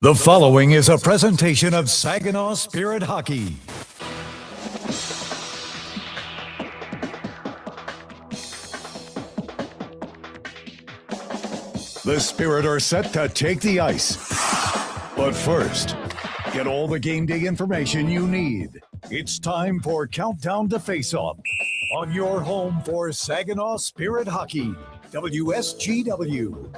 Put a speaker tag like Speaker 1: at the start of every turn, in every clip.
Speaker 1: The following is a presentation of Saginaw Spirit Hockey. The Spirit are set to take the ice. But first, get all the game day information you need. It's time for Countdown to Face-Off on your home for Saginaw Spirit Hockey, WSGW.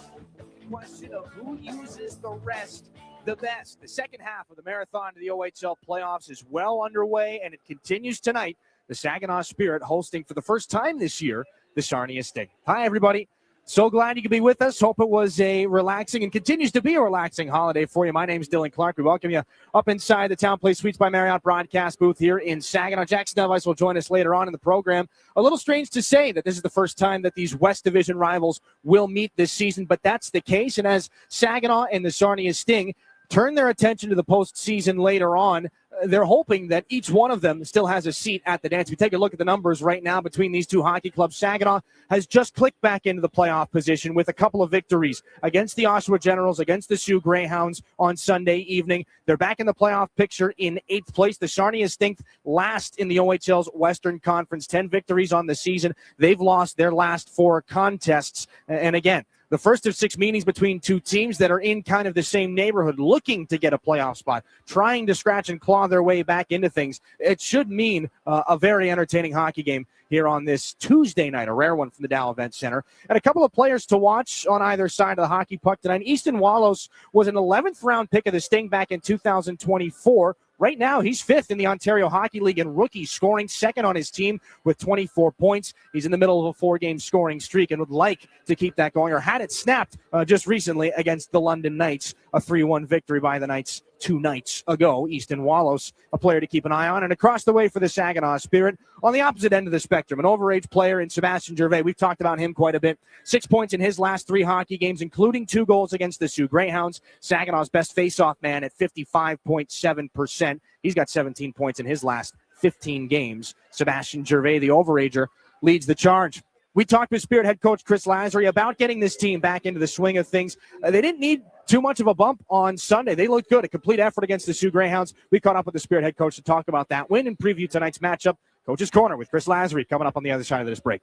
Speaker 2: Question of who uses the rest the best. The second half of the marathon to the OHL playoffs is well underway, and it continues tonight. The Saginaw Spirit hosting for the first time this year the Sarnia Sting. Hi, everybody. So glad you could be with us. Hope it was a relaxing and continues to be a relaxing holiday for you. My name is Dylan Clark. We welcome you up inside the Town Place Suites by Marriott broadcast booth here in Saginaw. Jackson Device will join us later on in the program. A little strange to say that this is the first time that these West Division rivals will meet this season, but that's the case. And as Saginaw and the Sarnia Sting turn their attention to the postseason later on, they're hoping that each one of them still has a seat at the dance. If we take a look at the numbers right now between these two hockey clubs, Saginaw has just clicked back into the playoff position with a couple of victories against the Oshawa Generals, against the Sioux Greyhounds on Sunday evening. They're back in the playoff picture in 8th place. The Sarnia Sting last in the OHL's Western Conference, 10 victories on the season. They've lost their last 4 contests. And again, the first of 6 meetings between two teams that are in kind of the same neighborhood, looking to get a playoff spot, trying to scratch and claw their way back into things. It should mean a very entertaining hockey game here on this Tuesday night, a rare one from the Dow Event Center. And a couple of players to watch on either side of the hockey puck tonight. Easton Wallows was an 11th round pick of the Sting back in 2024. Right now, he's 5th in the Ontario Hockey League in rookie scoring, 2nd on his team with 24 points. He's in the middle of a 4-game scoring streak and would like to keep that going, or had it snapped just recently against the London Knights, a 3-1 victory by the Knights 2 nights ago. Easton Wallows, a player to keep an eye on. And across the way for the Saginaw Spirit, on the opposite end of the spectrum, an overage player in Sebastian Gervais. We've talked about him quite a bit. 6 points in his last 3 hockey games, including 2 goals against the Sioux Greyhounds. Saginaw's best faceoff man at 55.7%. He's got 17 points in his last 15 games. Sebastian Gervais, the overager, leads the charge. We talked with Spirit head coach Chris Lazary about getting this team back into the swing of things. They didn't need too much of a bump on Sunday. They looked good. A complete effort against the Sioux Greyhounds. We caught up with the Spirit head coach to talk about that win and preview tonight's matchup. Coach's Corner with Chris Lazary coming up on the other side of this break.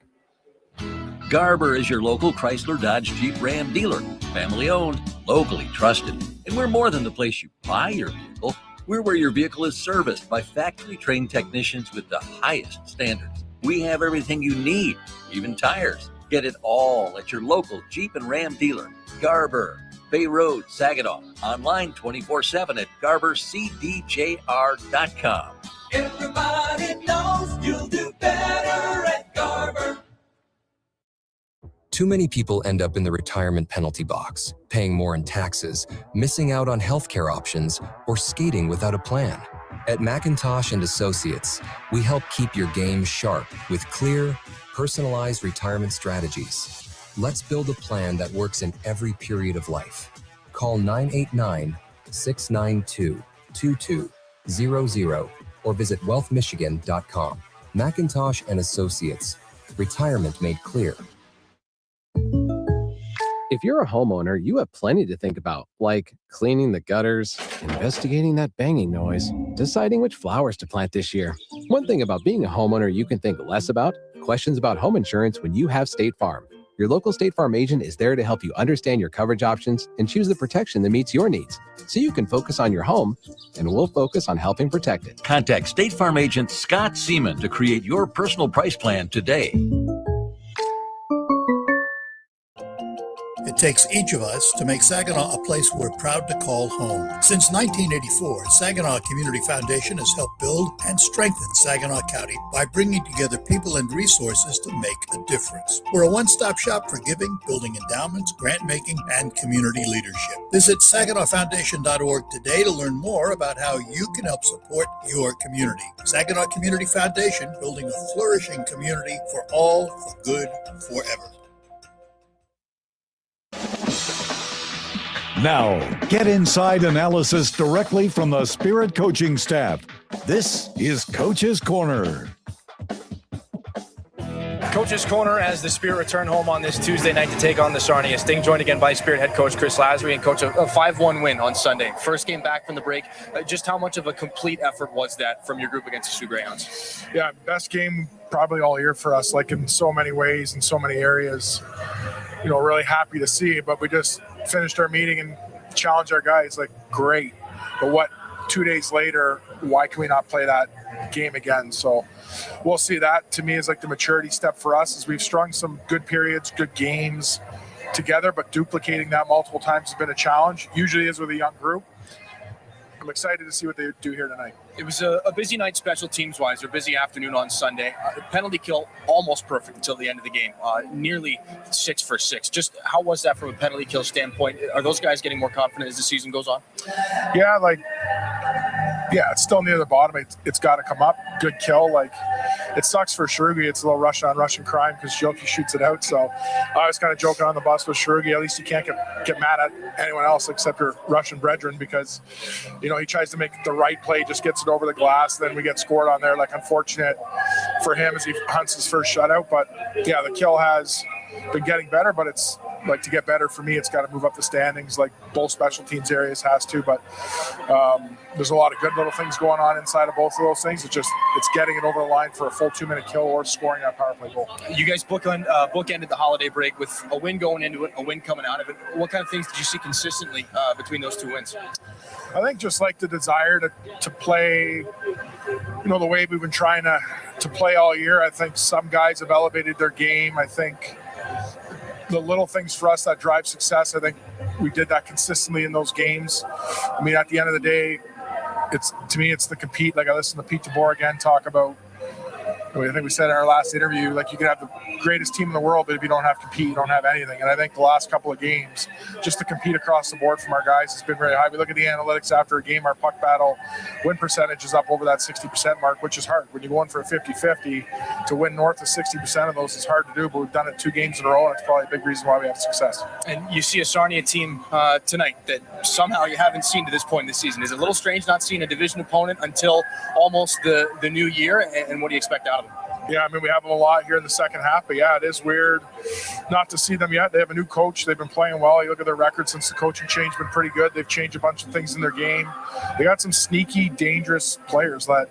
Speaker 3: Garber is your local Chrysler Dodge Jeep Ram dealer. Family owned, locally trusted. And we're more than the place you buy your vehicle. We're where your vehicle is serviced by factory-trained technicians with the highest standards. We have everything you need, even tires. Get it all at your local Jeep and Ram dealer. Garber, Bay Road, Saginaw. Online 24/7 at GarberCDJR.com.
Speaker 4: Everybody knows you'll do better at Garber.
Speaker 5: Too many people end up in the retirement penalty box, paying more in taxes, missing out on healthcare options, or skating without a plan. At McIntosh and Associates, we help keep your game sharp with clear, personalized retirement strategies. Let's build a plan that works in every period of life. Call 989-692-2200 or visit wealthmichigan.com. McIntosh and Associates, retirement made clear.
Speaker 6: If you're a homeowner, you have plenty to think about, like cleaning the gutters, investigating that banging noise, deciding which flowers to plant this year. One thing about being a homeowner you can think less about, questions about home insurance when you have State Farm. Your local State Farm agent is there to help you understand your coverage options and choose the protection that meets your needs, so you can focus on your home, and we'll focus on helping protect it.
Speaker 3: Contact State Farm agent Scott Seaman to create your personal price plan today.
Speaker 7: It takes each of us to make Saginaw a place we're proud to call home. Since 1984, Saginaw Community Foundation has helped build and strengthen Saginaw County by bringing together people and resources to make a difference. We're a one-stop shop for giving, building endowments, grant-making, and community leadership. Visit SaginawFoundation.org today to learn more about how you can help support your community. Saginaw Community Foundation, building a flourishing community for all, for good, forever.
Speaker 1: Now, get inside analysis directly from the Spirit coaching staff. This is Coach's Corner.
Speaker 8: Coach's Corner as the Spirit return home on this Tuesday night to take on the Sarnia Sting, joined again by Spirit head coach Chris Lasry and coach a 5-1 win on Sunday. First game back from the break. Just how much of a complete effort was that from your group against the Sioux Greyhounds?
Speaker 9: Yeah, best game probably all year for us, like in so many ways, in so many areas. You know, really happy to see, but we just finished our meeting and challenged our guys, like, great. But what, 2 days later, why can we not play that game again? So we'll see. That to me is like the maturity step for us, is we've strung some good periods, good games together, but duplicating that multiple times has been a challenge. Usually is with a young group. I'm excited to see what they do here tonight.
Speaker 8: It was a busy night special teams wise, or busy afternoon on Sunday. Penalty kill almost perfect until the end of the game, nearly 6 for 6. Just how was that from a penalty kill standpoint? Are those guys getting more confident as the season goes on?
Speaker 9: Yeah, it's still near the bottom. It's got to come up. Good kill. Like, it sucks for Sharugi. It's a little Russian crime because Joki shoots it out. So I was kind of joking on the bus with Sharugi. At least you can't get mad at anyone else except your Russian brethren, because, you know, he tries to make the right play, just gets it over the glass. Then we get scored on there. Like, unfortunate for him as he hunts his first shutout. But yeah, the kill has been getting better, but it's like, to get better for me, it's got to move up the standings, like both special teams areas has to. But there's a lot of good little things going on inside of both of those things. It's getting it over the line for a full 2-minute kill or scoring that power play goal.
Speaker 8: You guys bookended the holiday break with a win going into it, a win coming out of it. What kind of things did you see consistently between those two wins?
Speaker 9: I think just like the desire to play, you know, the way we've been trying to play all year. I think some guys have elevated their game. I think the little things for us that drive success, I think we did that consistently in those games. I mean, at the end of the day, it's the compete. Like, I listened to Pete DeBoer again talk about, I think we said in our last interview, like, you can have the greatest team in the world, but if you don't have to compete, you don't have anything. And I think the last couple of games, just to compete across the board from our guys has been very high. We look at the analytics after a game, our puck battle win percentage is up over that 60% mark, which is hard. When you go in for a 50-50, to win north of 60% of those is hard to do, but we've done it 2 games in a row, and it's probably a big reason why we have success.
Speaker 8: And you see a Sarnia team tonight that somehow you haven't seen to this point in the season. Is it a little strange not seeing a division opponent until almost the new year, and what do you expect out of them?
Speaker 9: Yeah, I mean, we have them a lot here in the second half, but yeah, it is weird not to see them yet. They have a new coach. They've been playing well. You look at their record since the coaching change, been pretty good. They've changed a bunch of things in their game. They got some sneaky, dangerous players that,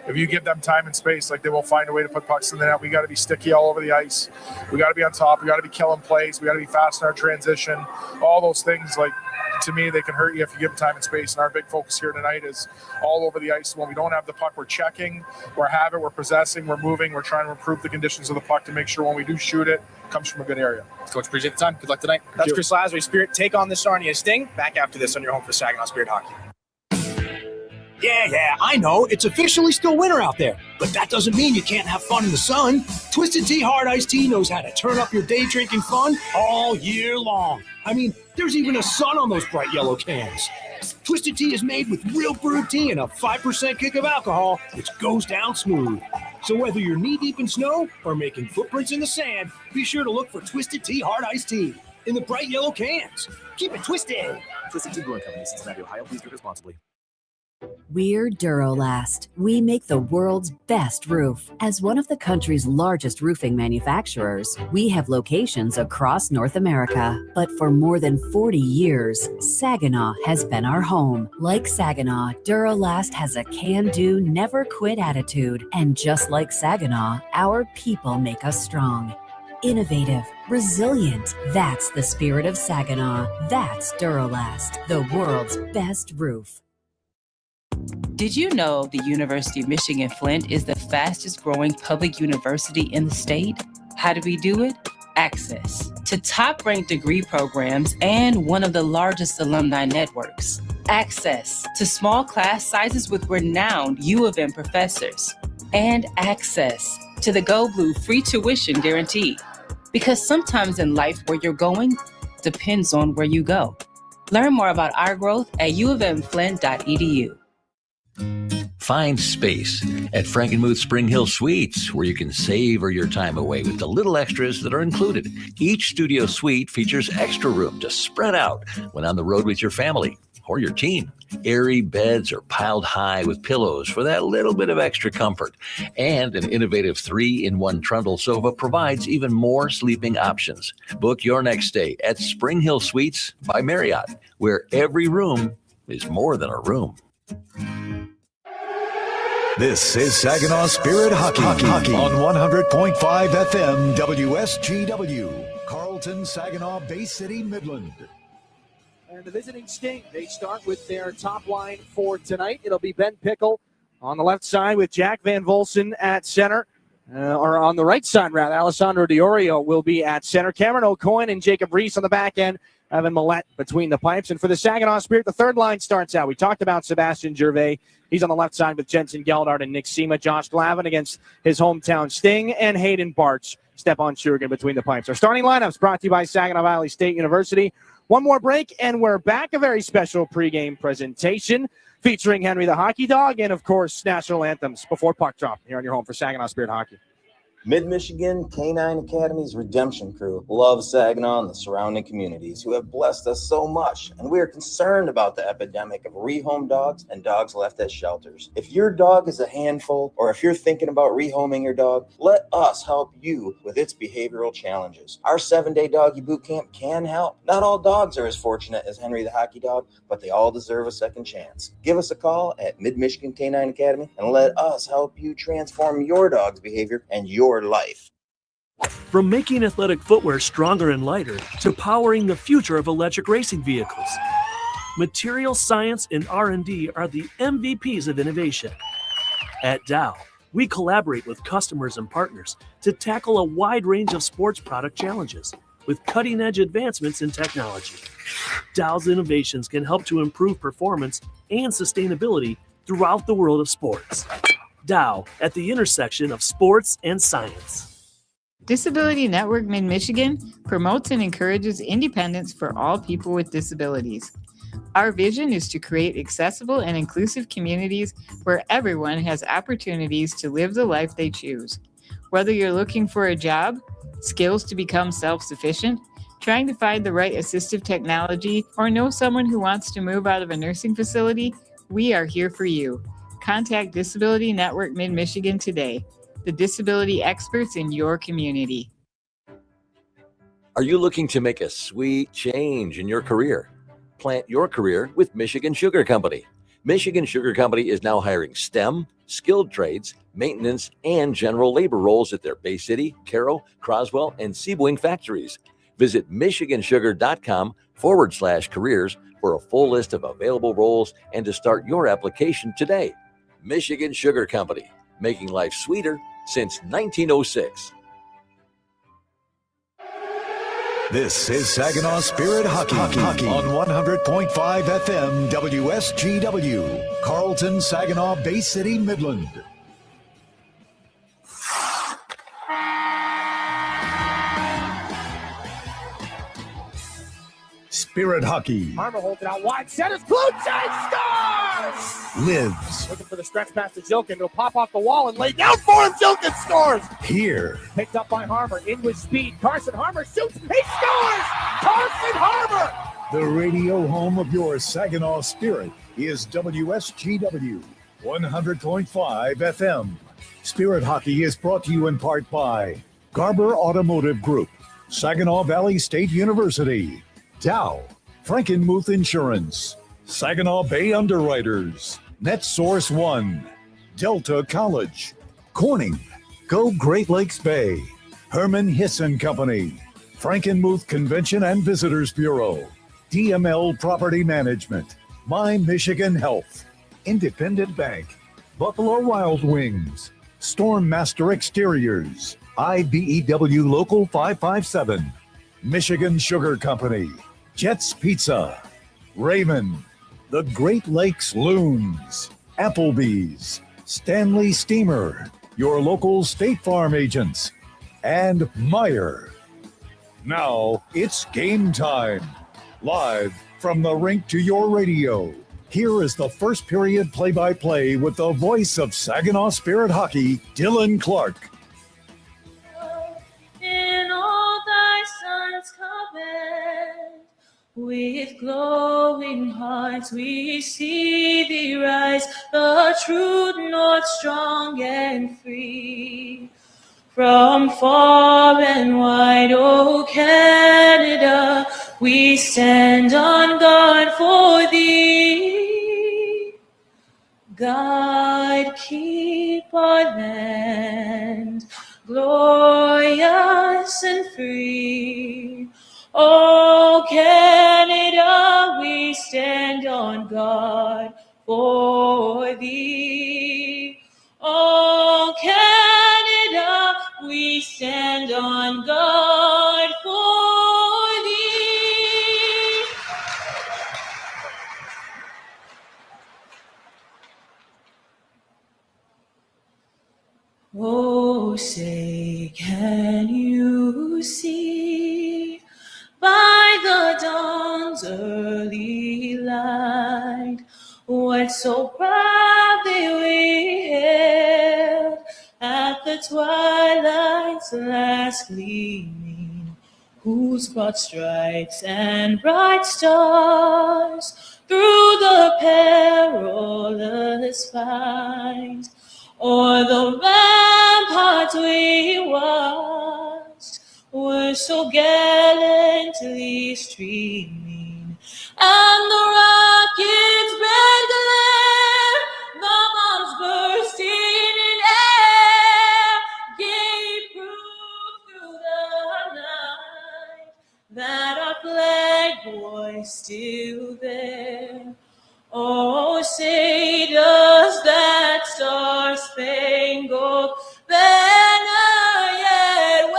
Speaker 9: if you give them time and space, like, they will find a way to put pucks in the net. We got to be sticky all over the ice. We got to be on top. We got to be killing plays. We got to be fast in our transition. All those things, like, to me, they can hurt you if you give them time and space. And our big focus here tonight is all over the ice. When we don't have the puck, we're checking, we're possessing, we're moving, we're trying to improve the conditions of the puck to make sure when we do shoot it, it comes from a good area.
Speaker 8: Coach, appreciate the time. Good luck tonight. That's Chris Lasry. Spirit take on the Sarnia Sting. Back after this on your home for Saginaw Spirit Hockey.
Speaker 10: Yeah, I know. It's officially still winter out there. But that doesn't mean you can't have fun in the sun. Twisted Tea Hard Iced Tea knows how to turn up your day drinking fun all year long. I mean, there's even a sun on those bright yellow cans. Twisted Tea is made with real brewed tea and a 5% kick of alcohol, which goes down smooth. So whether you're knee-deep in snow or making footprints in the sand, be sure to look for Twisted Tea Hard Iced Tea in the bright yellow cans. Keep it twisted.
Speaker 11: Twisted Tea Brewing Company, Cincinnati, Ohio. Please drink responsibly.
Speaker 12: We're Durolast. We make the world's best roof. As one of the country's largest roofing manufacturers, we have locations across North America. But for more than 40 years, Saginaw has been our home. Like Saginaw, Durolast has a can-do, never-quit attitude. And just like Saginaw, our people make us strong. Innovative, resilient. That's the spirit of Saginaw. That's Durolast, the world's best roof.
Speaker 13: Did you know the University of Michigan Flint is the fastest growing public university in the state? How do we do it? Access to top-ranked degree programs and one of the largest alumni networks. Access to small class sizes with renowned U of M professors. And access to the Go Blue free tuition guarantee. Because sometimes in life where you're going depends on where you go. Learn more about our growth at uofmflint.edu.
Speaker 3: find space at Frankenmuth Spring Hill Suites, where you can savor your time away with the little extras that are included. Each studio suite features extra room to spread out when on the road with your family or your team. Airy beds are piled high with pillows for that little bit of extra comfort. And an innovative 3-in-1 trundle sofa provides even more sleeping options. Book your next stay at Spring Hill Suites by Marriott, where every room is more than a room.
Speaker 1: This is Saginaw Spirit Hockey on 100.5 FM WSGW, Carlton, Saginaw, Bay City, Midland.
Speaker 2: And the visiting Sting, they start with their top line for tonight. It'll be Ben Pickle on the left side with Jack Van Volsen at center. Or on the right side, rather, Alessandro Diorio will be at center. Cameron O'Coin and Jacob Reese on the back end. Evan Millette between the pipes. And for the Saginaw Spirit, the third line starts out. We talked about Sebastian Gervais. He's on the left side with Jensen Geldard and Nick Sema. Josh Glavin against his hometown Sting. And Hayden Barch, Stepan Shurin between the pipes. Our starting lineups brought to you by Saginaw Valley State University. One more break, and we're back. A very special pregame presentation featuring Henry the Hockey Dog and, of course, national anthems before puck drop here on your home for Saginaw Spirit Hockey.
Speaker 14: Mid-Michigan K-9 Academy's Redemption Crew loves Saginaw and the surrounding communities who have blessed us so much, and we are concerned about the epidemic of rehome dogs and dogs left at shelters. If your dog is a handful, or if you're thinking about rehoming your dog, let us help you with its behavioral challenges. Our 7-day doggy boot camp can help. Not all dogs are as fortunate as Henry the Hockey Dog, but they all deserve a second chance. Give us a call at Mid-Michigan K-9 Academy and let us help you transform your dog's behavior and your life.
Speaker 15: From making athletic footwear stronger and lighter to powering the future of electric racing vehicles, material science and R&D are the MVPs of innovation. At Dow, we collaborate with customers and partners to tackle a wide range of sports product challenges with cutting-edge advancements in technology. Dow's innovations can help to improve performance and sustainability throughout the world of sports. Dow, at the intersection of sports and science.
Speaker 16: Disability Network Mid-Michigan promotes and encourages independence for all people with disabilities. Our vision is to create accessible and inclusive communities where everyone has opportunities to live the life they choose. Whether you're looking for a job, skills to become self-sufficient, trying to find the right assistive technology, or know someone who wants to move out of a nursing facility, we are here for you. Contact Disability Network Mid-Michigan today, the disability experts in your community.
Speaker 3: Are you looking to make a sweet change in your career? Plant your career with Michigan Sugar Company. Michigan Sugar Company is now hiring STEM, skilled trades, maintenance, and general labor roles at their Bay City, Caro, Croswell, and Seaboing factories. Visit michigansugar.com/careers for a full list of available roles and to start your application today. Michigan Sugar Company, making life sweeter since 1906.
Speaker 1: This is Saginaw Spirit Hockey on 100.5 FM WSGW, Carlton, Saginaw, Bay City, Midland. Spirit Hockey
Speaker 2: Harmer holds it out wide. Centers. Blue Jays scores!
Speaker 1: lives
Speaker 2: Looking for the stretch pass to Zilkin. He'll pop off the wall and lay down for him. Zilkin scores!
Speaker 1: here.
Speaker 2: Picked up by Harmer. In with speed. Carson Harmer shoots. He scores! Carson Harmer!
Speaker 1: The radio home of your Saginaw Spirit is WSGW 100.5 FM. Spirit Hockey is brought to you in part by Garber Automotive Group, Saginaw Valley State University, Dow, Frankenmuth Insurance, Saginaw Bay Underwriters, NetSource One, Delta College, Corning, Go Great Lakes Bay, Herman Hisson Company, Frankenmuth Convention and Visitors Bureau, DML Property Management, My Michigan Health, Independent Bank, Buffalo Wild Wings, Stormmaster Exteriors, IBEW Local 557, Michigan Sugar Company, Jets Pizza, Raymond, the Great Lakes Loons, Applebee's, Stanley Steamer, your local State Farm agents, and Meyer. Now it's game time. Live from the rink to your radio. Here is the first period play-by-play with the voice of Saginaw Spirit Hockey, Dylan Clark.
Speaker 17: In all thy sons command, with glowing hearts we see thee rise, the true north strong and free. From far and wide, O Canada, we stand on guard for thee. God keep our land glorious and free. O Canada, we stand on guard for thee. O Canada, we stand on guard for thee. Oh, say, can you see by the dawn's early light what so proudly we hailed at the twilight's last gleaming, whose broad stripes and bright stars through the perilous fight o'er the ramparts we watched were so gallantly streaming, and the rocket's red glare, the bombs bursting in air, gave proof through the night that our flag was still there. Oh, say does that star-spangled banner yet wave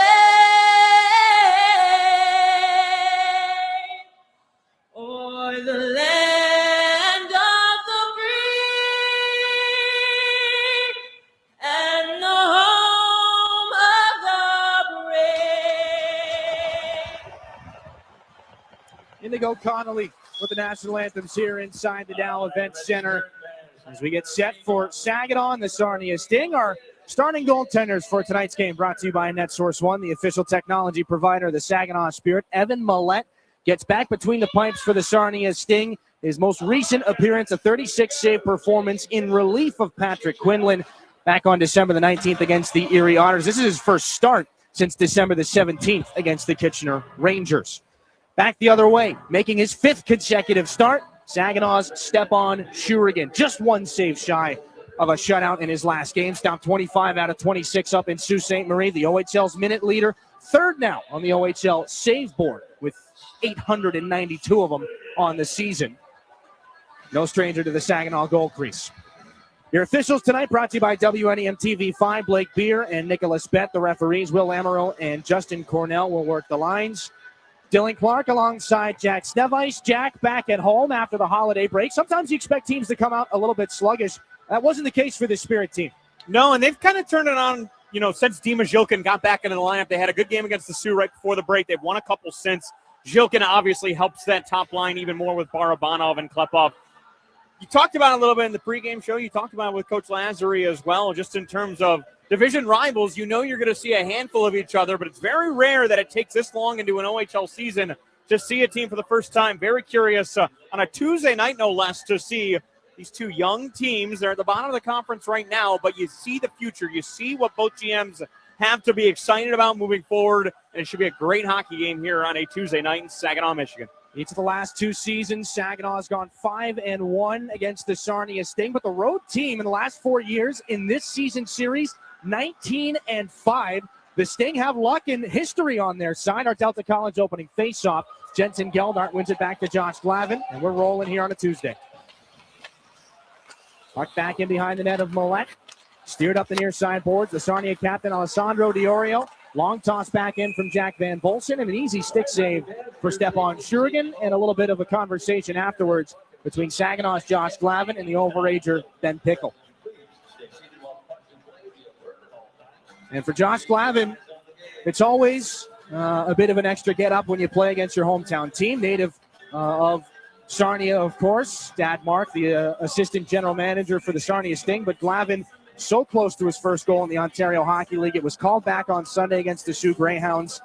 Speaker 17: o'er the land of the free and the home of the brave?
Speaker 2: Indigo Connolly with the national anthems here inside the Dow Event Center as we get set for Saginaw and the Sarnia Sting. Our starting goaltenders for tonight's game brought to you by NetSource One, the official technology provider of the Saginaw Spirit. Evan Millette gets back between the pipes for the Sarnia Sting. His most recent appearance, a 36-save performance in relief of Patrick Quinlan back on December the 19th against the Erie Otters. This is his first start since December the 17th against the Kitchener Rangers. Back the other way, making his 5th consecutive start, Saginaw's Stepan Shurigan. Just one save shy of a shutout in his last game. Stopped 25 out of 26 up in Sault Ste. Marie, the OHL's minute leader. 3rd now on the OHL save board with 892 of them on the season. No stranger to the Saginaw goal crease. Your officials tonight brought to you by WNEM TV5, Blake Beer and Nicholas Bett. The referees, Will Amaro and Justin Cornell, will work the lines. Dylan Clark alongside Jack Snevice. Jack back at home after the holiday break. Sometimes you expect teams to come out a little bit sluggish. That wasn't the case for the Spirit team.
Speaker 18: No, and they've kind of turned it on, since Dima Zhilkin got back into the lineup. They had a good game against the Sioux right before the break. They've won a couple since. Zhilkin obviously helps that top line even more with Barabanov and Klepov. You talked about it a little bit in the pregame show. You talked about it with Coach Lazary as well, just in terms of division rivals. You're going to see a handful of each other, but it's very rare that it takes this long into an OHL season to see a team for the first time. Very curious on a Tuesday night, no less, to see these two young teams. They're at the bottom of the conference right now, but you see the future. You see what both GMs have to be excited about moving forward, and it should be a great hockey game here on a Tuesday night in Saginaw, Michigan.
Speaker 2: Each of the last 2 seasons, Saginaw has gone 5-1 against the Sarnia Sting, but the road team in the last 4 years in this season series, 19-5. The Sting have luck and history on their side. Our Delta College opening faceoff. Jensen Geldart wins it back to Josh Glavin, and we're rolling here on a Tuesday. Puck back in behind the net of Millette. Steered up the near side boards. The Sarnia captain, Alessandro Diorio. Long toss back in from Jack Van Bolsen, and an easy stick save for Stepan Shurigan, and a little bit of a conversation afterwards between Saginaw's Josh Glavin and the overager Ben Pickle. And for Josh Glavin, it's always a bit of an extra get up when you play against your hometown team. Native of Sarnia, of course. Dad Mark, the assistant general manager for the Sarnia Sting. But Glavin so close to his first goal in the Ontario Hockey League. It was called back on Sunday against the Sioux Greyhounds.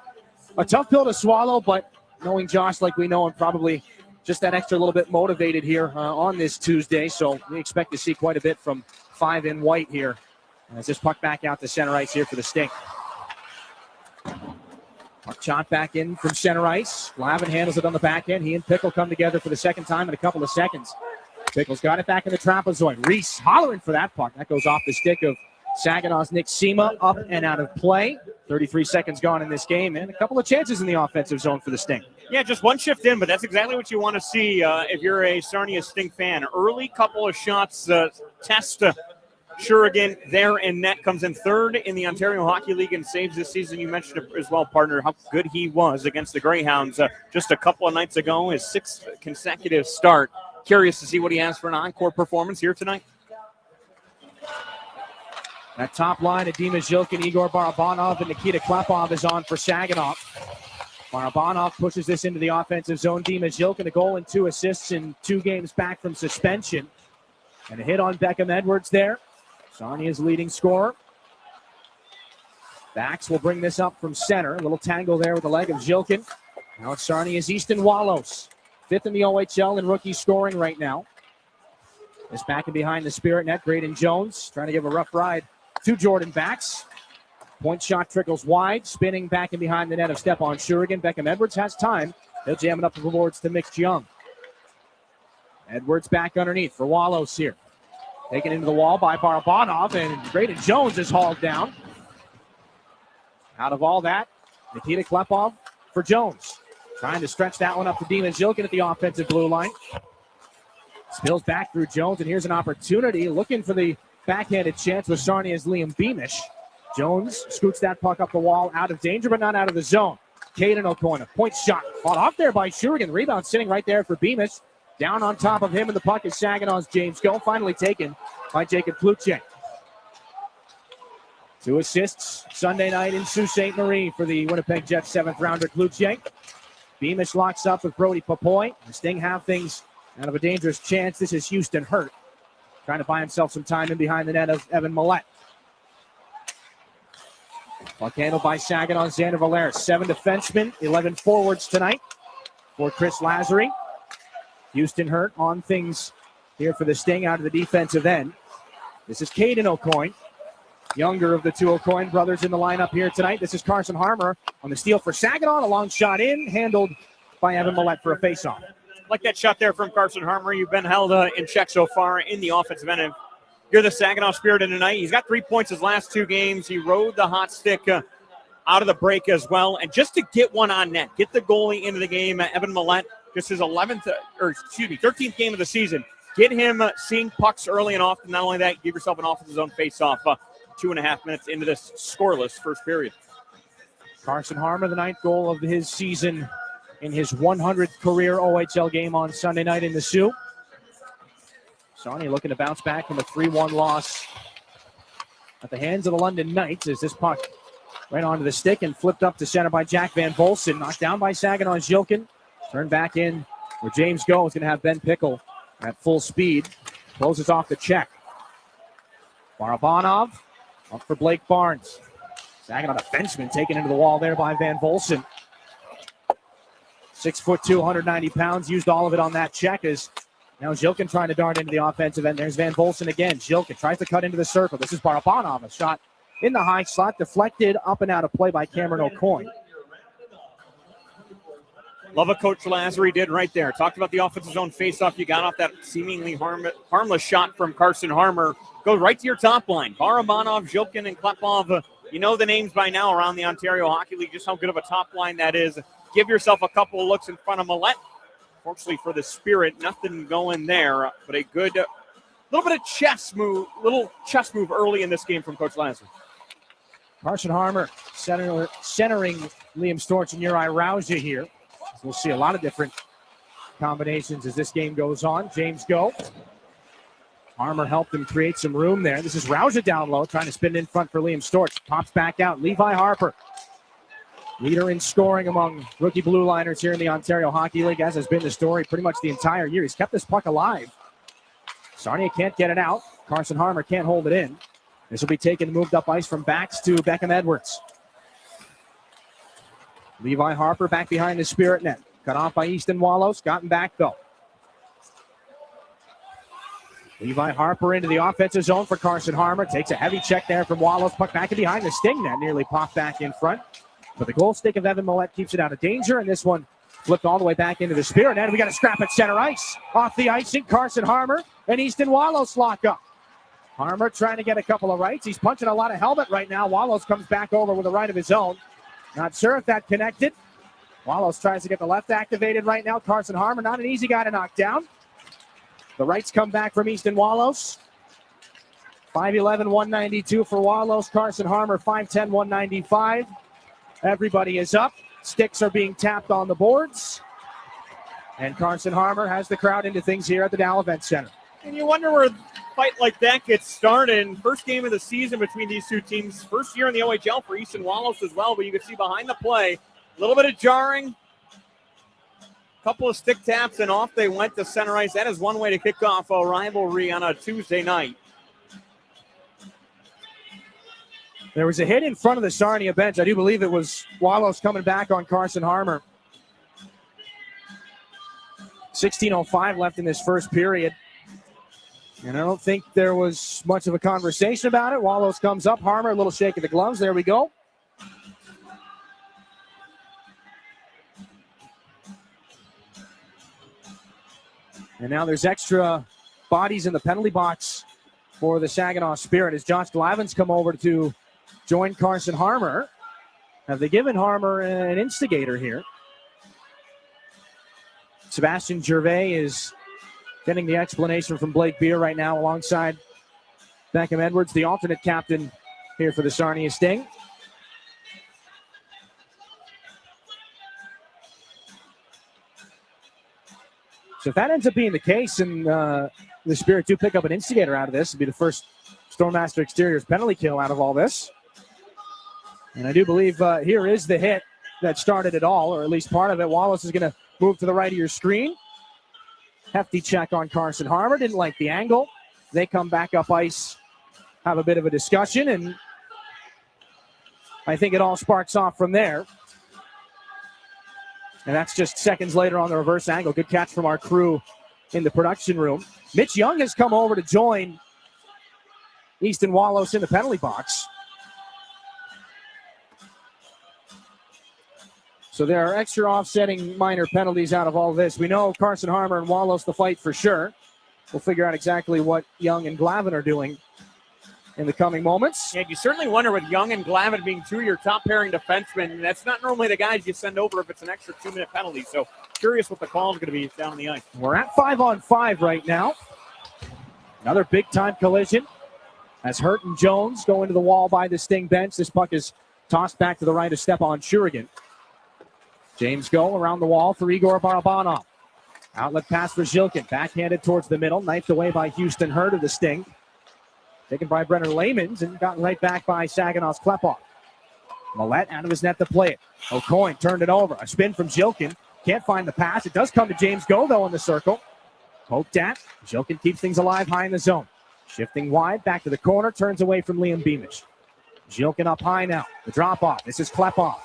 Speaker 2: A tough pill to swallow, but knowing Josh like we know him, probably just that extra little bit motivated here on this Tuesday. So we expect to see quite a bit from 5 in white here as this puck back out to center ice here for the Sting. Puck shot back in from center ice. Glavin handles it on the back end. He and Pickle come together for the second time in a couple of seconds. Pickle's got it back in the trapezoid. Reese hollering for that puck. That goes off the stick of Saginaw's Nick Sema, up and out of play. 33 seconds gone in this game, and a couple of chances in the offensive zone for the Sting.
Speaker 18: Yeah, just one shift in, but that's exactly what you want to see if you're a Sarnia Sting fan. Early couple of shots, test Shurigan there in net, comes in third in the Ontario Hockey League in saves this season. You mentioned it as well, partner, how good he was against the Greyhounds just a couple of nights ago, his 6th consecutive start. Curious to see what he has for an encore performance here tonight.
Speaker 2: That top line of Dima Zhilkin, Igor Barabanov, and Nikita Klepov is on for Saginaw. Barabanov pushes this into the offensive zone. Dima Zhilkin, a goal and 2 assists in 2 games back from suspension. And a hit on Beckham Edwards there. Sarnia's leading scorer. Bax will bring this up from center. A little tangle there with the leg of Zhilkin. Now it's Sarnia's Easton Wallows. 5th in the OHL in rookie scoring right now. This back and behind the Spirit net. Graydon Jones trying to give a rough ride to Jordan Bax. Point shot trickles wide. Spinning back and behind the net of Stepan Shurigan. Beckham Edwards has time. They'll jam it up the boards to Mitch Young. Edwards back underneath for Wallows here. Taken into the wall by Barabanov, and Graydon Jones is hauled down. Out of all that, Nikita Klepov for Jones. Trying to stretch that one up to Dima Zhilkin at the offensive blue line. Spills back through Jones, and here's an opportunity. Looking for the backhanded chance with Sarnia's Liam Beamish. Jones scoots that puck up the wall, out of danger, but not out of the zone. Caden O'Connor, point shot. Fought off there by Shurigan. Rebound sitting right there for Beamish. Down on top of him, and the puck is Saginaw's James Go, finally taken by Jacob Kluchek. 2 assists Sunday night in Sault Ste. Marie for the Winnipeg Jets 7th rounder Kluchek. Beamish locks up with Brody Papoy. The Sting have things out of a dangerous chance. This is Houston Hurt, trying to buy himself some time in behind the net of Evan Millette. Puck handled by Saginaw, Xander Valeris. 7 defensemen, 11 forwards tonight for Chris Lazary. Houston Hurt on things here for the Sting out of the defensive end. This is Caden O'Coin, younger of the 2 O'Coin brothers in the lineup here tonight. This is Carson Harmer on the steal for Saginaw. A long shot in, handled by Evan Millette for a faceoff.
Speaker 18: Like that shot there from Carson Harmer. You've been held in check so far in the offensive end. You're the Saginaw Spirit of tonight. He's got 3 points his last 2 games. He rode the hot stick out of the break as well. And just to get one on net, get the goalie into the game, Evan Millette, just his 13th game of the season. Get him seeing pucks early and often. Not only that, give yourself an offensive zone face-off 2.5 minutes into this scoreless first period.
Speaker 2: Carson Harmer, the 9th goal of his season in his 100th career OHL game on Sunday night in the Sioux. Sarnia looking to bounce back from a 3-1 loss at the hands of the London Knights as this puck right onto the stick and flipped up to center by Jack Van Volsen. Knocked down by Saginaw Zhilkin. Turned back in where James Go is going to have Ben Pickle at full speed. Closes off the check. Barabanov up for Blake Barnes. Saginaw defenseman taken into the wall there by Van Volsen. 6'2", 190 pounds. Used all of it on that check as now Zhilkin trying to dart into the offensive end. There's Van Volsen again. Zhilkin tries to cut into the circle. This is Barabanov. A shot in the high slot. Deflected up and out of play by Cameron O'Coin.
Speaker 18: Love what Coach Lazary did right there. Talked about the offensive zone faceoff. You got off that seemingly harmless shot from Carson Harmer. Go right to your top line. Barabanov, Zhilkin, and Klepov. You know the names by now around the Ontario Hockey League, just how good of a top line that is. Give yourself a couple of looks in front of Millette. Fortunately for the Spirit, nothing going there, but a good little bit of chess move early in this game from Coach Lazary.
Speaker 2: Carson Harmer centering Liam Storch and Uri Rauja here. We'll see a lot of different combinations as this game goes on. James Go. Harmer helped him create some room there. This is Rauja down low, trying to spin in front for Liam Storch. Pops back out. Levi Harper Leader in scoring among rookie blue liners here in the Ontario Hockey League, as has been the story pretty much the entire year. He's kept this puck alive. Sarnia can't get it out. Carson Harmer can't hold it in. This will be taken, moved up ice from Bax to Beckham Edwards. Levi Harper back behind the Spirit net. Cut off by Easton Wallows. Gotten back, though. Levi Harper into the offensive zone for Carson Harmer. Takes a heavy check there from Wallows. Puck back in behind the Sting net. Nearly popped back in front. But the goal stick of Evan Millette keeps it out of danger. And this one flipped all the way back into the Spirit net. We got a scrap at center ice. Off the icing, Carson Harmer and Easton Wallows lock up. Harmer trying to get a couple of rights. He's punching a lot of helmet right now. Wallows comes back over with a right of his own. Not sure if that connected. Wallows tries to get the left activated right now. Carson Harmer, not an easy guy to knock down. The rights come back from Easton Wallows. 5'11", 192 for Wallows. Carson Harmer, 5'10", 195. Everybody is up. Sticks are being tapped on the boards. And Carson Harmer has the crowd into things here at the Dow Event Center.
Speaker 18: And you wonder where a fight like that gets started. First game of the season between these two teams. First year in the OHL for Easton Wallows as well. But you can see behind the play, a little bit of jarring. Couple of stick taps, and off they went to center ice. That is one way to kick off a rivalry on a Tuesday night.
Speaker 2: There was a hit in front of the Sarnia bench. I do believe it was Wallows coming back on Carson Harmer. 16:05 left in this first period. And I don't think there was much of a conversation about it. Wallows comes up. Harmer, a little shake of the gloves. There we go. And now there's extra bodies in the penalty box for the Saginaw Spirit as Josh Glavin's come over to join Carson Harmer. Have they given Harmer an instigator here? Sebastian Gervais is getting the explanation from Blake Beer right now alongside Beckham Edwards, the alternate captain here for the Sarnia Sting. So if that ends up being the case and the Spirit do pick up an instigator out of this, it'll be the first Stormmaster Exteriors penalty kill out of all this. And I do believe here is the hit that started it all, or at least part of it. Wallace is going to move to the right of your screen. Hefty check on Carson Harmer. Didn't like the angle. They come back up ice, have a bit of a discussion, and I think it all sparks off from there. And that's just seconds later on the reverse angle. Good catch from our crew in the production room. Mitch Young has come over to join Easton Wallows in the penalty box. So there are extra offsetting minor penalties out of all this. We know Carson Harmer and Wallows the fight for sure. We'll figure out exactly what Young and Glavin are doing in the coming moments.
Speaker 18: Yeah, you certainly wonder with Young and Glavin being two of your top pairing defensemen. That's not normally the guys you send over if it's an extra 2-minute penalty. So curious what the call is going to be down on the ice.
Speaker 2: We're at 5-on-5 right now. Another big-time collision as Hurt and Jones go into the wall by the Sting bench. This puck is tossed back to the right of Stepan Shurigan. James Go around the wall for Igor Barabanov. Outlet pass for Zhilkin. Backhanded towards the middle. Knifed away by Houston Hurt of the Sting. Taken by Brenner Lamans and gotten right back by Saginaw's Klepov. Millette out of his net to play it. O'Coin turned it over. A spin from Zhilkin. Can't find the pass. It does come to James Go, though, in the circle. Poked at. Zhilkin keeps things alive high in the zone. Shifting wide. Back to the corner. Turns away from Liam Beamish. Zhilkin up high now. The drop-off. This is Klepov.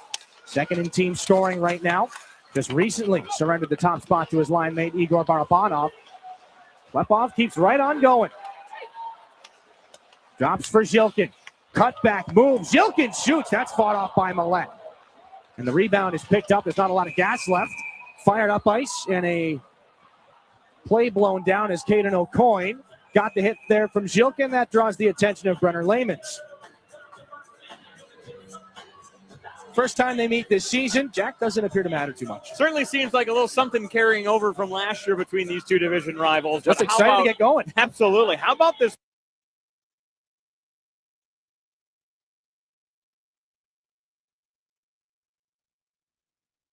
Speaker 2: Second in team scoring right now. Just recently surrendered the top spot to his line mate, Igor Barabanov. Klepov keeps right on going. Drops for Zhilkin. Cut back move. Zhilkin shoots. That's fought off by Millette. And the rebound is picked up. There's not a lot of gas left. Fired up ice and a play blown down as Caden O'Coin got the hit there from Zhilkin. That draws the attention of Brenner Lamans. First time they meet this season. Jack doesn't appear to matter too much.
Speaker 18: Certainly seems like a little something carrying over from last year between these two division rivals.
Speaker 2: Just excited to get going.
Speaker 18: Absolutely. How about this?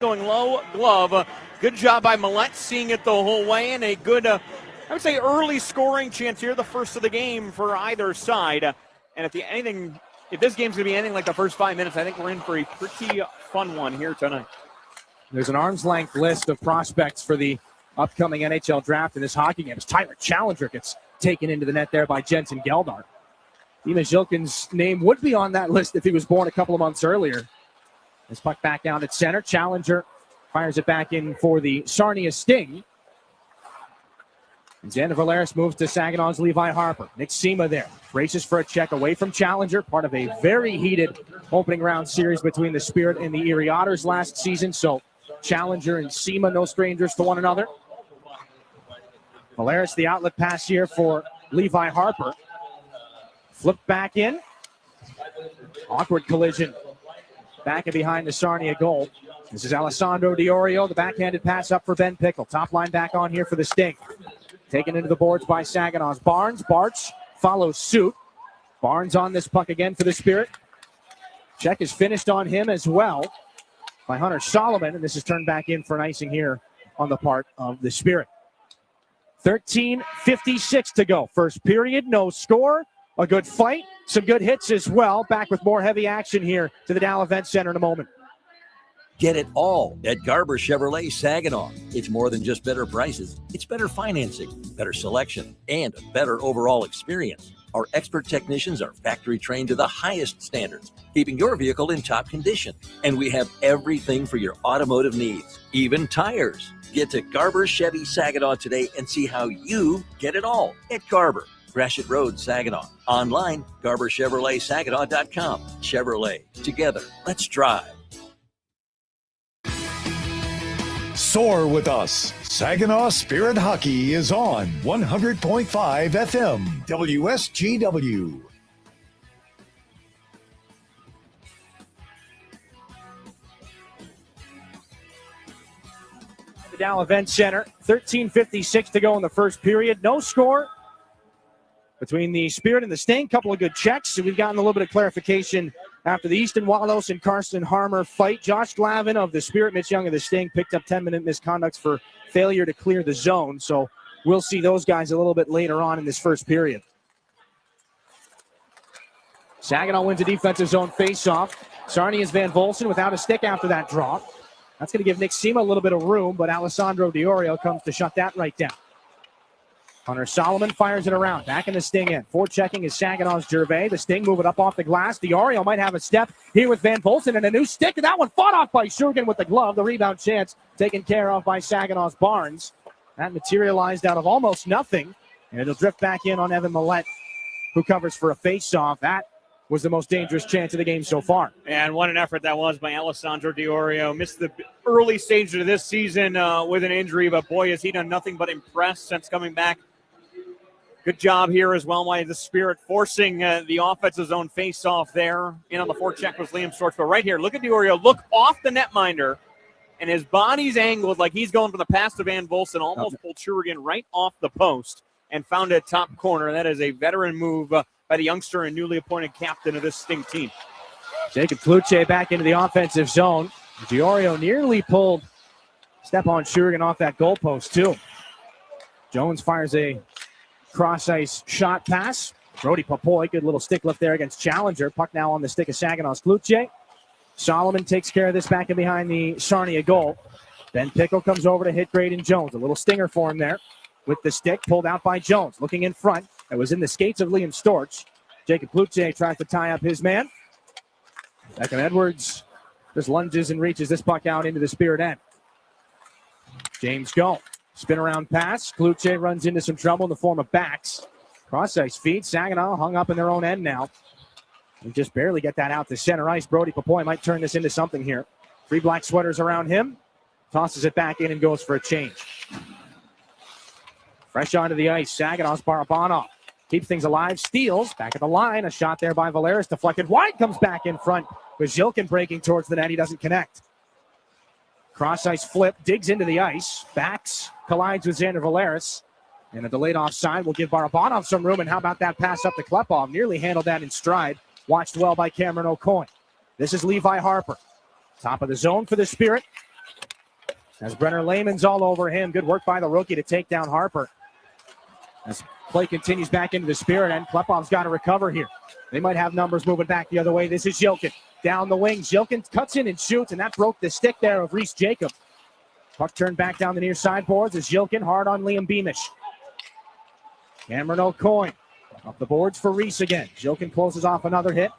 Speaker 18: Going low glove. Good job by Millette seeing it the whole way, and a good, I would say, early scoring chance here, the first of the game for either side. And if anything if this game's going to be anything like the first 5 minutes, I think we're in for a pretty fun one here tonight.
Speaker 2: There's an arm's length list of prospects for the upcoming NHL draft in this hockey game. As Tyler Challenger gets taken into the net there by Jensen Geldar. Dima Zhilkin's name would be on that list if he was born a couple of months earlier. This puck back down at center. Challenger fires it back in for the Sarnia Sting. And Xander Valeris moves to Saginaw's Levi Harper. Nick Sema there. Races for a check away from Challenger. Part of a very heated opening round series between the Spirit and the Erie Otters last season. So Challenger and Sema, no strangers to one another. Valeris, the outlet pass here for Levi Harper. Flipped back in. Awkward collision. Back and behind the Sarnia goal. This is Alessandro Diorio. The backhanded pass up for Ben Pickle. Top line back on here for the Sting. Taken into the boards by Saginaw's Barnes. Barch follows suit. Barnes on this puck again for the Spirit. Check is finished on him as well by Hunter Solomon. And this is turned back in for an icing here on the part of the Spirit. 13:56 to go. First period, no score. A good fight. Some good hits as well. Back with more heavy action here to the Dow Event Center in a moment.
Speaker 3: Get it all at Garber Chevrolet Saginaw. It's more than just better prices. It's better financing, better selection, and a better overall experience. Our expert technicians are factory trained to the highest standards, keeping your vehicle in top condition. And we have everything for your automotive needs, even tires. Get to Garber Chevy Saginaw today and see how you get it all at Garber. Gratiot Road, Saginaw. Online, GarberChevroletSaginaw.com. Chevrolet. Together, let's drive.
Speaker 1: Soar with us. Saginaw Spirit Hockey is on 100.5 FM WSGW.
Speaker 2: The Dow Event Center. 13:56 to go in the first period. No score between the Spirit and the Sting. Couple of good checks. So we've gotten a little bit of clarification after the Easton Wallace and Karsten Harmer fight. Josh Glavin of the Spirit, Mitch Young of the Sting picked up 10-minute misconducts for failure to clear the zone. So we'll see those guys a little bit later on in this first period. Saginaw wins a defensive zone faceoff. Sarnia's Van Volsen without a stick after that draw. That's going to give Nick Sema a little bit of room, but Alessandro Diorio comes to shut that right down. Hunter Solomon fires it around. Back in the Sting end. Forechecking is Saginaw's Gervais. The Sting moving up off the glass. Diorio might have a step here with Van Volsen and a new stick. And that one fought off by Shurgin with the glove. The rebound chance taken care of by Saginaw's Barnes. That materialized out of almost nothing. And it'll drift back in on Evan Millette, who covers for a face-off. That was the most dangerous chance of the game so far.
Speaker 18: And what an effort that was by Alessandro Diorio. Missed the early stage of this season with an injury, but boy, has he done nothing but impress since coming back. Good job here as well by the Spirit, forcing the offensive zone face-off there. In on the forecheck was Liam Storch. But right here, look at Diorio. Look off the netminder, and his body's angled like he's going for the pass to Van Volsen. Almost pulled Churigan right off the post and found a top corner. That is a veteran move by the youngster and newly appointed captain of this Sting team.
Speaker 2: Jacob Kluche back into the offensive zone. Diorio nearly pulled Stepan Churigan off that goalpost, too. Jones fires a cross-ice shot pass. Brody Papoy, good little stick lift there against Challenger. Puck now on the stick of Saginaw's Kluche. Solomon takes care of this back and behind the Sarnia goal. Ben Pickle comes over to hit Graydon Jones. A little stinger for him there with the stick pulled out by Jones. Looking in front. It was in the skates of Liam Storch. Jacob Kluche tries to tie up his man. Beckham Edwards just lunges and reaches this puck out into the Spirit end. James Goh. Spin around pass. Kluche runs into some trouble in the form of backs. Cross-ice feed. Saginaw hung up in their own end now. And just barely get that out to center ice. Brody Papoy might turn this into something here. Three black sweaters around him. Tosses it back in and goes for a change. Fresh onto the ice. Saginaw's Barabanov. Keeps things alive. Steals. Back at the line. A shot there by Valeris. Deflected wide. Comes back in front. With Zhilkin breaking towards the net. He doesn't connect. Cross-ice flip. Digs into the ice. Backs. Collides with Xander Valeris. And a delayed offside will give Barabanov some room. And how about that pass up to Klepov? Nearly handled that in stride. Watched well by Cameron O'Coin. This is Levi Harper. Top of the zone for the Spirit. As Brenner Lehman's all over him. Good work by the rookie to take down Harper. As play continues back into the Spirit end, Klepov's got to recover here. They might have numbers moving back the other way. This is Jilkin. Down the wing. Jilkin cuts in and shoots, and that broke the stick there of Reese Jacob. Puck turned back down the near sideboards as Jilkin hard on Liam Beamish. Cameron O'Coin off the boards for Reese again. Jilkin closes off another hit.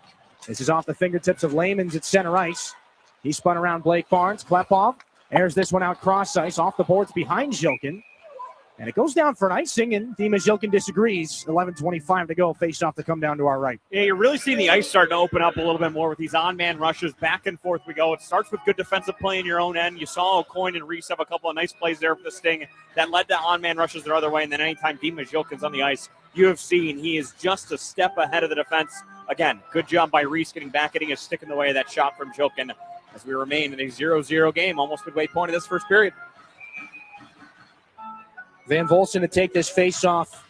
Speaker 2: This is off the fingertips of Layman's at center ice. He spun around Blake Barnes. Klepov airs this one out cross ice off the boards behind Jilkin. And it goes down for an icing, and Dimas Jilkin disagrees. 11:25 to go. Face off to come down to our right.
Speaker 18: Yeah, you're really seeing the ice starting to open up a little bit more with these on-man rushes. Back and forth we go. It starts with good defensive play in your own end. You saw O'Coin and Reese have a couple of nice plays there for the Sting that led to on-man rushes their other way. And then anytime Dimas Jilkin's on the ice, you have seen he is just a step ahead of the defense. Again, good job by Reese getting back, getting his stick in the way of that shot from Jilkin as we remain in a 0-0 game, almost midway point of this first period.
Speaker 2: Van Volsen to take this face-off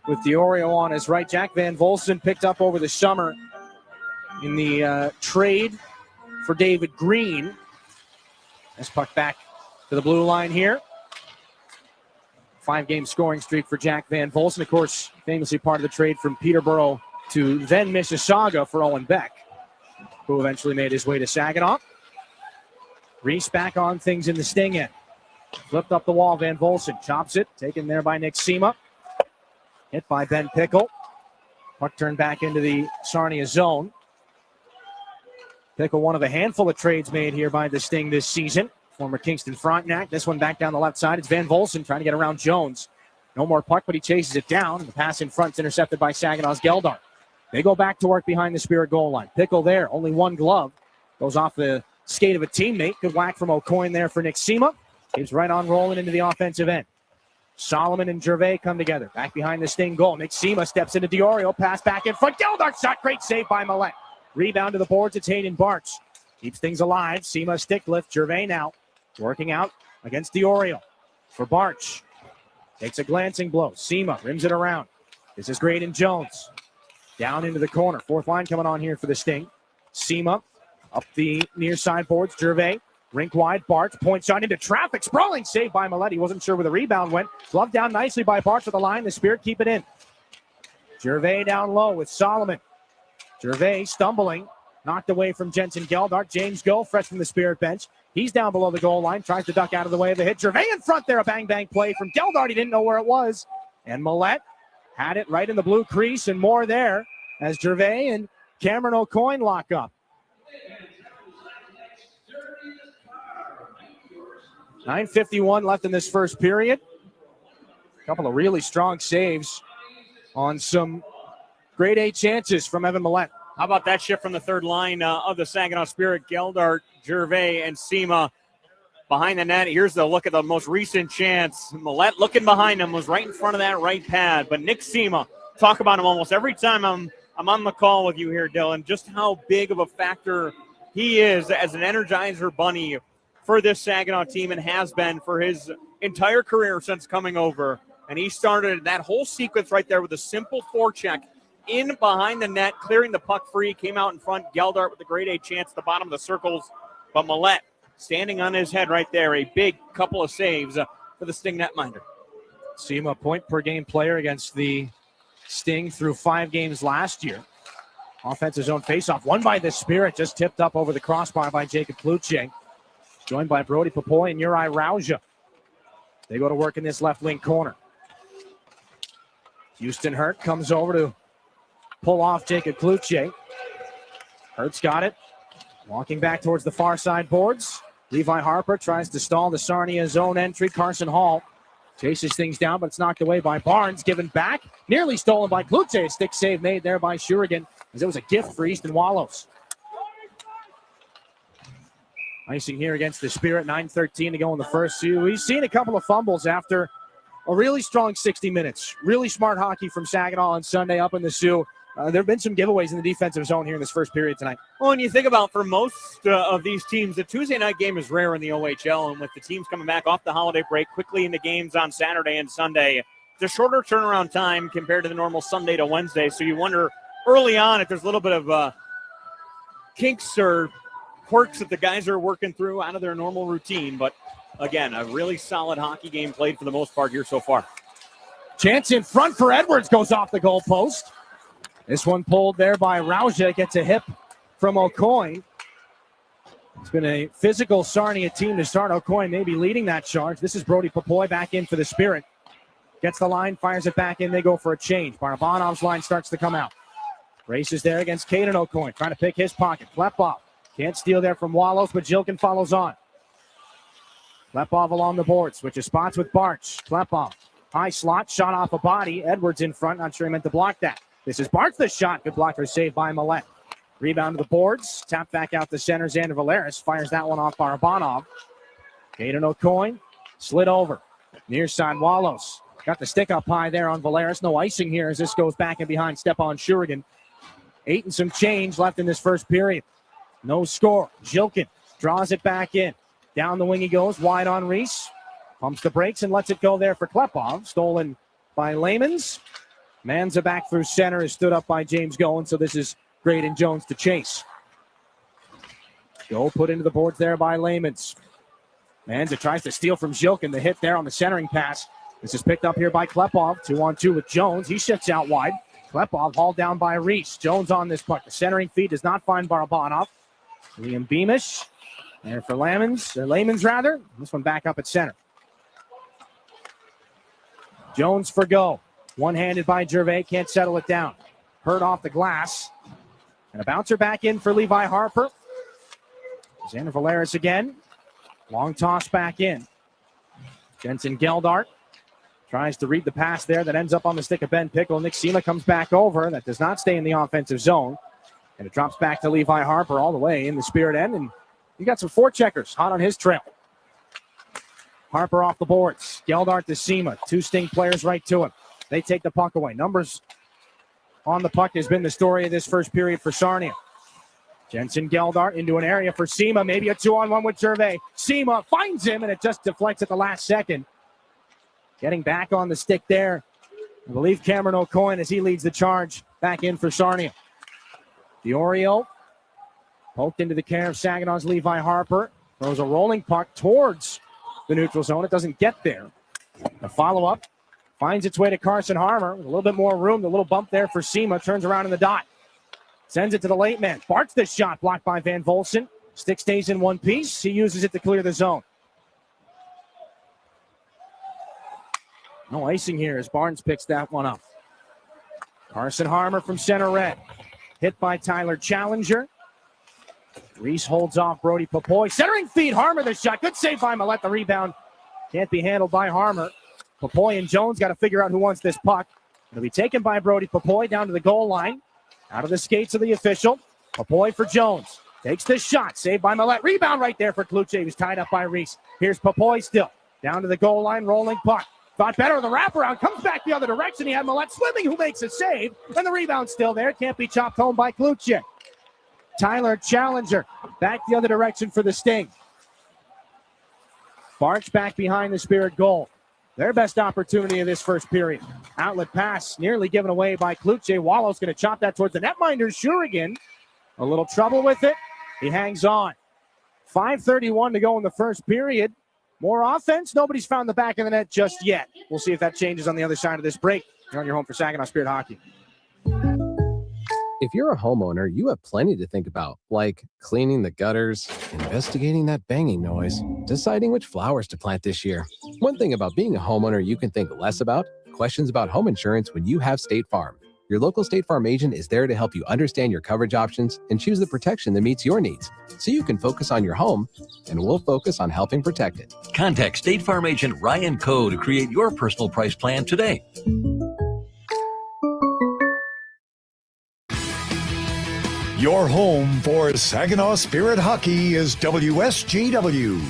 Speaker 2: with Diorio on his right. Jack Van Volsen picked up over the summer in the trade for David Green. This puck back to the blue line here. 5-game scoring streak for Jack Van Volsen. Of course, famously part of the trade from Peterborough to then Mississauga for Owen Beck, who eventually made his way to Saginaw. Reese back on things in the Sting end. Flipped up the wall, Van Volsen chops it, taken there by Nick Sema. Hit by Ben Pickle. Puck turned back into the Sarnia zone. Pickle, one of a handful of trades made here by the Sting this season. Former Kingston Frontenac. This one back down the left side. It's Van Volsen trying to get around Jones. No more puck, but he chases it down. And the pass in front is intercepted by Saginaw's Geldart. They go back to work behind the Spirit goal line. Pickle there, only one glove. Goes off the skate of a teammate. Good whack from O'Coin there for Nick Sema. Keeps right on rolling into the offensive end. Solomon and Gervais come together. Back behind the Sting goal. Nick Sema steps into Diorio. Pass back in front. Geldart shot. Great save by Millette. Rebound to the boards. It's Hayden Bartz. Keeps things alive. Sema stick lift. Gervais now working out against Diorio. For Bartz. Takes a glancing blow. Sema rims it around. This is Graydon Jones. Down into the corner. Fourth line coming on here for the Sting. Sema up the near sideboards. Gervais. Rink wide, Bartz, point shot into traffic. Sprawling save by Millette. He wasn't sure where the rebound went. Gloved down nicely by Bartz at the line. The Spirit keep it in. Gervais down low with Solomon. Gervais stumbling. Knocked away from Jensen Geldart. James Go, fresh from the Spirit bench. He's down below the goal line. Tries to duck out of the way of the hit. Gervais in front there. A bang-bang play from Geldart. He didn't know where it was. And Millette had it right in the blue crease and more there as Gervais and Cameron O'Coin lock up. 9:51 left in this first period. A couple of really strong saves on some grade A chances from Evan Millette.
Speaker 18: How about that shift from the third line of the Saginaw Spirit? Geldart, Gervais, and Sema behind the net. Here's the look at the most recent chance. Millette looking behind him was right in front of that right pad. But Nick Sema, talk about him almost every time I'm on the call with you here, Dylan, just how big of a factor he is as an Energizer bunny for this Saginaw team and has been for his entire career since coming over. And he started that whole sequence right there with a simple forecheck in behind the net, clearing the puck free, came out in front. Geldart with a grade A chance at the bottom of the circles. But Millette standing on his head right there. A big couple of saves for the Sting netminder.
Speaker 2: Sema, point per game player against the Sting through 5 games last year. Offensive zone faceoff, won by the Spirit, just tipped up over the crossbar by Jacob Kluche. Joined by Brody Papoy and Uri Rauja. They go to work in this left wing corner. Houston Hurt comes over to pull off Jacob Kluche. Hurt's got it. Walking back towards the far side boards. Levi Harper tries to stall the Sarnia zone entry. Carson Hall chases things down, but it's knocked away by Barnes. Given back. Nearly stolen by Kluche. A stick save made there by Shurigan, as it was a gift for Easton Wallows. Icing here against the Spirit, 9:13 to go in the first. We've seen a couple of fumbles after a really strong 60 minutes. Really smart hockey from Saginaw on Sunday up in the Sioux. There have been some giveaways in the defensive zone here in this first period tonight.
Speaker 18: Well, when you think about for most of these teams, the Tuesday night game is rare in the OHL, and with the teams coming back off the holiday break quickly into games on Saturday and Sunday, it's a shorter turnaround time compared to the normal Sunday to Wednesday. So you wonder early on if there's a little bit of kinks or quirks that the guys are working through out of their normal routine. But again, a really solid hockey game played for the most part here so far.
Speaker 2: Chance in front for Edwards, goes off the goalpost. This one pulled there by Rauja, gets a hip from O'Coin. It's been a physical Sarnia team to start. O'Coin maybe leading that charge. This is Brody Popoy back in for the Spirit. Gets the line, fires it back in. They go for a change. Barabanov's line starts to come out. Races there against Caden O'Coin, trying to pick his pocket. Klepov can't steal there from Wallows, but Jilkin follows on. Klepov along the board, switches spots with Barch. Klepov, high slot, shot off a body. Edwards in front, not sure he meant to block that. This is Barch, the shot. Good blocker save by Millette. Rebound to the boards, tap back out to center. Xander Valeris fires that one off Barabanov. Caden O'Coin slid over. Near side Wallows. Got the stick up high there on Valeris. No icing here as this goes back and behind Stepan Shurigan. 8 and some change left in this first period. No score. Jilkin draws it back in. Down the wing he goes, wide on Reese. Pumps the brakes and lets it go there for Klepov. Stolen by Lamans. Manza back through center is stood up by James Goen, so this is Graydon Jones to chase. Go put into the boards there by Lamans. Manza tries to steal from Jilkin. The hit there on the centering pass. This is picked up here by Klepov. 2-on-2 with Jones. He shifts out wide. Klepov hauled down by Reese. Jones on this puck. The centering feed does not find Barabanov. Liam Beamish there for Lamans rather. This one back up at center. Jones for go. One-handed by Gervais. Can't settle it down. Hurt off the glass. And a bouncer back in for Levi Harper. Xander Valeris again. Long toss back in. Jensen Geldart tries to read the pass there that ends up on the stick of Ben Pickle. Nick Sema comes back over. That does not stay in the offensive zone. And it drops back to Levi Harper all the way in the Spirit end. And you got some forecheckers hot on his trail. Harper off the boards. Geldart to Sema. 2 Sting players right to him. They take the puck away. Numbers on the puck has been the story of this first period for Sarnia. Jensen Geldart into an area for Sema. Maybe a 2-on-1 with Gervais. Sema finds him, and it just deflects at the last second. Getting back on the stick there. I believe Cameron O'Coin as he leads the charge back in for Sarnia. Diorio poked into the care of Saginaw's Levi Harper. Throws a rolling puck towards the neutral zone. It doesn't get there. The follow-up finds its way to Carson Harmer. With a little bit more room. The little bump there for Sema. Turns around in the dot. Sends it to the late man. Bart's the shot blocked by Van Volsen. Stick stays in one piece. He uses it to clear the zone. No icing here as Barnes picks that one up. Carson Harmer from center red. Hit by Tyler Challenger. Reese holds off Brody Popoy. Centering feed. Harmer the shot. Good save by Millette. The rebound can't be handled by Harmer. Popoy and Jones got to figure out who wants this puck. It'll be taken by Brody Popoy down to the goal line. Out of the skates of the official. Popoy for Jones. Takes the shot. Saved by Millette. Rebound right there for Kluche. He was tied up by Reese. Here's Popoy still. Down to the goal line. Rolling puck. Thought better of the wraparound. Comes back the other direction. He had Millette swimming, who makes a save. And the rebound's still there. Can't be chopped home by Kluche. Tyler Challenger back the other direction for the Sting. Barch back behind the Spirit goal. Their best opportunity of this first period. Outlet pass nearly given away by Kluche. Wallow's going to chop that towards the netminder. Shurigan. A little trouble with it. He hangs on. 5:31 to go in the first period. More offense. Nobody's found the back of the net just yet. We'll see if that changes on the other side of this break. You're on your home for Saginaw Spirit Hockey.
Speaker 6: If you're a homeowner, you have plenty to think about, like cleaning the gutters, investigating that banging noise, deciding which flowers to plant this year. One thing about being a homeowner you can think less about, questions about home insurance when you have State Farm. Your local State Farm agent is there to help you understand your coverage options and choose the protection that meets your needs, so you can focus on your home, and we'll focus on helping protect it.
Speaker 3: Contact State Farm agent Ryan Coe to create your personal price plan today.
Speaker 1: Your home for Saginaw Spirit Hockey is WSGW.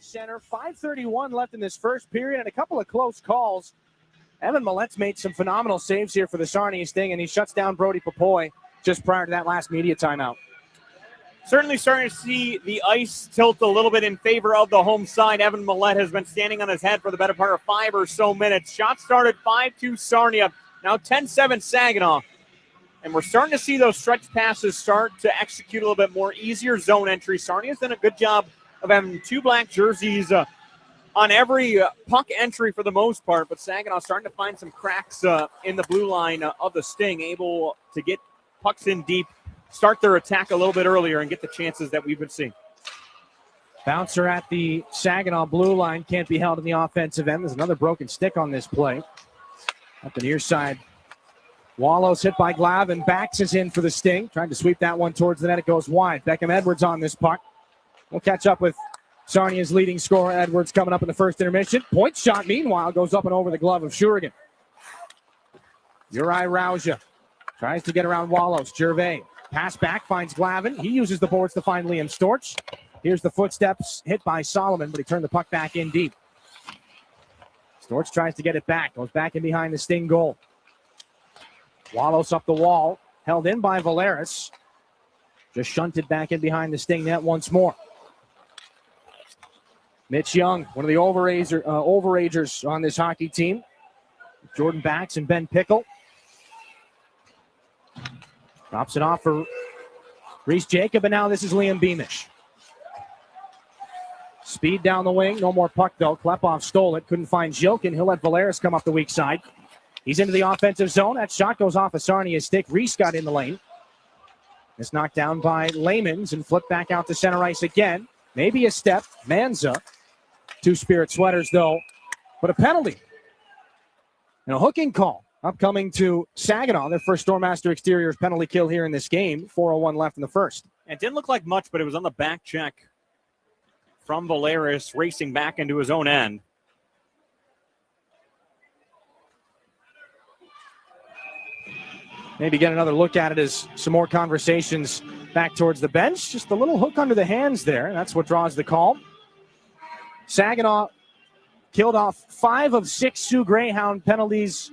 Speaker 2: Center, 5:31 left in this first period and a couple of close calls. Evan Millette's made some phenomenal saves here for the Sarnia Sting, and he shuts down Brody Popoy just prior to that last media timeout.
Speaker 18: Certainly starting to see the ice tilt a little bit in favor of the home side. Evan Millette has been standing on his head for the better part of 5 or so minutes. Shot started 5-2 Sarnia, now 10-7 Saginaw. And we're starting to see those stretch passes start to execute a little bit more easier zone entry. Sarnia's done a good job of having 2 black jerseys on every puck entry for the most part, but Saginaw starting to find some cracks in the blue line of the Sting, able to get pucks in deep, start their attack a little bit earlier, and get the chances that we've been seeing.
Speaker 2: Bouncer at the Saginaw blue line, can't be held in the offensive end. There's another broken stick on this play. Up the near side, Wallows hit by Glavin, backs is in for the Sting, trying to sweep that one towards the net. It goes wide. Beckham Edwards on this puck. We'll catch up with Sarnia's leading scorer, Edwards, coming up in the first intermission. Point shot, meanwhile, goes up and over the glove of Shurigan. Uri Rauja tries to get around Wallows. Gervais, pass back, finds Glavin. He uses the boards to find Liam Storch. Here's the footsteps, hit by Solomon, but he turned the puck back in deep. Storch tries to get it back, goes back in behind the Sting goal. Wallows up the wall, held in by Valeris. Just shunted back in behind the Sting net once more. Mitch Young, one of the overagers on this hockey team. Jordan Bax and Ben Pickle. Drops it off for Reese Jacob, and now this is Liam Beamish. Speed down the wing, no more puck though. Klepov stole it, couldn't find Jilkin. He'll let Valeris come up the weak side. He's into the offensive zone. That shot goes off of Sarnia's stick. Reese got in the lane. It's knocked down by Lamans and flipped back out to center ice again. Maybe a step. Manza. 2 Spirit sweaters though, but a penalty. And a hooking call upcoming to Saginaw, their first Stormmaster Exteriors penalty kill here in this game. 4:01 left in the first.
Speaker 18: It didn't look like much, but it was on the back check from Valeris, racing back into his own end.
Speaker 2: Maybe get another look at it as some more conversations back towards the bench. Just a little hook under the hands there. That's what draws the call. Saginaw killed off 5 of 6 Sioux Greyhound penalties,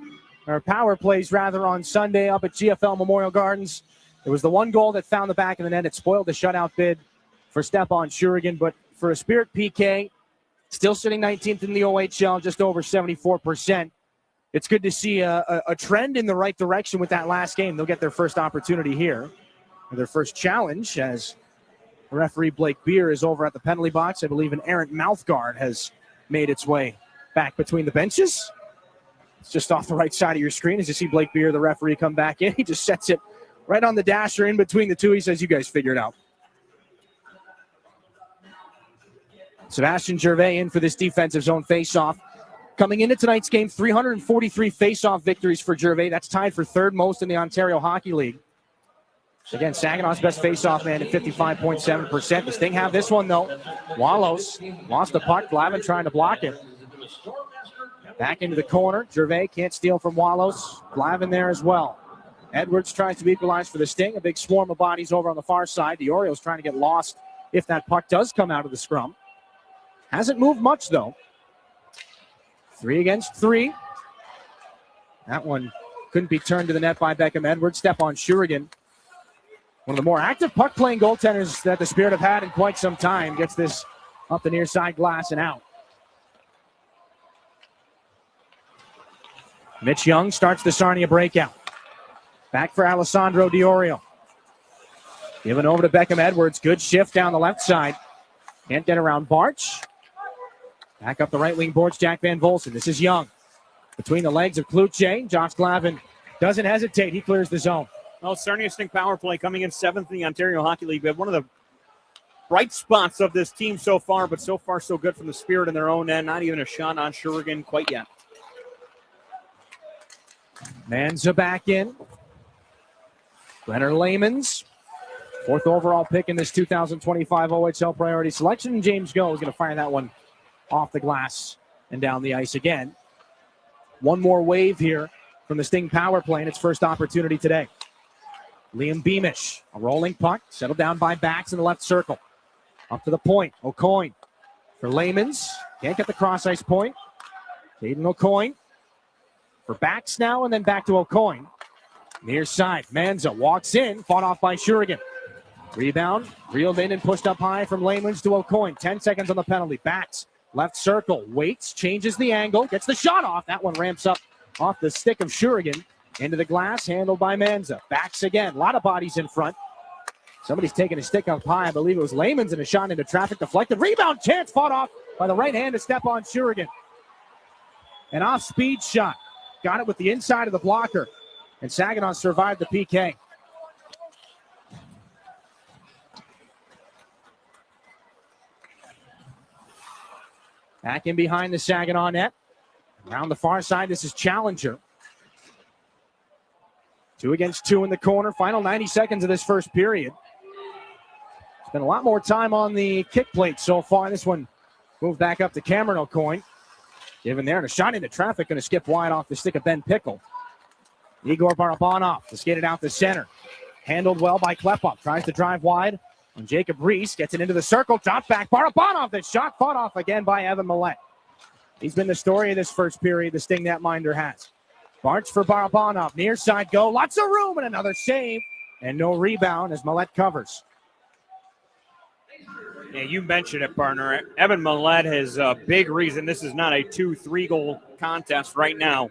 Speaker 2: or power plays rather, on Sunday up at GFL Memorial Gardens. It was the one goal that found the back of the net. It spoiled the shutout bid for Stepan Shurigan, but for a Spirit PK, still sitting 19th in the OHL, just over 74%. It's good to see a trend in the right direction with that last game. They'll get their first opportunity here, or their first challenge, as referee Blake Beer is over at the penalty box. I believe an errant mouth guard has made its way back between the benches. It's just off the right side of your screen as you see Blake Beer, the referee, come back in. He just sets it right on the dasher in between the two. He says, "You guys figure it out." Sebastian Gervais in for this defensive zone faceoff. Coming into tonight's game, 343 faceoff victories for Gervais. That's tied for 3rd most in the Ontario Hockey League. Again, Saginaw's best faceoff man at 55.7%. The Sting have this one, though. Wallows lost the puck. Glavin trying to block it. Back into the corner. Gervais can't steal from Wallows. Glavin there as well. Edwards tries to equalize for the Sting. A big swarm of bodies over on the far side. The Orioles trying to get lost if that puck does come out of the scrum. Hasn't moved much, though. 3 against 3. That one couldn't be turned to the net by Beckham Edwards. Stepan Shurigan, one of the more active puck-playing goaltenders that the Spirit have had in quite some time, gets this up the near side glass and out. Mitch Young starts the Sarnia breakout. Back for Alessandro Diorio. Given over to Beckham Edwards. Good shift down the left side. Can't get around Barch. Back up the right wing boards, Jack Van Volsen. This is Young. Between the legs of Cloutier. Josh Glavin doesn't hesitate. He clears the zone.
Speaker 18: Well, Sarnia Sting power play coming in 7th in the Ontario Hockey League. We have one of the bright spots of this team so far, but so far so good from the Spirit in their own end. Not even a shot on Shurigan quite yet.
Speaker 2: Manza back in. Brenner Lamans, 4th overall pick in this 2025 OHL priority selection. James Go is going to fire that one off the glass and down the ice again. One more wave here from the Sting power play in its first opportunity today. Liam Beamish, a rolling puck, settled down by Bax in the left circle. Up to the point, O'Coin for Lamans. Can't get the cross ice point. Caden O'Coin for Bax now, and then back to O'Coin. Near side, Manza walks in, fought off by Shurigan. Rebound, reeled in and pushed up high from Layman's to O'Coin. 10 seconds on the penalty. Backs, left circle, waits, changes the angle, gets the shot off. That one ramps up off the stick of Shurigan. Into the glass, handled by Manza. Backs again, a lot of bodies in front. Somebody's taking a stick up high. I believe it was Layman's, and a shot into traffic deflected. Rebound chance fought off by the right hand to step on Shurigan. An off-speed shot. Got it with the inside of the blocker. And Saginaw survived the PK. Back in behind the Saginaw net. Around the far side, this is Challenger. 2 against 2 in the corner. Final 90 seconds of this first period. Spent a lot more time on the kick plate so far. This one moved back up to Cameron O'Coin. Given there, and a shot into traffic, going to skip wide off the stick of Ben Pickle. Igor Barabanov to skate it out the center. Handled well by Klepov. Tries to drive wide on Jacob Reese. Gets it into the circle. Drop back. Barabanov. The shot fought off again by Evan Millette. He's been the story of this first period, the Sting netminder has. Barch for Barabanov. Near side go. Lots of room and another save. And no rebound as Millette covers.
Speaker 18: Yeah, you mentioned it, partner. Evan Millette has a big reason this is not a 2-3 goal contest right now.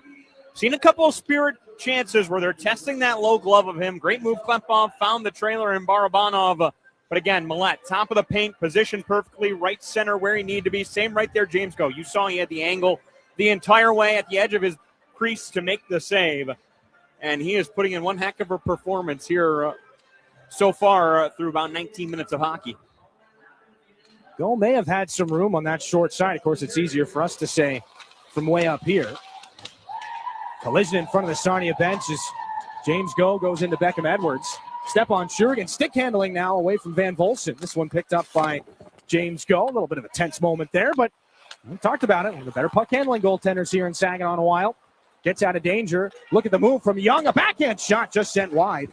Speaker 18: Seen a couple of Spirit chances where they're testing that low glove of him. Great move, Klepov. Found the trailer in Barabanov. But again, Millette, top of the paint, positioned perfectly, right center where he needed to be. Same right there, James Go. You saw he had the angle the entire way at the edge of his crease to make the save. And he is putting in one heck of a performance here so far through about 19 minutes of hockey.
Speaker 2: Go may have had some room on that short side. Of course, it's easier for us to say from way up here. Collision in front of the Sarnia bench as James Go goes into Beckham Edwards. Step on Shurigan. Stick handling now away from Van Volsen. This one picked up by James Go. A little bit of a tense moment there, but we talked about it. One of the better puck handling goaltenders here in Saginaw in a while. Gets out of danger. Look at the move from Young. A backhand shot just sent wide.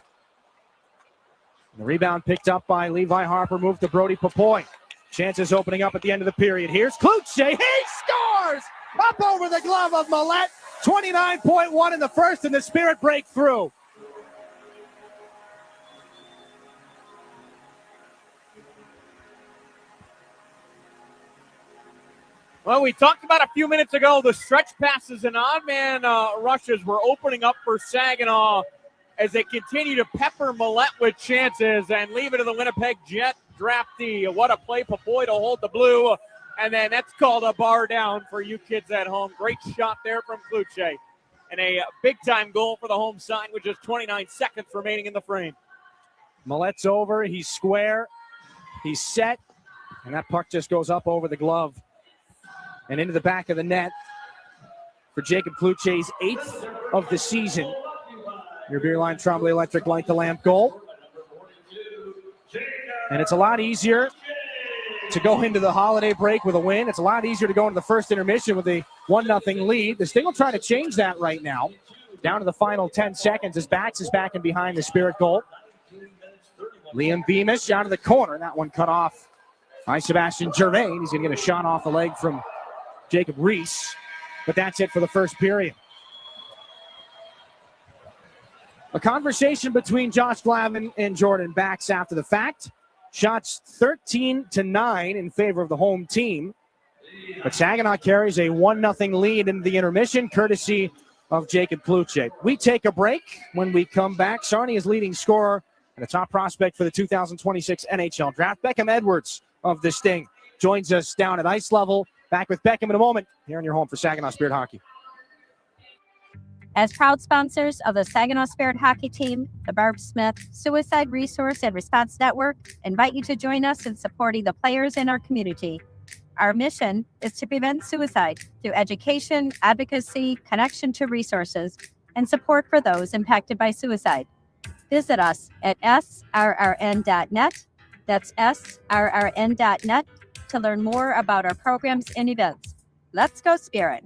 Speaker 2: The rebound picked up by Levi Harper. Moved to Brody Papoy. Chances opening up at the end of the period. Here's Kluche. He scores! Up over the glove of Millette. 29.1 in the first, and the Spirit break through.
Speaker 18: Well, we talked about a few minutes ago, the stretch passes and odd man rushes were opening up for Saginaw as they continue to pepper Millette with chances and leave it to the Winnipeg Jet draftee. What a play, Papoy to hold the blue. And then that's called a bar down for you kids at home. Great shot there from Kluche. And a big-time goal for the home side with just 29 seconds remaining in the frame.
Speaker 2: Millette's over. He's square. He's set. And that puck just goes up over the glove and into the back of the net for Jacob Kluche's 8th of the season. Your Beer Line Trombley Electric Light the Lamp goal. And it's a lot easier to go into the holiday break with a win. It's a lot easier to go into the first intermission with a 1-0 lead. The Sting will try to change that right now. Down to the final 10 seconds as Bax is back and behind the Spirit goal. Liam Beamish out of the corner. That one cut off by Sebastian Germain. He's going to get a shot off the leg from Jacob Reese. But that's it for the first period. A conversation between Josh Glavin and Jordan Bax after the fact. Shots 13-9 in favor of the home team. But Saginaw carries a 1-0 lead into the intermission, courtesy of Jacob Kluche. We take a break. When we come back, Sarnia's leading scorer and a top prospect for the 2026 NHL Draft, Beckham Edwards of the Sting, joins us down at ice level. Back with Beckham in a moment here on your home for Saginaw Spirit Hockey.
Speaker 19: As proud sponsors of the Saginaw Spirit Hockey Team, the Barb Smith Suicide Resource and Response Network invite you to join us in supporting the players in our community. Our mission is to prevent suicide through education, advocacy, connection to resources, and support for those impacted by suicide. Visit us at srrn.net. That's srrn.net to learn more about our programs and events. Let's go Spirit.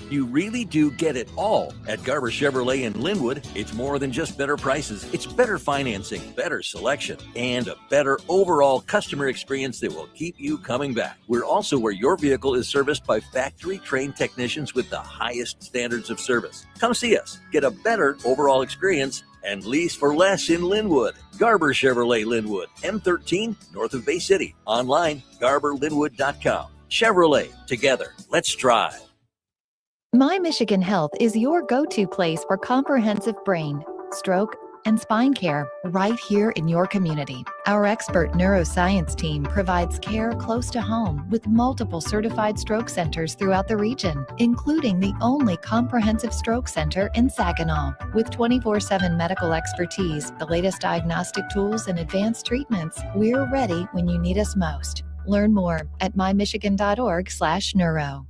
Speaker 3: You really do get it all at Garber Chevrolet in Linwood. It's more than just better prices. It's better financing, better selection, and a better overall customer experience that will keep you coming back. We're also where your vehicle is serviced by factory-trained technicians with the highest standards of service. Come see us. Get a better overall experience and lease for less in Linwood. Garber Chevrolet Linwood, M13, north of Bay City. Online, garberlinwood.com. Chevrolet, together, let's drive.
Speaker 20: My Michigan Health is your go-to place for comprehensive brain, stroke, and spine care right here in your community. Our expert neuroscience team provides care close to home with multiple certified stroke centers throughout the region, including the only comprehensive stroke center in Saginaw. With 24/7 medical expertise, the latest diagnostic tools, and advanced treatments, we're ready when you need us most. Learn more at mymichigan.org/neuro.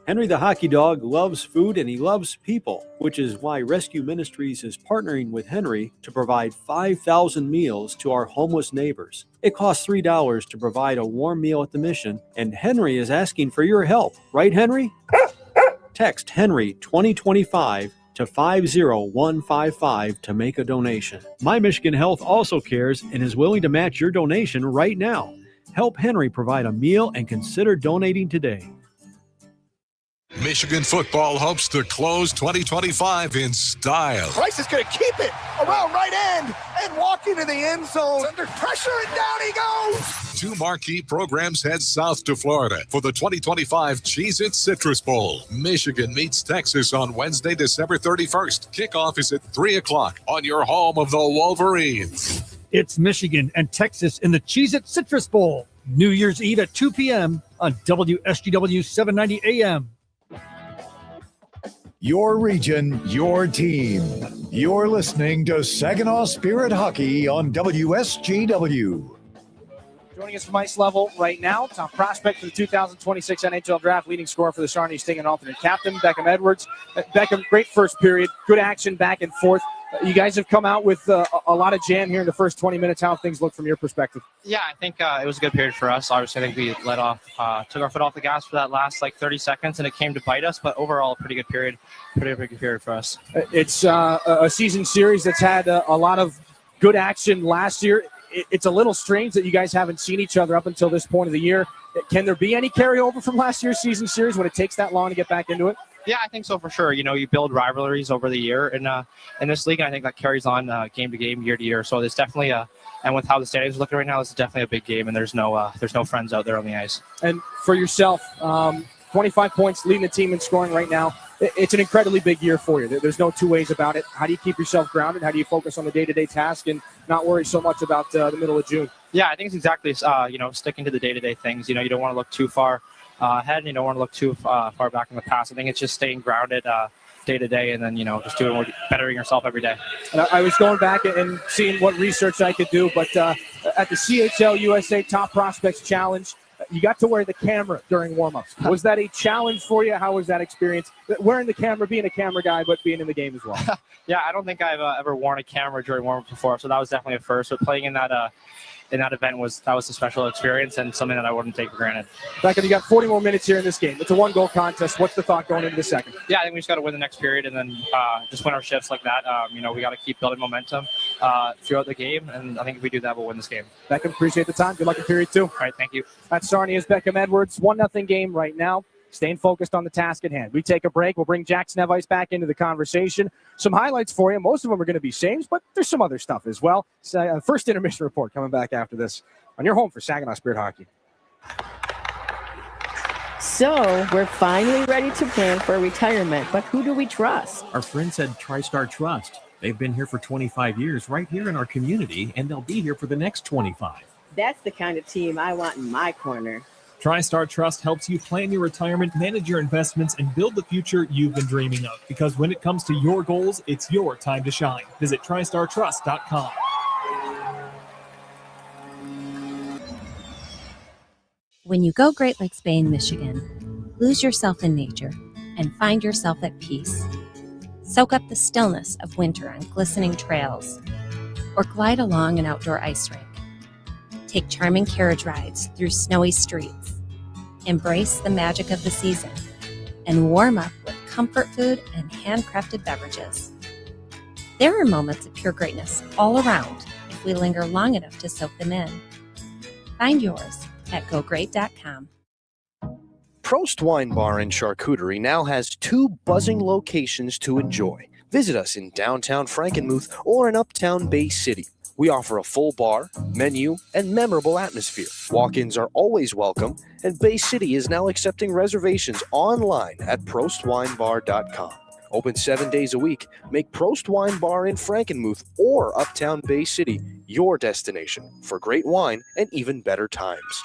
Speaker 21: Henry the Hockey Dog loves food and he loves people, which is why Rescue Ministries is partnering with Henry to provide 5,000 meals to our homeless neighbors. It costs $3 to provide a warm meal at the mission, and Henry is asking for your help. Right, Henry? Text Henry 2025 to 50155 to make a donation. My Michigan Health also cares and is willing to match your donation right now. Help Henry provide a meal and consider donating today.
Speaker 22: Michigan football hopes to close 2025 in style.
Speaker 23: Price is going to keep it around right end and walk into the end zone. Under pressure, and down he goes.
Speaker 22: Two marquee programs head south to Florida for the 2025 Cheez-It Citrus Bowl. Michigan meets Texas on Wednesday, December 31st. Kickoff is at 3 o'clock on your home of the Wolverines.
Speaker 24: It's Michigan and Texas in the Cheez-It Citrus Bowl. New Year's Eve at 2 p.m. on WSGW 790 AM.
Speaker 1: Your region, your team. You're listening to Saginaw Spirit Hockey on WSGW.
Speaker 2: Joining us from ice level right now, top prospect for the 2026 NHL Draft, leading scorer for the Sarnia Sting and alternate captain, Beckham Edwards. Beckham, great first period, good action back and forth. You guys have come out with a lot of jam here in the first 20 minutes. How have things look from your perspective?
Speaker 25: Yeah, I think it was a good period for us. Obviously, I think we let off, took our foot off the gas for that last 30 seconds, and it came to bite us. But overall, a pretty good period for us.
Speaker 2: It's a season series that's had a lot of good action last year. It's a little strange that you guys haven't seen each other up until this point of the year. Can there be any carryover from last year's season series when it takes that long to get back into it?
Speaker 25: Yeah, I think so for sure. You know, you build rivalries over the year in this league, and I think that carries on game to game, year to year. So there's definitely and with how the stadium's looking right now, it's definitely a big game, and there's no friends out there on the ice.
Speaker 2: And for yourself, 25 points, leading the team in scoring right now. It's an incredibly big year for you. There's no two ways about it. How do you keep yourself grounded? How do you focus on the day-to-day task and not worry so much about the middle of June?
Speaker 25: Yeah, I think it's exactly, sticking to the day-to-day things. You know, you don't want to look too far ahead, and you don't want to look too far back in the past. I think it's just staying grounded day to day, and then just bettering yourself every day.
Speaker 2: And I was going back and seeing what research I could do, but at the CHL USA Top Prospects Challenge, you got to wear the camera during warmups. Was that a challenge for you? How was that experience? Wearing the camera, being a camera guy, but being in the game as well.
Speaker 25: Yeah, I don't think I've ever worn a camera during warmups before, so that was definitely a first. But playing in that event was a special experience and something that I wouldn't take for granted.
Speaker 2: Beckham, you got 40 more minutes here in this game. It's a one-goal contest. What's the thought going into the second?
Speaker 25: Yeah, I think we just got to win the next period and then just win our shifts like that. We got to keep building momentum throughout the game, and I think if we do that, we'll win this game.
Speaker 2: Beckham, appreciate the time. Good luck in period 2.
Speaker 25: All right, thank you.
Speaker 2: That's Sarnia's Beckham Edwards. 1-0 game right now. Staying focused on the task at hand. We take a break. We'll bring Jack Snevice back into the conversation. Some highlights for you. Most of them are going to be saves, but there's some other stuff as well. So, first intermission report coming back after this on your home for Saginaw Spirit Hockey.
Speaker 26: So we're finally ready to plan for retirement, but who do we trust?
Speaker 11: Our friends at TriStar Trust. They've been here for 25 years right here in our community, and they'll be here for the next 25.
Speaker 26: That's the kind of team I want in my corner.
Speaker 11: TriStar Trust helps you plan your retirement, manage your investments, and build the future you've been dreaming of. Because when it comes to your goals, it's your time to shine. Visit TriStarTrust.com.
Speaker 27: When you go Great Lakes Bay in Michigan, lose yourself in nature and find yourself at peace. Soak up the stillness of winter on glistening trails, or glide along an outdoor ice rink. Take charming carriage rides through snowy streets. Embrace the magic of the season and warm up with comfort food and handcrafted beverages. There are moments of pure greatness all around if we linger long enough to soak them in. Find yours at gogreat.com.
Speaker 28: Prost Wine Bar and Charcuterie now has 2 buzzing locations to enjoy.
Speaker 4: Visit us in downtown Frankenmuth or in uptown Bay City. We offer a full bar, menu, and memorable atmosphere. Walk-ins are always welcome, and Bay City is now accepting reservations online at prostwinebar.com. Open 7 days a week. Make Prost Wine Bar in Frankenmuth or uptown Bay City your destination for great wine and even better times.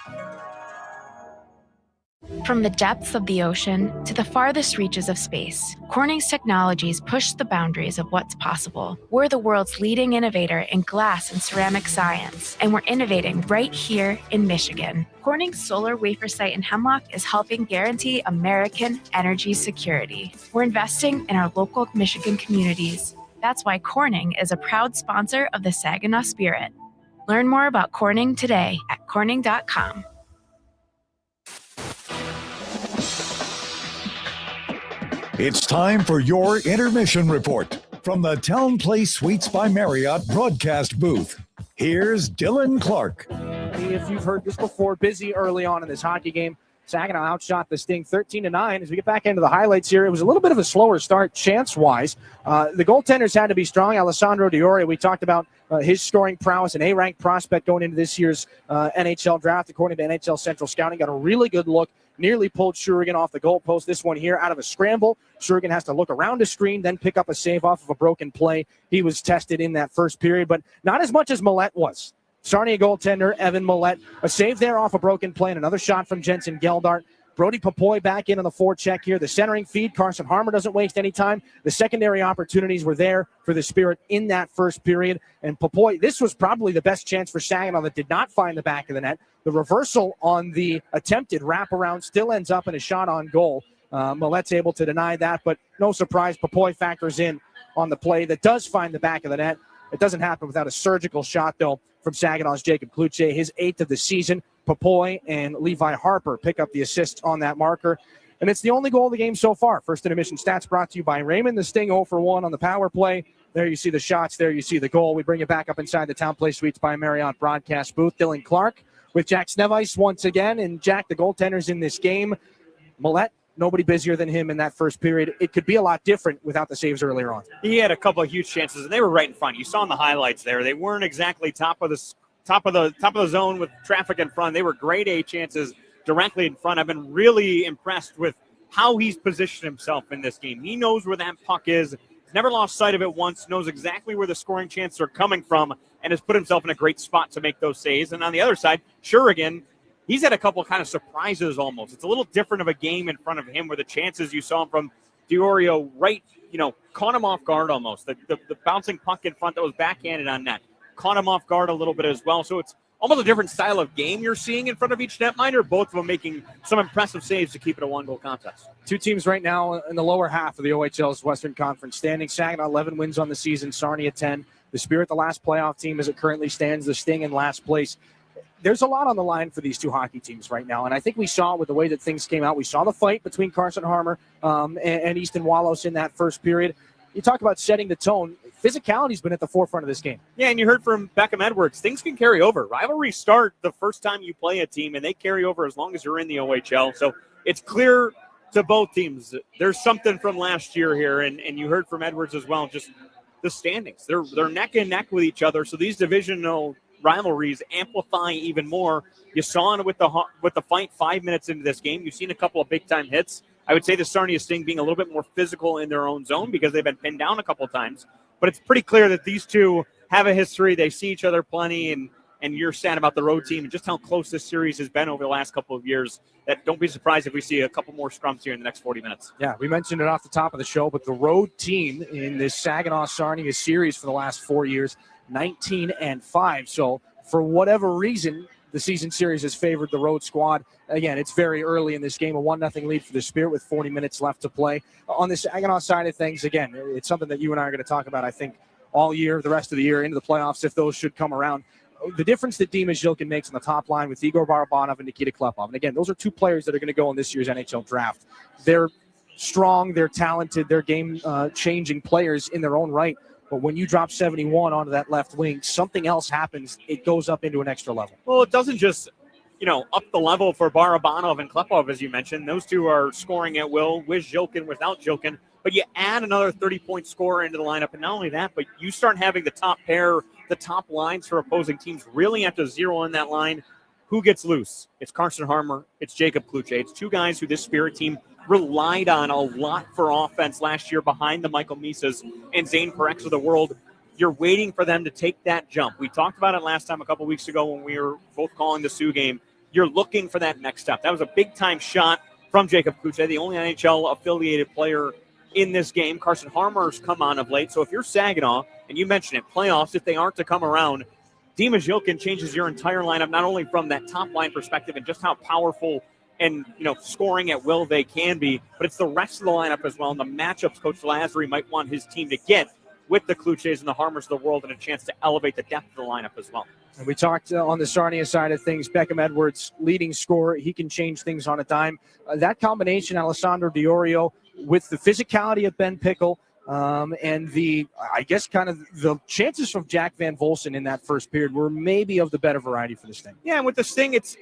Speaker 5: From the depths of the ocean to the farthest reaches of space, Corning's technologies push the boundaries of what's possible. We're the world's leading innovator in glass and ceramic science, and we're innovating right here in Michigan. Corning's solar wafer site in Hemlock is helping guarantee American energy security. We're investing in our local Michigan communities. That's why Corning is a proud sponsor of the Saginaw Spirit. Learn more about Corning today at corning.com.
Speaker 1: It's time for your intermission report from the Town Place Suites by Marriott broadcast booth. Here's Dylan Clark.
Speaker 2: If you've heard this before, busy early on in this hockey game. Saginaw outshot the Sting 13-9. As we get back into the highlights here, it was a little bit of a slower start chance-wise. The goaltenders had to be strong. Alessandro Dioria, we talked about his scoring prowess, an A-ranked prospect going into this year's NHL draft. According to NHL Central Scouting, got a really good look. Nearly pulled Shurigan off the goalpost. This one here out of a scramble. Shurigan has to look around a screen, then pick up a save off of a broken play. He was tested in that first period, but not as much as Millette was. Sarnia goaltender Evan Millette, a save there off a broken play, and another shot from Jensen Geldart. Brody Papoy back in on the forecheck here. The centering feed, Carson Harmer doesn't waste any time. The secondary opportunities were there for the Spirit in that first period. And Papoy, this was probably the best chance for Saginaw that did not find the back of the net. The reversal on the attempted wraparound still ends up in a shot on goal. Millette's able to deny that, but no surprise, Papoy factors in on the play that does find the back of the net. It doesn't happen without a surgical shot, though, from Saginaw's Jacob Kluche, his 8th of the season. Papoy and Levi Harper pick up the assists on that marker. And it's the only goal of the game so far. First intermission stats brought to you by Raymond. The Sting 0 for 1 on the power play. There you see the shots. There you see the goal. We bring it back up inside the Town Place Suites by Marriott broadcast booth. Dylan Clark with Jack Snevice once again. And Jack, the goaltenders in this game. Millette, nobody busier than him in that first period. It could be a lot different without the saves earlier on.
Speaker 18: He had a couple of huge chances, and they were right in front. You saw in the highlights there. They weren't exactly top of the zone with traffic in front. They were grade A chances directly in front. I've been really impressed with how he's positioned himself in this game. He knows where that puck is. He's never lost sight of it once, knows exactly where the scoring chances are coming from, and has put himself in a great spot to make those saves. And on the other side, Shurigan, he's had a couple kind of surprises almost. It's a little different of a game in front of him where the chances you saw from Diorio right, caught him off guard almost. The bouncing puck in front that was backhanded on net caught him off guard a little bit as well. So it's almost a different style of game you're seeing in front of each netminder, both of them making some impressive saves to keep it a one-goal contest.
Speaker 2: Two teams right now in the lower half of the OHL's Western Conference standings. Saginaw 11 wins on the season, Sarnia 10. The Spirit, the last playoff team as it currently stands. The Sting in last place. There's a lot on the line for these two hockey teams right now, and I think we saw with the way that things came out. We saw the fight between Carson Harmer and Easton Wallows in that first period. You talk about setting the tone. Physicality's been at the forefront of this game.
Speaker 18: Yeah, and you heard from Beckham Edwards. Things can carry over. Rivalries start the first time you play a team, and they carry over as long as you're in the OHL. So it's clear to both teams. There's something from last year here, and you heard from Edwards as well, just the standings. They're neck and neck with each other, so these divisional rivalries amplify even more. You saw it with the fight 5 minutes into this game. You've seen a couple of big-time hits. I would say the Sarnia Sting being a little bit more physical in their own zone because they've been pinned down a couple of times. But it's pretty clear that these two have a history. They see each other plenty, and you're sad about the road team and just how close this series has been over the last couple of years. That don't be surprised if we see a couple more scrums here in the next 40 minutes.
Speaker 2: Yeah, we mentioned it off the top of the show, but the road team in this Saginaw-Sarnia series for the last 4 years, 19-5. So for whatever reason, the season series has favored the road squad. Again, it's very early in this game, a 1-0 lead for the Spirit with 40 minutes left to play. On the Saginaw side of things, again, it's something that you and I are going to talk about, I think, all year, the rest of the year, into the playoffs, if those should come around. The difference that Dima Zhilkin makes on the top line with Igor Barabanov and Nikita Klepov. And again, those are two players that are going to go in this year's NHL draft. They're strong, they're talented, they're game-changing players in their own right. But when you drop 71 onto that left wing, something else happens. It goes up into an extra level.
Speaker 18: Well, it doesn't just, up the level for Barabanov and Klepov, as you mentioned. Those two are scoring at will with Zhilkin, without Zhilkin. But you add another 30-point scorer into the lineup, and not only that, but you start having the top pair, the top lines for opposing teams really have to zero in that line. Who gets loose? It's Carson Harmer. It's Jacob Kluche. It's two guys who this Spirit team relied on a lot for offense last year behind the Michael Misas and Zane Parek's of the world. You're waiting for them to take that jump. We talked about it last time a couple weeks ago when we were both calling the Sioux game. You're looking for that next step. That was a big-time shot from Jacob Kluche, the only NHL-affiliated player in this game. Carson Harmer's come on of late. So if you're Saginaw, and you mentioned it, playoffs, if they aren't to come around, Dima Zhilkin changes your entire lineup, not only from that top-line perspective and just how powerful and scoring at will they can be, but it's the rest of the lineup as well, and the matchups Coach Lazary might want his team to get with the Kluches and the Harmers of the world, and a chance to elevate the depth of the lineup as well.
Speaker 2: And we talked on the Sarnia side of things, Beckham Edwards, leading scorer. He can change things on a dime. That combination, Alessandro Diorio, with the physicality of Ben Pickle, and the chances from Jack Van Volsen in that first period were maybe of the better variety for the Sting.
Speaker 18: Yeah, and with the Sting, it's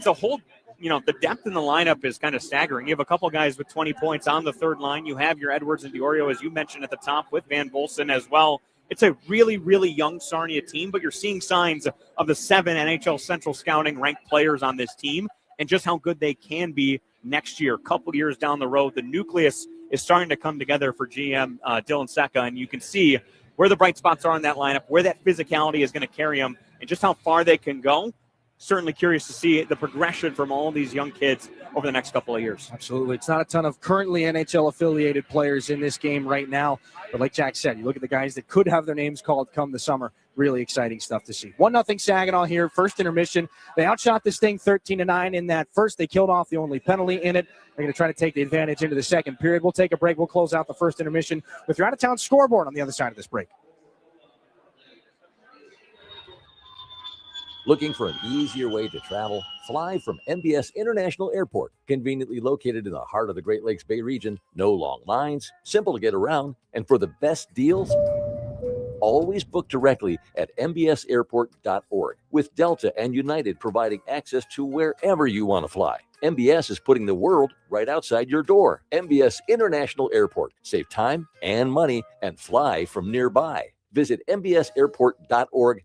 Speaker 18: a whole, the depth in the lineup is kind of staggering. You have a couple guys with 20 points on the third line. You have your Edwards and Diorio, as you mentioned, at the top with Van Volsen as well. It's a really, really young Sarnia team, but you're seeing signs of the 7 NHL Central Scouting ranked players on this team and just how good they can be next year. A couple years down the road, the nucleus is starting to come together for GM Dylan Secca, and you can see where the bright spots are in that lineup, where that physicality is going to carry them, and just how far they can go. Certainly curious to see the progression from all these young kids over the next couple of years.
Speaker 2: Absolutely. It's not a ton of currently NHL-affiliated players in this game right now. But like Jack said, you look at the guys that could have their names called come the summer. Really exciting stuff to see. 1-0 Saginaw here, first intermission. They outshot this thing 13-9 in that first. They killed off the only penalty in it. They're going to try to take the advantage into the second period. We'll take a break. We'll close out the first intermission with your out-of-town scoreboard on the other side of this break.
Speaker 3: Looking for an easier way to travel? Fly from MBS International Airport, conveniently located in the heart of the Great Lakes Bay region. No long lines, simple to get around, and for the best deals, always book directly at mbsairport.org, with Delta and United providing access to wherever you want to fly. MBS is putting the world right outside your door. MBS International Airport. Save time and money and fly from nearby. Visit mbsairport.org.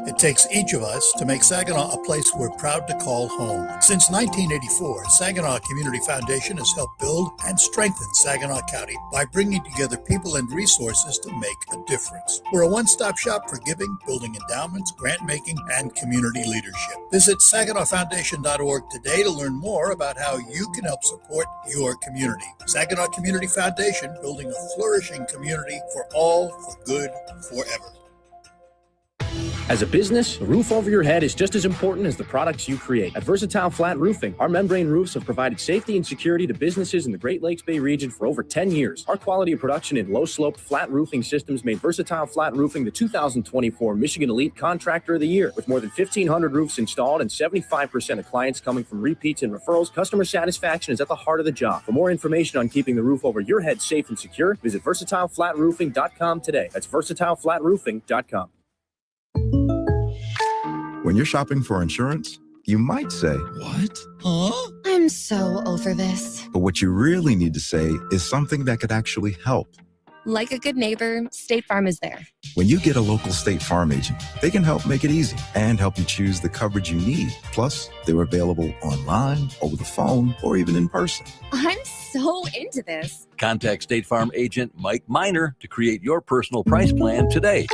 Speaker 7: It takes each of us to make Saginaw a place we're proud to call home. Since 1984, Saginaw Community Foundation has helped build and strengthen Saginaw County by bringing together people and resources to make a difference. We're a one-stop shop for giving, building endowments, grant-making, and community leadership. Visit SaginawFoundation.org today to learn more about how you can help support your community. Saginaw Community Foundation, building a flourishing community for all, for good, forever.
Speaker 8: As a business, a roof over your head is just as important as the products you create. At Versatile Flat Roofing, our membrane roofs have provided safety and security to businesses in the Great Lakes Bay region for over 10 years. Our quality of production in low-sloped flat roofing systems made Versatile Flat Roofing the 2024 Michigan Elite Contractor of the Year. With more than 1,500 roofs installed and 75% of clients coming from repeats and referrals, customer satisfaction is at the heart of the job. For more information on keeping the roof over your head safe and secure, visit VersatileFlatRoofing.com today. That's VersatileFlatRoofing.com.
Speaker 9: When you're shopping for insurance, you might say, "What? Huh?"
Speaker 10: I'm so over this.
Speaker 9: But what you really need to say is something that could actually help.
Speaker 10: Like a good neighbor, State Farm is there.
Speaker 9: When you get a local State Farm agent, they can help make it easy and help you choose the coverage you need. Plus, they're available online, over the phone, or even in person.
Speaker 10: I'm so into this.
Speaker 3: Contact State Farm agent Mike Miner to create your personal price plan today.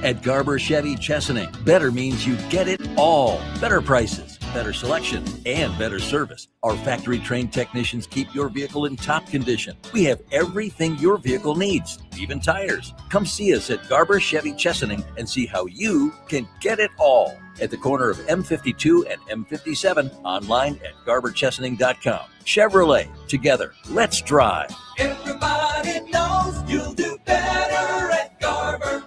Speaker 3: At Garber Chevy Chesaning, better means you get it all. Better prices, better selection, and better service. Our factory-trained technicians keep your vehicle in top condition. We have everything your vehicle needs, even tires. Come see us at Garber Chevy Chesaning and see how you can get it all. At the corner of M52 and M57, online at GarberChesaning.com. Chevrolet, together, let's drive.
Speaker 17: Everybody knows you'll do better at Garber.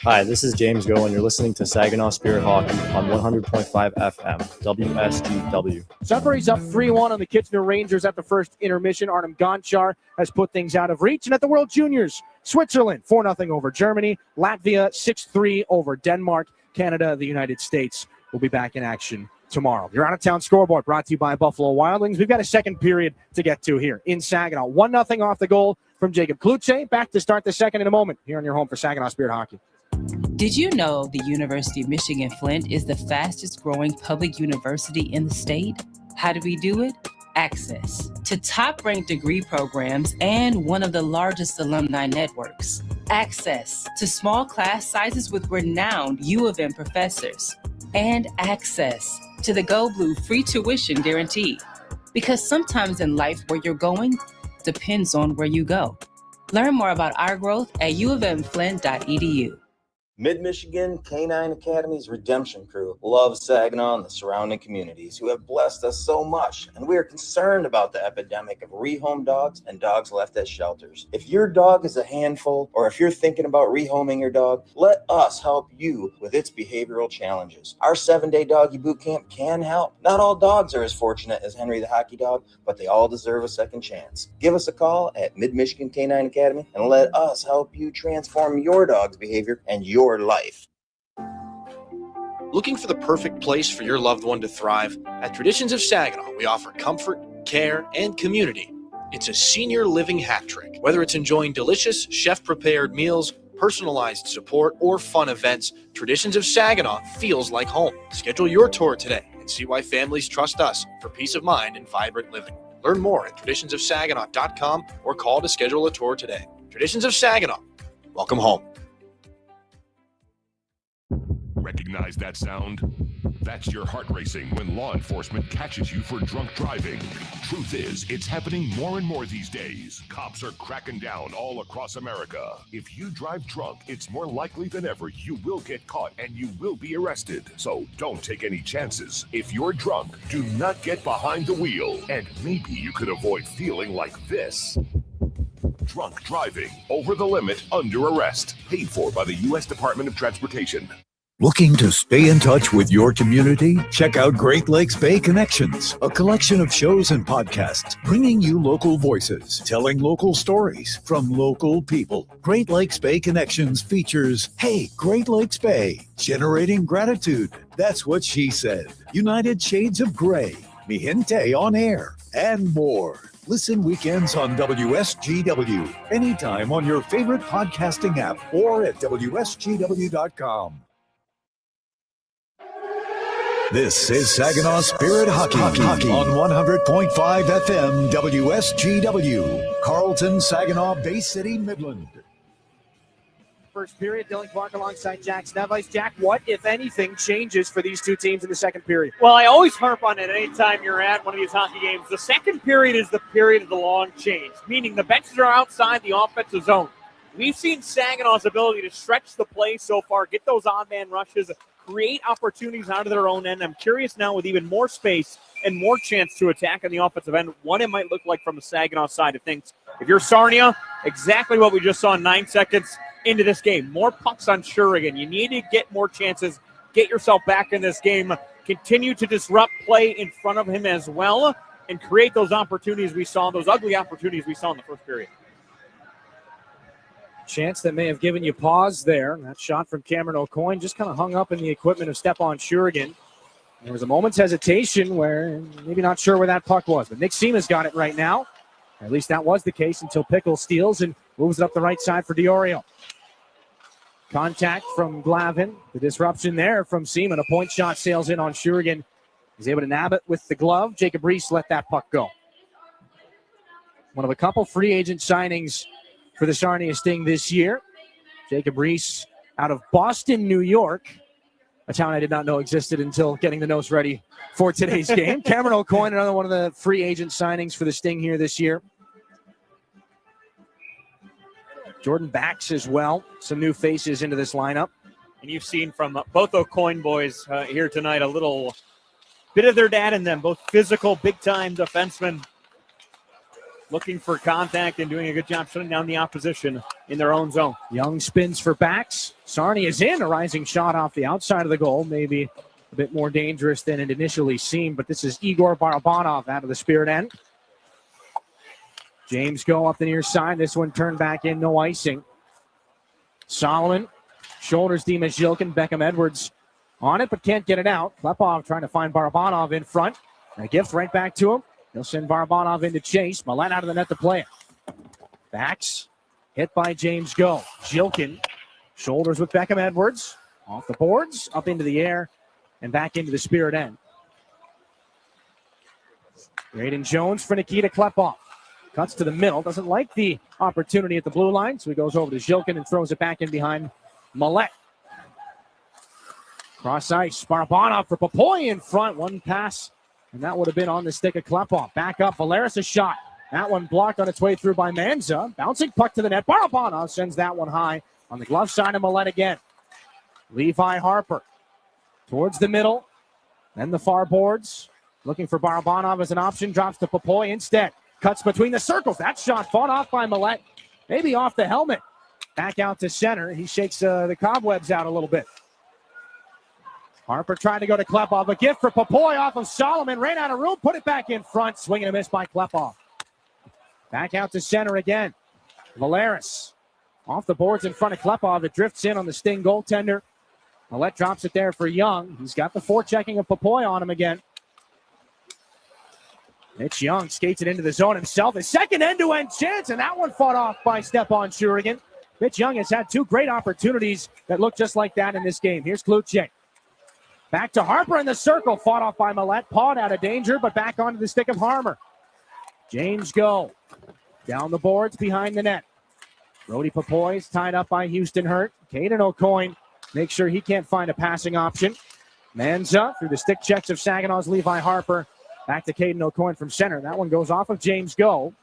Speaker 6: Hi, this is James Go, and you're listening to Saginaw Spirit Hockey on 100.5 FM, WSGW.
Speaker 2: Sudbury's up 3-1 on the Kitchener Rangers at the first intermission. Artem Gonchar has put things out of reach. And at the World Juniors, Switzerland 4-0 over Germany. Latvia 6-3 over Denmark. Canada, the United States will be back in action tomorrow. Your out-of-town scoreboard brought to you by Buffalo Wild Wings. We've got a second period to get to here in Saginaw. 1-0 off the goal from Jacob Kluche. Back to start the second in a moment here on your home for Saginaw Spirit Hockey.
Speaker 12: Did you know the University of Michigan Flint is the fastest growing public university in the state? How do we do it? Access to top-ranked degree programs and one of the largest alumni networks. Access to small class sizes with renowned U of M professors. And access to the Go Blue free tuition guarantee. Because sometimes in life where you're going depends on where you go. Learn more about our growth at uofmflint.edu.
Speaker 13: Mid-Michigan Canine Academy's Redemption Crew loves Saginaw and the surrounding communities who have blessed us so much, and we are concerned about the epidemic of rehome dogs and dogs left at shelters. If your dog is a handful, or if you're thinking about rehoming your dog, let us help you with its behavioral challenges. Our 7-day doggy boot camp can help. Not all dogs are as fortunate as Henry the Hockey Dog, but they all deserve a second chance. Give us a call at Mid-Michigan Canine Academy and let us help you transform your dog's behavior and your life.
Speaker 8: Looking for the perfect place for your loved one to thrive? At Traditions of Saginaw, we offer comfort, care, and community. It's a senior living hat trick. Whether it's enjoying delicious, chef-prepared meals, personalized support, or fun events, Traditions of Saginaw feels like home. Schedule your tour today and see why families trust us for peace of mind and vibrant living. Learn more at traditionsofsaginaw.com or call to schedule a tour today. Traditions of Saginaw. Welcome home.
Speaker 14: Recognize that sound? That's your heart racing when law enforcement catches you for drunk driving. Truth is, it's happening more and more these days. Cops are cracking down all across America. If you drive drunk, it's more likely than ever you will get caught and you will be arrested. So don't take any chances. If you're drunk, do not get behind the wheel. And maybe you could avoid feeling like this. Drunk driving, over the limit, under arrest. Paid for by the U.S. Department of Transportation.
Speaker 1: Looking to stay in touch with your community? Check out Great Lakes Bay Connections, a collection of shows and podcasts bringing you local voices, telling local stories from local people. Great Lakes Bay Connections features Hey, Great Lakes Bay, Generating Gratitude, That's What She Said, United Shades of Gray, Mi Gente on Air, and more. Listen weekends on WSGW, anytime on your favorite podcasting app or at WSGW.com. This is Saginaw Spirit Hockey on 100.5 FM WSGW, Carlton, Saginaw, Bay City, Midland.
Speaker 2: First period, Dylan Clark alongside Jack Snevice. Jack, what, if anything, changes for these two teams in the second period?
Speaker 18: Well, I always harp on it anytime you're at one of these hockey games. The second period is the period of the long change, meaning the benches are outside the offensive zone. We've seen Saginaw's ability to stretch the play so far, get those odd-man rushes, create opportunities out of their own end. I'm curious now with even more space and more chance to attack on the offensive end, what it might look like from the Saginaw side of things. If you're Sarnia, exactly what we just saw 9 seconds into this game. More pucks on Shurigan. You need to get more chances, get yourself back in this game, continue to disrupt play in front of him as well, and create those opportunities we saw, those ugly opportunities we saw in the first period.
Speaker 2: Chance that may have given you pause there. That shot from Cameron O'Coin just kind of hung up in the equipment of Stepan Shurigan. There was a moment's hesitation where maybe not sure where that puck was, but Nick Seema's got it right now. At least that was the case until Pickle steals and moves it up the right side for Diorio. Contact from Glavin. The disruption there from Seema. A point shot sails in on Shurigan. He's able to nab it with the glove. Jacob Reese let that puck go. One of a couple free agent signings for the Sarnia Sting this year. Jacob Reese out of Boston, New York, a town I did not know existed until getting the notes ready for today's game. Cameron O'Coin, another one of the free agent signings for the Sting here this year. Jordan Bax as well. Some new faces into this lineup.
Speaker 18: And you've seen from both O'Coin boys here tonight a little bit of their dad in them, both physical, big-time defensemen, looking for contact and doing a good job shutting down the opposition in their own zone.
Speaker 2: Young spins for backs. Sarnia is in. A rising shot off the outside of the goal. Maybe a bit more dangerous than it initially seemed, but this is Igor Barabanov out of the Spirit end. James Go up the near side. This one turned back in, no icing. Solomon shoulders Dima Zhilkin. Beckham Edwards on it, but can't get it out. Klepov trying to find Barabanov in front. A gift right back to him. He'll send Barabanov into chase. Millette out of the net to play it. Backs hit by James Go. Zhilkin shoulders with Beckham Edwards. Off the boards, up into the air, and back into the Spirit end. Braden Jones for Nikita Klepov. Cuts to the middle. Doesn't like the opportunity at the blue line, so he goes over to Zhilkin and throws it back in behind Millette. Cross ice. Barabanov for Popoy in front. One pass, and that would have been on the stick of Klepov. Back up. Valeris a shot. That one blocked on its way through by Manza. Bouncing puck to the net. Barabanov sends that one high on the glove side of Millette again. Levi Harper towards the middle. Then the far boards. Looking for Barabanov as an option. Drops to Popoy instead. Cuts between the circles. That shot fought off by Millette. Maybe off the helmet. Back out to center. He shakes the cobwebs out a little bit. Harper trying to go to Klepov. A gift for Popoy off of Solomon. Ran out of room. Put it back in front. Swing and a miss by Klepov. Back out to center again. Valeris off the boards in front of Klepov. It drifts in on the Sting goaltender. Millette drops it there for Young. He's got the forechecking of Popoy on him again. Mitch Young skates it into the zone himself. His second end-to-end chance, and that one fought off by Stepan Shurigan. Mitch Young has had two great opportunities that look just like that in this game. Here's Kluche. Back to Harper in the circle. Fought off by Millette. Pawed out of danger, but back onto the stick of Harmer. James Go. Down the boards behind the net. Brody Popoy is tied up by Houston Hurt. Caden O'Coin makes sure he can't find a passing option. Manza through the stick checks of Saginaw's Levi Harper. Back to Caden O'Coin from center. That one goes off of James Go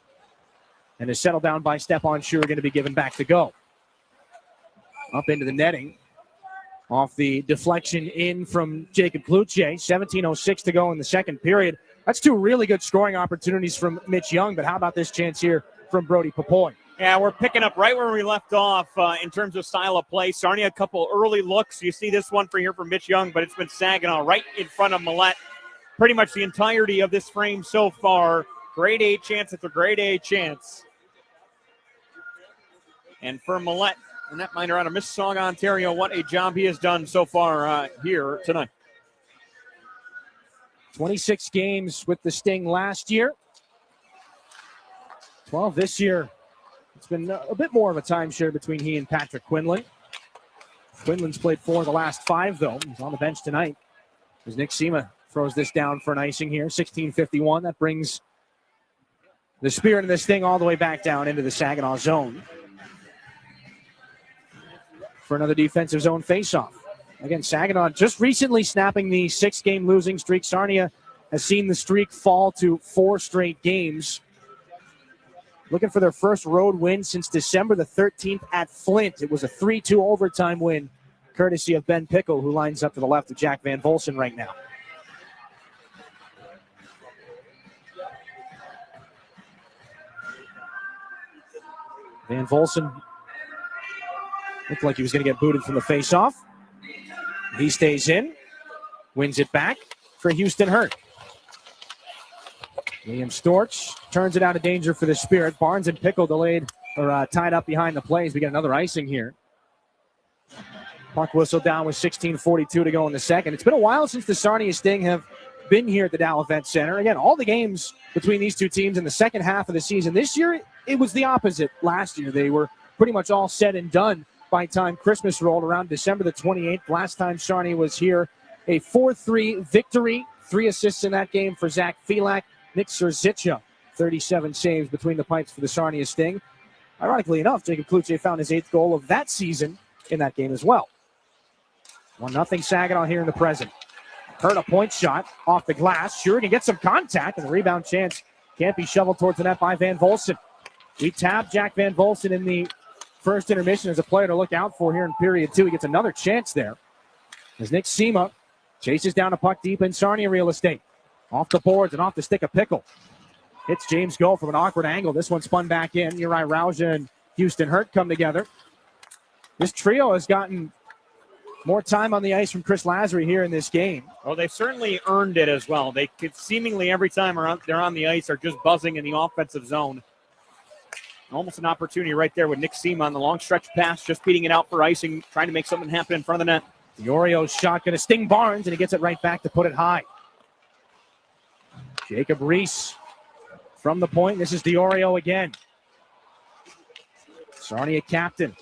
Speaker 2: and is settled down by Stepan Shurigan to be given back to Go. Up into the netting. Off the deflection in from Jacob Kluche. 17:06 to go in the second period. That's two really good scoring opportunities from Mitch Young, but how about this chance here from Brody Popoy?
Speaker 18: Yeah, we're picking up right where we left off in terms of style of play. Sarnia, a couple early looks. You see this one for here from Mitch Young, but it's been Saginaw right in front of Millette. Pretty much the entirety of this frame so far. Grade A chance. It's a grade A chance. And for Millette, the netminder out of Mississauga, Ontario, what a job he has done so far here tonight.
Speaker 2: 26 games with the Sting last year. 12 this year. It's been a bit more of a timeshare between he and Patrick Quinlan. Quinlan's played 4 of the last 5, though. He's on the bench tonight as Nick Sema throws this down for an icing here. 16:51. That brings the Spirit of this Sting all the way back down into the Saginaw zone for another defensive zone faceoff. Again, Saginaw just recently snapping the 6-game losing streak. Sarnia has seen the streak fall to 4 straight games. Looking for their first road win since December the 13th at Flint. It was a 3-2 overtime win, courtesy of Ben Pickle, who lines up to the left of Jack Van Volsen right now. Van Volsen looked like he was going to get booted from the faceoff. He stays in, wins it back for Houston Hurt. Liam Storch turns it out of danger for the Spirit. Barnes and Pickle tied up behind the plays. We get another icing here. Puck whistle down with 16:42 to go in the second. It's been a while since the Sarnia Sting have been here at the Dow Event Center. Again, all the games between these two teams in the second half of the season. This year, it was the opposite. Last year, they were pretty much all said and done by time Christmas rolled around December the 28th. Last time Sarnia was here, a 4-3 victory. 3 assists in that game for Zach Felak. Nick Serzicha, 37 saves between the pipes for the Sarnia Sting. Ironically enough, Jacob Kluche found his 8th goal of that season in that game as well. 1-0 Saginaw here in the present. Hurt a point shot off the glass. Shurigan gets some contact, and the rebound chance can't be shoveled towards the net by Van Volsen. We tabbed Jack Van Volsen in the first intermission as a player to look out for here in period 2. He gets another chance there as Nick Sema chases down a puck deep in Sarnia real estate. Off the boards and off the stick of Pickle. Hits James Go from an awkward angle. This one spun back in. Uri Rauja and Houston Hurt come together. This trio has gotten more time on the ice from Chris Lazary here in this game.
Speaker 18: Well, they've certainly earned it as well. They could seemingly every time they're on the ice are just buzzing in the offensive zone. Almost an opportunity right there with Nick Seema on the long stretch pass, just beating it out for icing, trying to make something happen in front of the net.
Speaker 2: Diorio's shot going to sting Barnes, and he gets it right back to put it high. Jacob Reese from the point. This is Diorio again. Sarnia captain.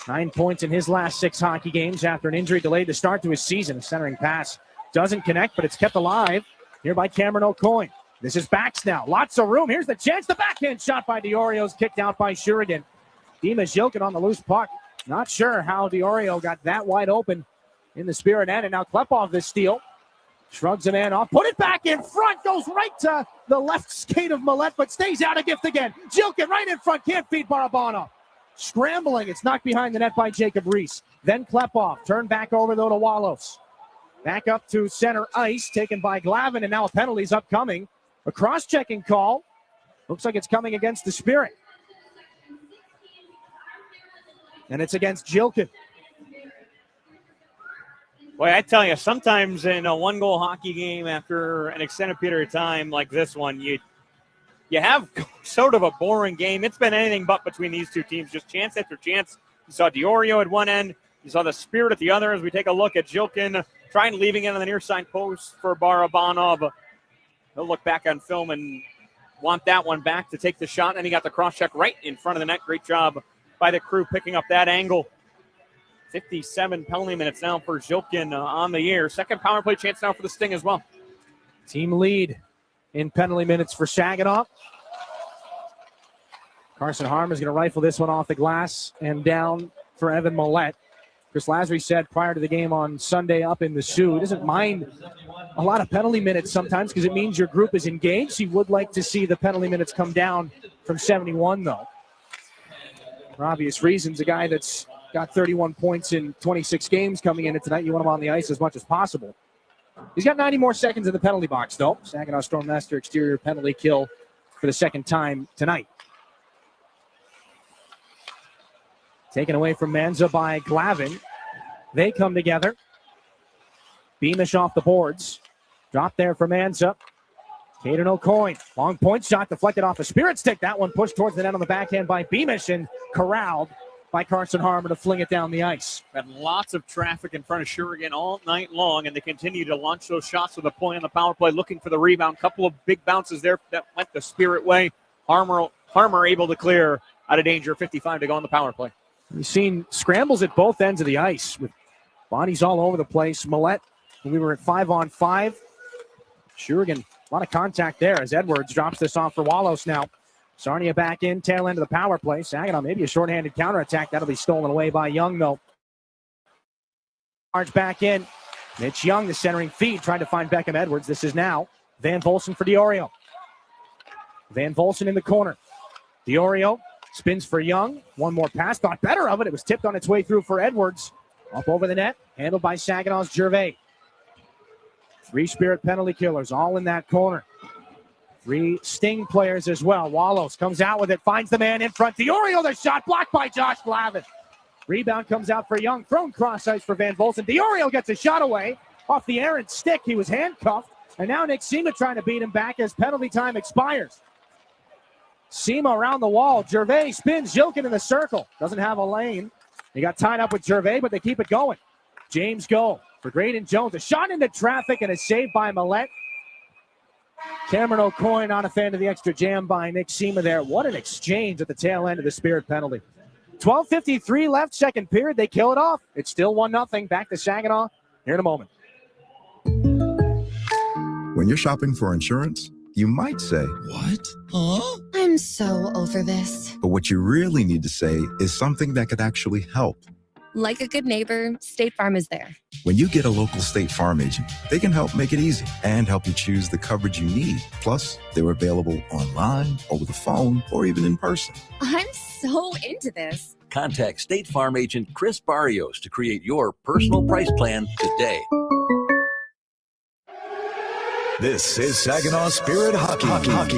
Speaker 2: 9 points in his last 6 hockey games after an injury delayed the start to his season. Centering pass doesn't connect, but it's kept alive here by Cameron O'Coin. This is backs now. Lots of room. Here's the chance. The backhand shot by Diorio's kicked out by Shurigan. Dimas Jokin on the loose puck. Not sure how Diorio got that wide open in the Spirit end. And now Klepov this steal. Shrugs a man off. Put it back in front. Goes right to the left skate of Millette, but stays out of gift again. Jokin right in front. Can't feed Barabanov. Scrambling. It's knocked behind the net by Jacob Reese. Then Klepov. Turned back over though to Walos. Back up to center ice. Taken by Glavin. And now a penalty's upcoming. A cross-checking call. Looks like it's coming against the Spirit. And it's against Jilkin.
Speaker 18: Boy, I tell you, sometimes in a one-goal hockey game after an extended period of time like this one, you have sort of a boring game. It's been anything but between these two teams, just chance after chance. You saw Diorio at one end. You saw the Spirit at the other as we take a look at Jilkin trying leaving it on the near side post for Barabanov. He'll look back on film and want that one back to take the shot. And he got the cross-check right in front of the net. Great job by the crew picking up that angle. 57 penalty minutes now for Jilkin on the year. Second power play chance now for the Sting as well.
Speaker 2: Team lead in penalty minutes for Saginaw. Carson Harm is going to rifle this one off the glass and down for Evan Millette. Chris Lazary said prior to the game on Sunday up in the Sioux, he doesn't mind a lot of penalty minutes sometimes because it means your group is engaged. He would like to see the penalty minutes come down from 71, though. For obvious reasons, a guy that's got 31 points in 26 games coming in tonight, you want him on the ice as much as possible. He's got 90 more seconds in the penalty box, though. Saginaw Stormmaster exterior penalty kill for the second time tonight. Taken away from Manza by Glavin. They come together. Beamish off the boards. Drop there for Manza. Caden O'Coin. Long point shot deflected off a Spirit stick. That one pushed towards the net on the backhand by Beamish and corralled by Carson Harmon to fling it down the ice.
Speaker 18: Had lots of traffic in front of Shurigan all night long, and they continue to launch those shots with a point on the power play, looking for the rebound. Couple of big bounces there that went the Spirit way. Harmer able to clear out of danger. 55 to go on the power play.
Speaker 2: We've seen scrambles at both ends of the ice with bodies all over the place. Millette, when we were at 5-on-5. Shurigan, a lot of contact there as Edwards drops this off for Walos now. Sarnia back in, tail end of the power play. Saginaw, maybe a shorthanded counterattack. That'll be stolen away by Young, though. Large back in. Mitch Young, the centering feed, trying to find Beckham Edwards. This is now Van Volsen for Diorio. Van Volsen in the corner. Diorio spins for Young. One more pass. Thought better of it. It was tipped on its way through for Edwards. Up over the net. Handled by Saginaw's Gervais. 3 Spirit penalty killers all in that corner. 3 Sting players as well. Walos comes out with it. Finds the man in front. Diorio, the shot blocked by Josh Glavin. Rebound comes out for Young. Thrown cross ice for Van Volsen. Diorio gets a shot away off the errant stick. He was handcuffed. And now Nick Seema trying to beat him back as penalty time expires. Seema around the wall. Gervais spins. Jilkin in the circle. Doesn't have a lane. He got tied up with Gervais, but they keep it going. James Go for Graydon Jones. A shot into traffic and a save by Millette. Cameron O'Coin on a fan of the extra jam by Nick Seema there. What an exchange at the tail end of the Spirit penalty. 12:53 left, second period. They kill it off. It's still 1-0. Back to Saginaw here in a moment.
Speaker 9: When you're shopping for insurance, you might say, "What? Huh?"
Speaker 10: I'm so over this.
Speaker 9: But what you really need to say is something that could actually help.
Speaker 10: Like a good neighbor, State Farm is there.
Speaker 9: When you get a local State Farm agent, they can help make it easy and help you choose the coverage you need. Plus, they're available online, over the phone, or even in person.
Speaker 10: I'm so into this.
Speaker 3: Contact State Farm agent Chris Barrios to create your personal price plan today.
Speaker 1: This is Saginaw Spirit Hockey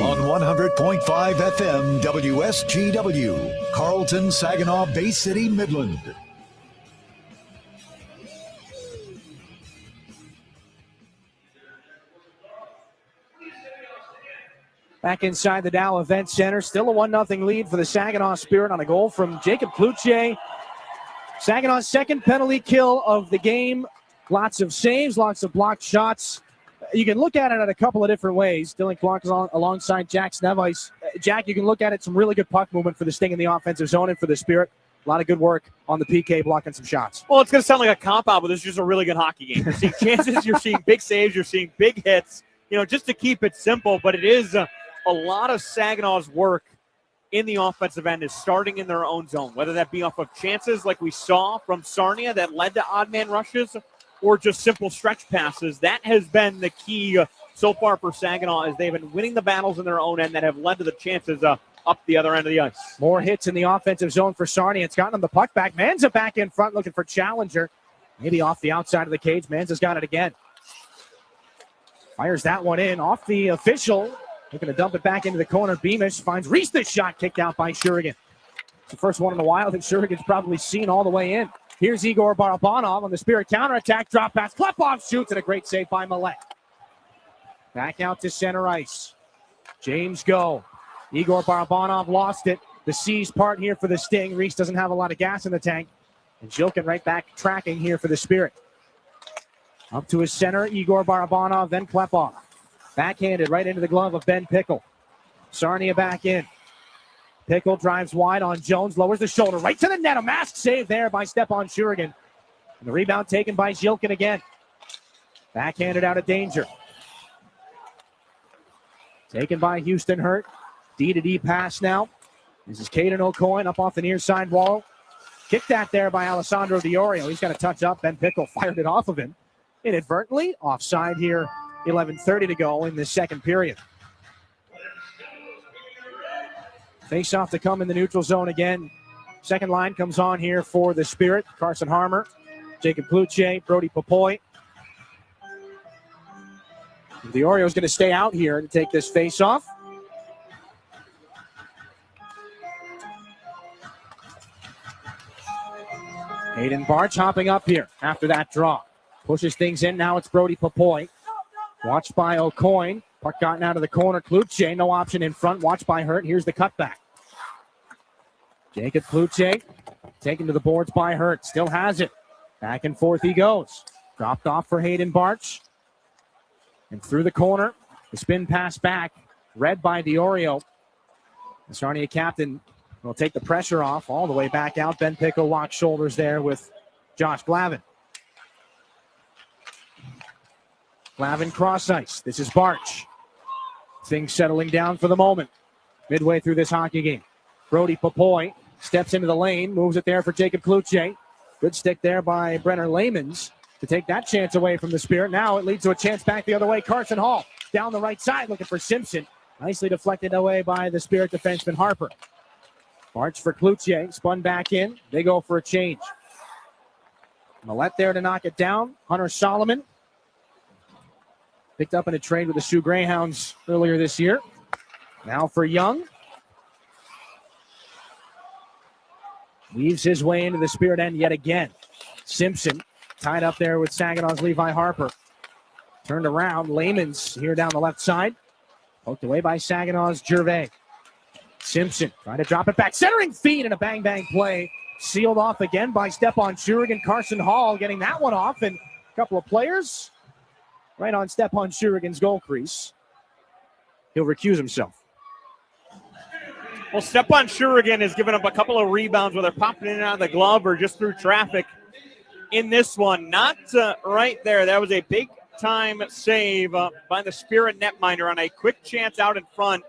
Speaker 1: on 100.5 FM WSGW, Carlton, Saginaw, Bay City, Midland.
Speaker 2: Back inside the Dow Event Center, still a 1-0 lead for the Saginaw Spirit on a goal from Jacob Cloutier. Saginaw's second penalty kill of the game. Lots of saves, lots of blocked shots. You can look at it in a couple of different ways. Dylan Clark is alongside Jack Snevice. Jack, you can look at it, some really good puck movement for the Sting in the offensive zone and for the Spirit. A lot of good work on the PK, blocking some shots.
Speaker 18: Well, it's going to sound like a cop-out, but this is just a really good hockey game. You're seeing chances, you're seeing big saves, you're seeing big hits. Just to keep it simple, but it is a lot of Saginaw's work in the offensive end is starting in their own zone, whether that be off of chances like we saw from Sarnia that led to odd man rushes or just simple stretch passes. That has been the key so far for Saginaw as they've been winning the battles in their own end that have led to the chances up the other end of the ice.
Speaker 2: More hits in the offensive zone for Sarnia. It's gotten them the puck back. Manza back in front looking for Challenger. Maybe off the outside of the cage. Manza's got it again. Fires that one in off the official. Looking to dump it back into the corner. Beamish finds Reese. The shot kicked out by Shurigan. It's the first one in a while that Shurigan's probably seen all the way in. Here's Igor Barabanov on the Spirit counterattack. Drop pass. Klepov shoots, and a great save by Millet. Back out to center ice. James Go. Igor Barabanov lost it. The C's part here for the Sting. Reese doesn't have a lot of gas in the tank. And Jilkin right back tracking here for the Spirit. Up to his center, Igor Barabanov, then Klepov. Backhanded right into the glove of Ben Pickle. Sarnia back in. Pickle drives wide on Jones, lowers the shoulder right to the net. A mask save there by Stepan Shurigan. And the rebound taken by Jilkin again. Backhanded out of danger. Taken by Houston Hurt. D-to-D pass now. This is Caden O'Coin up off the near side wall. Kicked that there by Alessandro Diorio. He's got to touch up. Ben Pickle fired it off of him. Inadvertently, offside here. 11:30 to go in the second period. Face off to come in the neutral zone again. Second line comes on here for the Spirit. Carson Harmer, Jacob Cloutier, Brody Popoy. The Orioles going to stay out here to take this face off. Hayden Barch hopping up here after that draw. Pushes things in. Now it's Brody Popoy. Watched by O'Coin. Puck gotten out of the corner. Cloutier, no option in front. Watched by Hurt. Here's the cutback. Jacob Cloutier taken to the boards by Hurt. Still has it. Back and forth he goes. Dropped off for Hayden Barch. And through the corner. The spin pass back. Read by Diorio. The Sarnia captain will take the pressure off all the way back out. Ben Pickle locks shoulders there with Josh Glavin. Glavin cross ice. This is Barch. Things settling down for the moment. Midway through this hockey game. Brody Popoy steps into the lane. Moves it there for Jacob Cloutier. Good stick there by Brenner Lamans to take that chance away from the Spirit. Now it leads to a chance back the other way. Carson Hall down the right side looking for Simpson. Nicely deflected away by the Spirit defenseman Harper. Barch for Cloutier. Spun back in. They go for a change. Millet there to knock it down. Hunter Solomon. Picked up in a trade with the Sioux Greyhounds earlier this year. Now for Young. Weaves his way into the Spirit end yet again. Simpson tied up there with Saginaw's Levi Harper. Turned around. Layman's here down the left side. Poked away by Saginaw's Gervais. Simpson trying to drop it back. Centering feed and a bang-bang play. Sealed off again by Stepan Shurigan. Carson Hall getting that one off. And a couple of players right on Stepan Shurigan's goal crease. He'll recuse himself.
Speaker 18: Well, Stepan Shurigan has given up a couple of rebounds, whether popping in and out of the glove or just through traffic in this one. Not right there. That was a big-time save by the Spirit netminder on a quick chance out in front.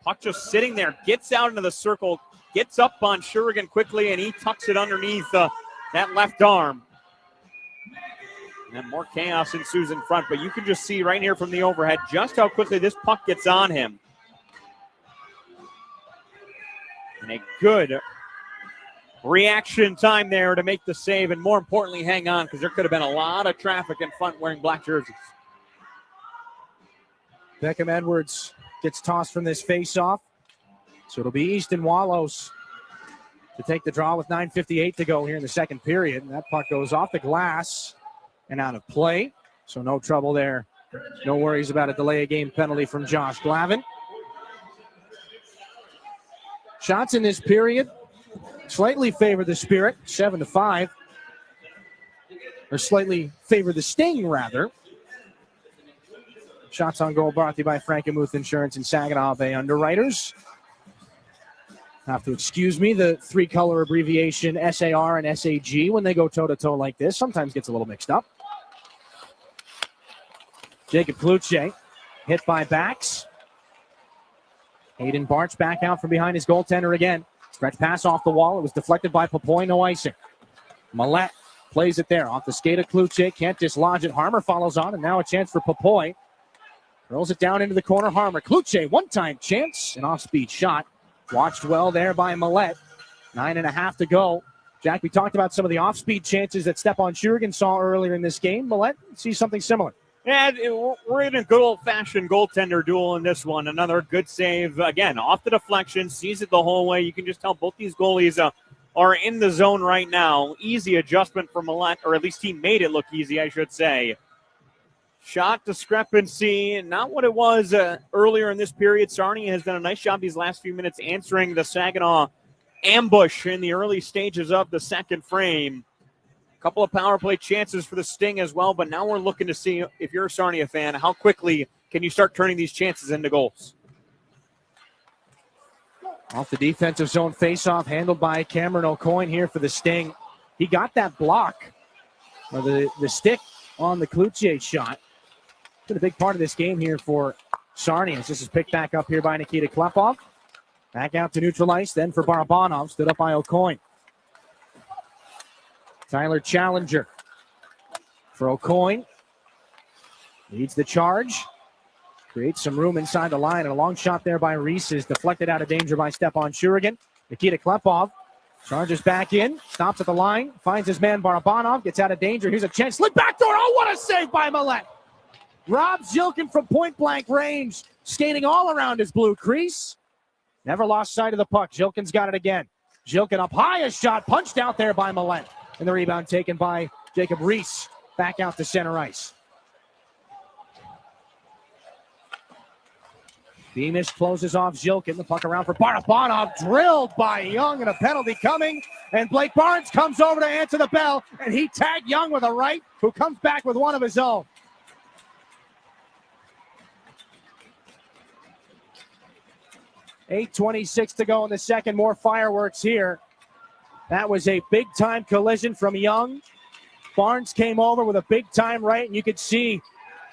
Speaker 18: Puck just sitting there, gets out into the circle, gets up on Shurigan quickly, and he tucks it underneath that left arm. And more chaos ensues in front, but you can just see right here from the overhead just how quickly this puck gets on him. And a good reaction time there to make the save, and more importantly, hang on, because there could have been a lot of traffic in front wearing black jerseys.
Speaker 2: Beckham Edwards gets tossed from this face-off. So it'll be Easton Wallows to take the draw with 9:58 to go here in the second period. And that puck goes off the glass and out of play. So no trouble there. No worries about a delay of game penalty from Josh Glavin. Shots in this period slightly favor the Spirit, 7-5. Or slightly favor the Sting, rather. Shots on goal brought to you by Frankenmuth Insurance and Saginaw Bay Underwriters. Have to excuse me, the three-color abbreviation SAR and SAG, when they go toe-to-toe like this, sometimes gets a little mixed up. Jacob Kluche hit by backs. Hayden Barch back out from behind his goaltender again. Stretch pass off the wall. It was deflected by Popoy, no icing. Millette plays it there off the skate of Kluche, can't dislodge it. Harmer follows on, and now a chance for Popoy. Throws it down into the corner. Harmer. Kluche, one-time chance, an off-speed shot. Watched well there by Millette. 9.5 to go. Jack, we talked about some of the off-speed chances that Stepan Shurigan saw earlier in this game. Millette sees something similar.
Speaker 18: And we're in a good old-fashioned goaltender duel in this one. Another good save. Again, off the deflection, sees it the whole way. You can just tell both these goalies are in the zone right now. Easy adjustment for Millette, or at least he made it look easy, I should say. Shot discrepancy, not what it was earlier in this period. Sarnia has done a nice job these last few minutes answering the Saginaw ambush in the early stages of the second frame. A couple of power play chances for the Sting as well, but now we're looking to see, if you're a Sarnia fan, how quickly can you start turning these chances into goals.
Speaker 2: Off the defensive zone faceoff, handled by Cameron O'Coin here for the Sting. He got that block, or the stick on the Kluche shot. Been a big part of this game here for Sarnia. This is picked back up here by Nikita Klepov. Back out to neutral ice, then for Barabanov, stood up by O'Coin. Tyler Challenger for O'Coin. Leads the charge. Creates some room inside the line, and a long shot there by Reese is deflected out of danger by Stepan Shurigan. Nikita Klepov charges back in, stops at the line, finds his man Barabanov, gets out of danger. Here's a chance, slid back door. Oh, what a save by Millette. Rob Zilkin from point-blank range, skating all around his blue crease. Never lost sight of the puck. Zilkin's got it again. Zilkin up high, a shot punched out there by Millette. And the rebound taken by Jacob Reese. Back out to center ice. Beamish closes off Zilkin. The puck around for Barabanov. Drilled by Young, and a penalty coming. And Blake Barnes comes over to answer the bell. And he tagged Young with a right, who comes back with one of his own. 8:26 to go in the second. More fireworks here. That was a big-time collision from Young. Barnes came over with a big-time right, and you could see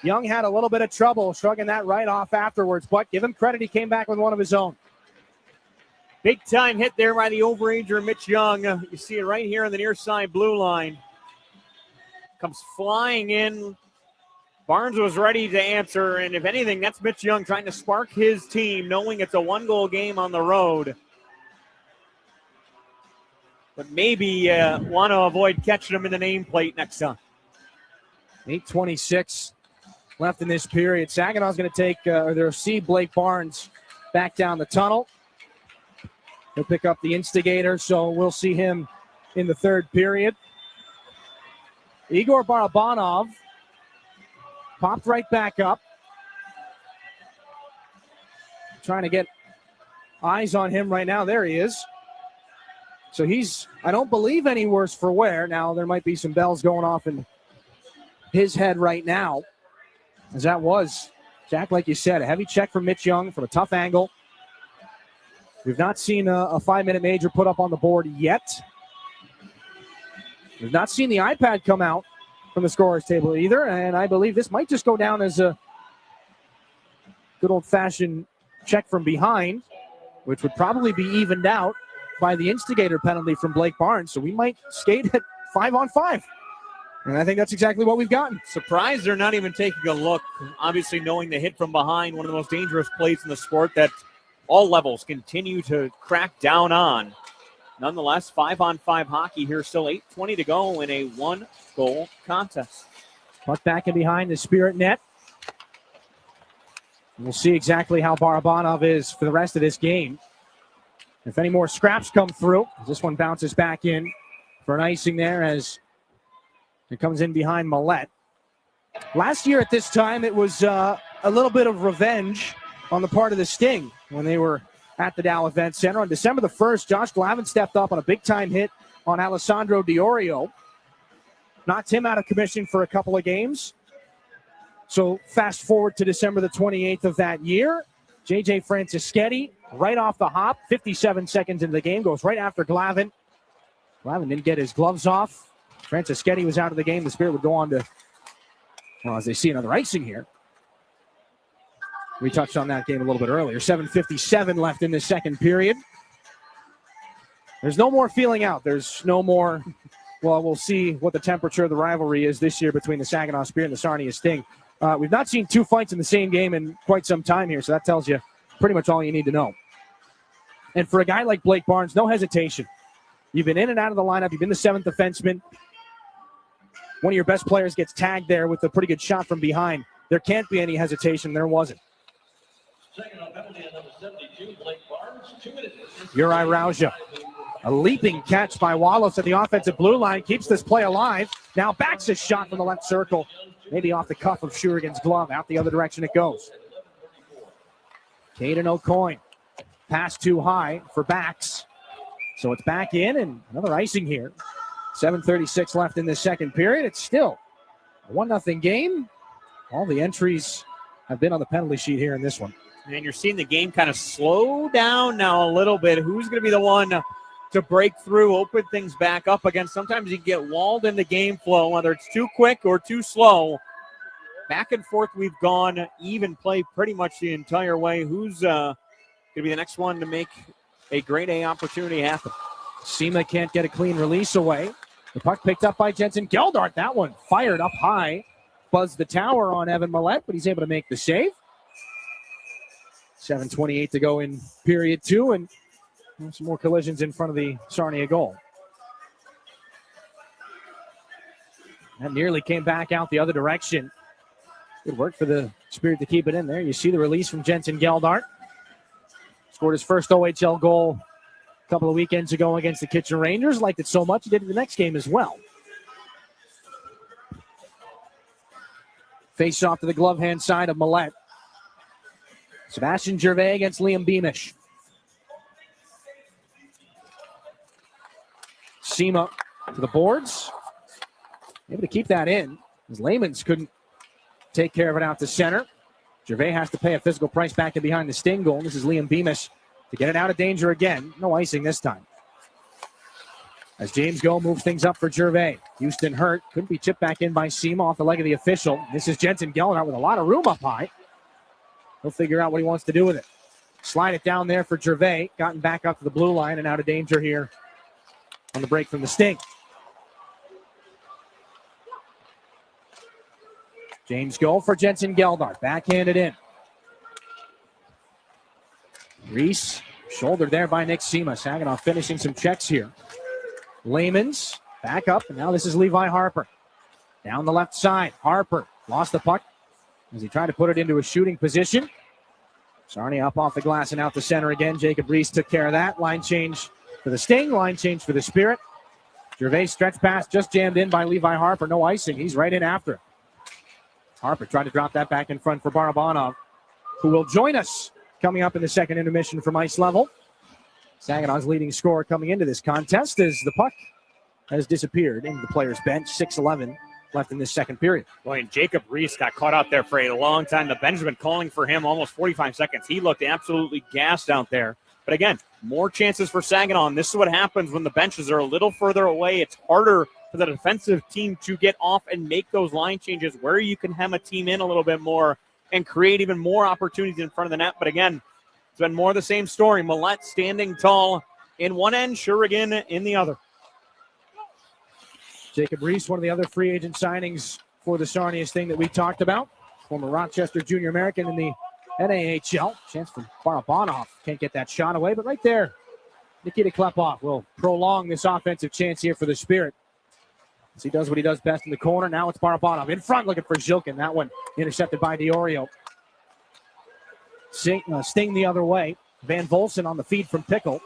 Speaker 2: Young had a little bit of trouble shrugging that right off afterwards, but give him credit, he came back with one of his own.
Speaker 18: Big-time hit there by the overager, Mitch Young. You see it right here on the near side blue line. Comes flying in. Barnes was ready to answer, and if anything, that's Mitch Young trying to spark his team, knowing it's a one-goal game on the road. But maybe want to avoid catching him in the nameplate next time.
Speaker 2: 8:26 left in this period. Saginaw's going to take, they'll see Blake Barnes back down the tunnel. He'll pick up the instigator, so we'll see him in the third period. Igor Barabanov popped right back up. Trying to get eyes on him right now. There he is. So he's, I don't believe, any worse for wear. Now, there might be some bells going off in his head right now, as that was, Jack, like you said, a heavy check from Mitch Young from a tough angle. We've not seen a 5-minute major put up on the board yet. We've not seen the iPad come out from the scorer's table either, and I believe this might just go down as a good old-fashioned check from behind, which would probably be evened out by the instigator penalty from Blake Barnes. So we might skate at 5-on-5. And I think that's exactly what we've gotten.
Speaker 18: Surprised they're not even taking a look. Obviously knowing the hit from behind, one of the most dangerous plays in the sport that all levels continue to crack down on.
Speaker 2: nonetheless, 5-on-5 hockey here. Still 8:20 to go in a one-goal contest. Puck back in behind the Spirit net. We'll see exactly how Barabanov is for the rest of this game. If any more scraps come through, this one bounces back in for an icing there as it comes in behind Millette. Last year at this time, it was a little bit of revenge on the part of the Sting when they were at the Dow Event Center. On December the 1st, Josh Glavin stepped up on a big-time hit on Alessandro Diorio. Knocked him out of commission for a couple of games. So fast forward to December the 28th of that year. J.J. Francischetti, right off the hop, 57 seconds into the game, goes right after Glavin. Glavin didn't get his gloves off. Francischetti was out of the game. The Spirit would go on to, well, as they see another icing here. We touched on that game a little bit earlier. 7:57 left in the second period. There's no more feeling out. There's no more, well, we'll see what the temperature of the rivalry is this year between the Saginaw Spirit and the Sarnia Sting. We've not seen two fights in the same game in quite some time here, so that tells you pretty much all you need to know. And for a guy like Blake Barnes, no hesitation. You've been in and out of the lineup. You've been the seventh defenseman. One of your best players gets tagged there with a pretty good shot from behind. There can't be any hesitation. There wasn't. Uri Rauja. A leaping catch by Wallace at the offensive blue line. Keeps this play alive. Now backs his shot from the left circle. Maybe off the cuff of Shurigan's glove. Out the other direction it goes. Caden O'Coin. Pass too high for Bax. So it's back in and another icing here. 7:36 left in the second period. It's still a 1-0 game. All the entries have been on the penalty sheet here in this one.
Speaker 18: And you're seeing the game kind of slow down now a little bit. Who's going to be the one to break through, open things back up again? Sometimes you get walled in the game flow, whether it's too quick or too slow. Back and forth we've gone, even play pretty much the entire way. Who's going to be the next one to make a grade A opportunity happen?
Speaker 2: Sema can't get a clean release away. The puck picked up by Jensen Geldart. That one fired up high. Buzzed the tower on Evan Millette, but he's able to make the save. 7:28 to go in period two, and some more collisions in front of the Sarnia goal. That nearly came back out the other direction. Good work for the Spirit to keep it in there. You see the release from Jensen Geldart. Scored his first OHL goal a couple of weekends ago against the Kitchener Rangers. Liked it so much, he did it the next game as well. Face off to the glove hand side of Millette. Sebastian Gervais against Liam Beamish. Sema to the boards. Able to keep that in, as Layman's couldn't take care of it out to center. Gervais has to pay a physical price back in behind the Sting goal. This is Liam Beamish to get it out of danger again. No icing this time. As James Go moves things up for Gervais. Houston hurt. Couldn't be chipped back in by Sema off the leg of the official. This is Jensen Geldart with a lot of room up high. He'll figure out what he wants to do with it. Slide it down there for Gervais. Gotten back up to the blue line and out of danger here on the break from the Sting. James Go for Jensen Geldart. Backhanded in. Reese, shouldered there by Nick Sema. Saginaw finishing some checks here. Layman's back up, and now this is Levi Harper. Down the left side, Harper lost the puck as he tried to put it into a shooting position. Sarnia up off the glass and out the center again. Jacob Reese took care of that. Line change for the Sting, line change for the Spirit. Gervais stretch pass just jammed in by Levi Harper. No icing, he's right in after it. Harper tried to drop that back in front for Barabanov, who will join us coming up in the second intermission from ice level. Saginaw's leading scorer coming into this contest as the puck has disappeared into the player's bench. 6:11 left in this second period.
Speaker 18: Boy, and Jacob Reese got caught out there for a long time. The bench has been calling for him almost 45 seconds. He looked absolutely gassed out there. But again, more chances for Saginaw. And this is what happens when the benches are a little further away. It's harder for the defensive team to get off and make those line changes where you can hem a team in a little bit more and create even more opportunities in front of the net. But again, it's been more of the same story. Millette standing tall in one end, Shurigan in the other.
Speaker 2: Jacob Reese, one of the other free agent signings for the Sarnia Sting that we talked about. Former Rochester Junior American in the NAHL. Chance for Barabanov. Can't get that shot away, but right there Nikita Klepov will prolong this offensive chance here for the Spirit. As he does what he does best in the corner. Now it's Barabanov in front looking for Zhilkin. That one intercepted by DiOrio. Sting the other way. Van Volsen on the feed from Pickle.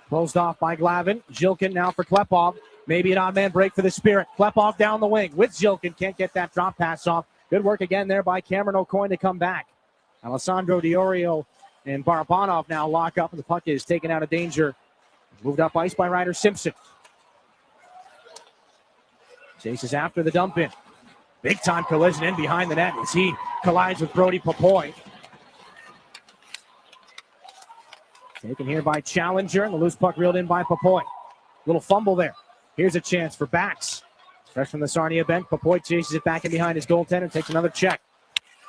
Speaker 2: Closed off by Glavin. Zhilkin now for Klepov. Maybe an odd man break for the Spirit. Klepov down the wing with Zhilkin. Can't get that drop pass off. Good work again there by Cameron O'Coin to come back. Alessandro DiOrio and Barabanov now lock up, and the puck is taken out of danger. Moved up ice by Ryder Simpson. Chases after the dump in. Big time collision in behind the net as he collides with Brody Papoy. Taken here by Challenger, and the loose puck reeled in by Papoy. Little fumble there. Here's a chance for Bax. Fresh from the Sarnia bench, Papoy chases it back in behind his goaltender, takes another check.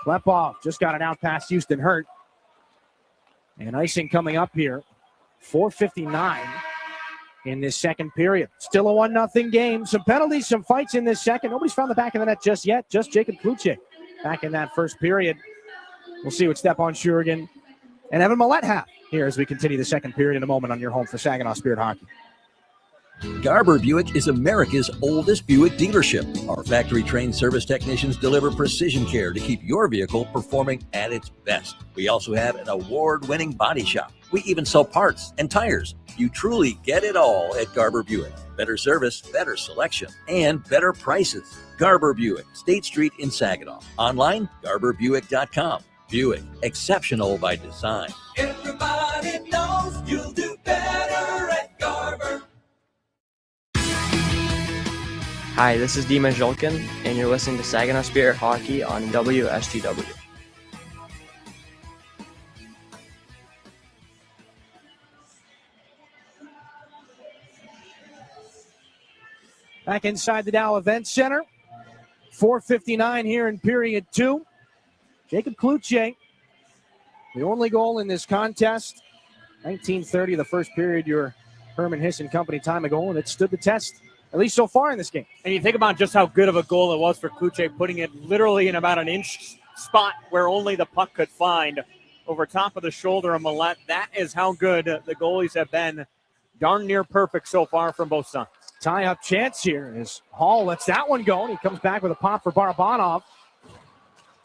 Speaker 2: Klepov just got it out past Houston Hurt. And icing coming up here. 4:59 in this second period. Still a 1-0 game. Some penalties, some fights in this second. Nobody's found the back of the net just yet. Just Jacob Kluche back in that first period. We'll see what Stepan Shurigan and Evan Millette have here as we continue the second period in a moment on your home for Saginaw Spirit Hockey.
Speaker 3: Garber Buick is America's oldest Buick dealership. Our factory-trained service technicians deliver precision care to keep your vehicle performing at its best. We also have an award-winning body shop. We even sell parts and tires. You truly get it all at Garber Buick. Better service, better selection, and better prices. Garber Buick, State Street in Saginaw. Online, garberbuick.com. Buick, exceptional by design.
Speaker 17: Everybody knows you'll do better at Garber.
Speaker 15: Hi, this is Dima Zhulkin, and you're listening to Saginaw Spirit Hockey on WSGW.
Speaker 2: Back inside the Dow Event Center. 4:59 here in period 2. Jacob Kluche, the only goal in this contest. 19:30, the first period, your Herman Hisson Company time a goal, and it stood the test, at least so far in this game.
Speaker 18: And you think about just how good of a goal it was for Kluche, putting it literally in about an inch spot where only the puck could find, over top of the shoulder of Millette. That is how good the goalies have been. Darn near perfect so far from both sides.
Speaker 2: Tie-up chance here as Hall lets that one go, and he comes back with a pop for Barabanov.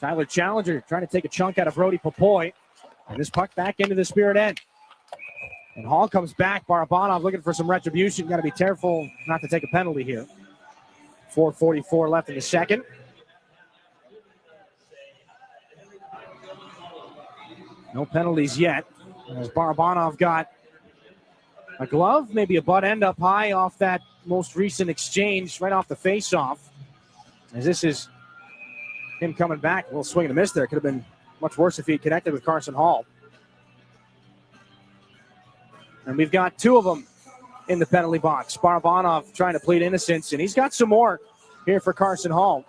Speaker 2: Tyler Challenger trying to take a chunk out of Brody Papoy. And this puck back into the Spirit end. And Hall comes back. Barabanov looking for some retribution. Got to be careful not to take a penalty here. 4:44 left in the second. No penalties yet. As Barabanov got a glove, maybe a butt end up high off that most recent exchange, right off the face-off. As this is him coming back. A little swing and a miss there. Could have been much worse if he had connected with Carson Hall. And we've got two of them in the penalty box. Barabanov trying to plead innocence, and he's got some more here for Carson Hall.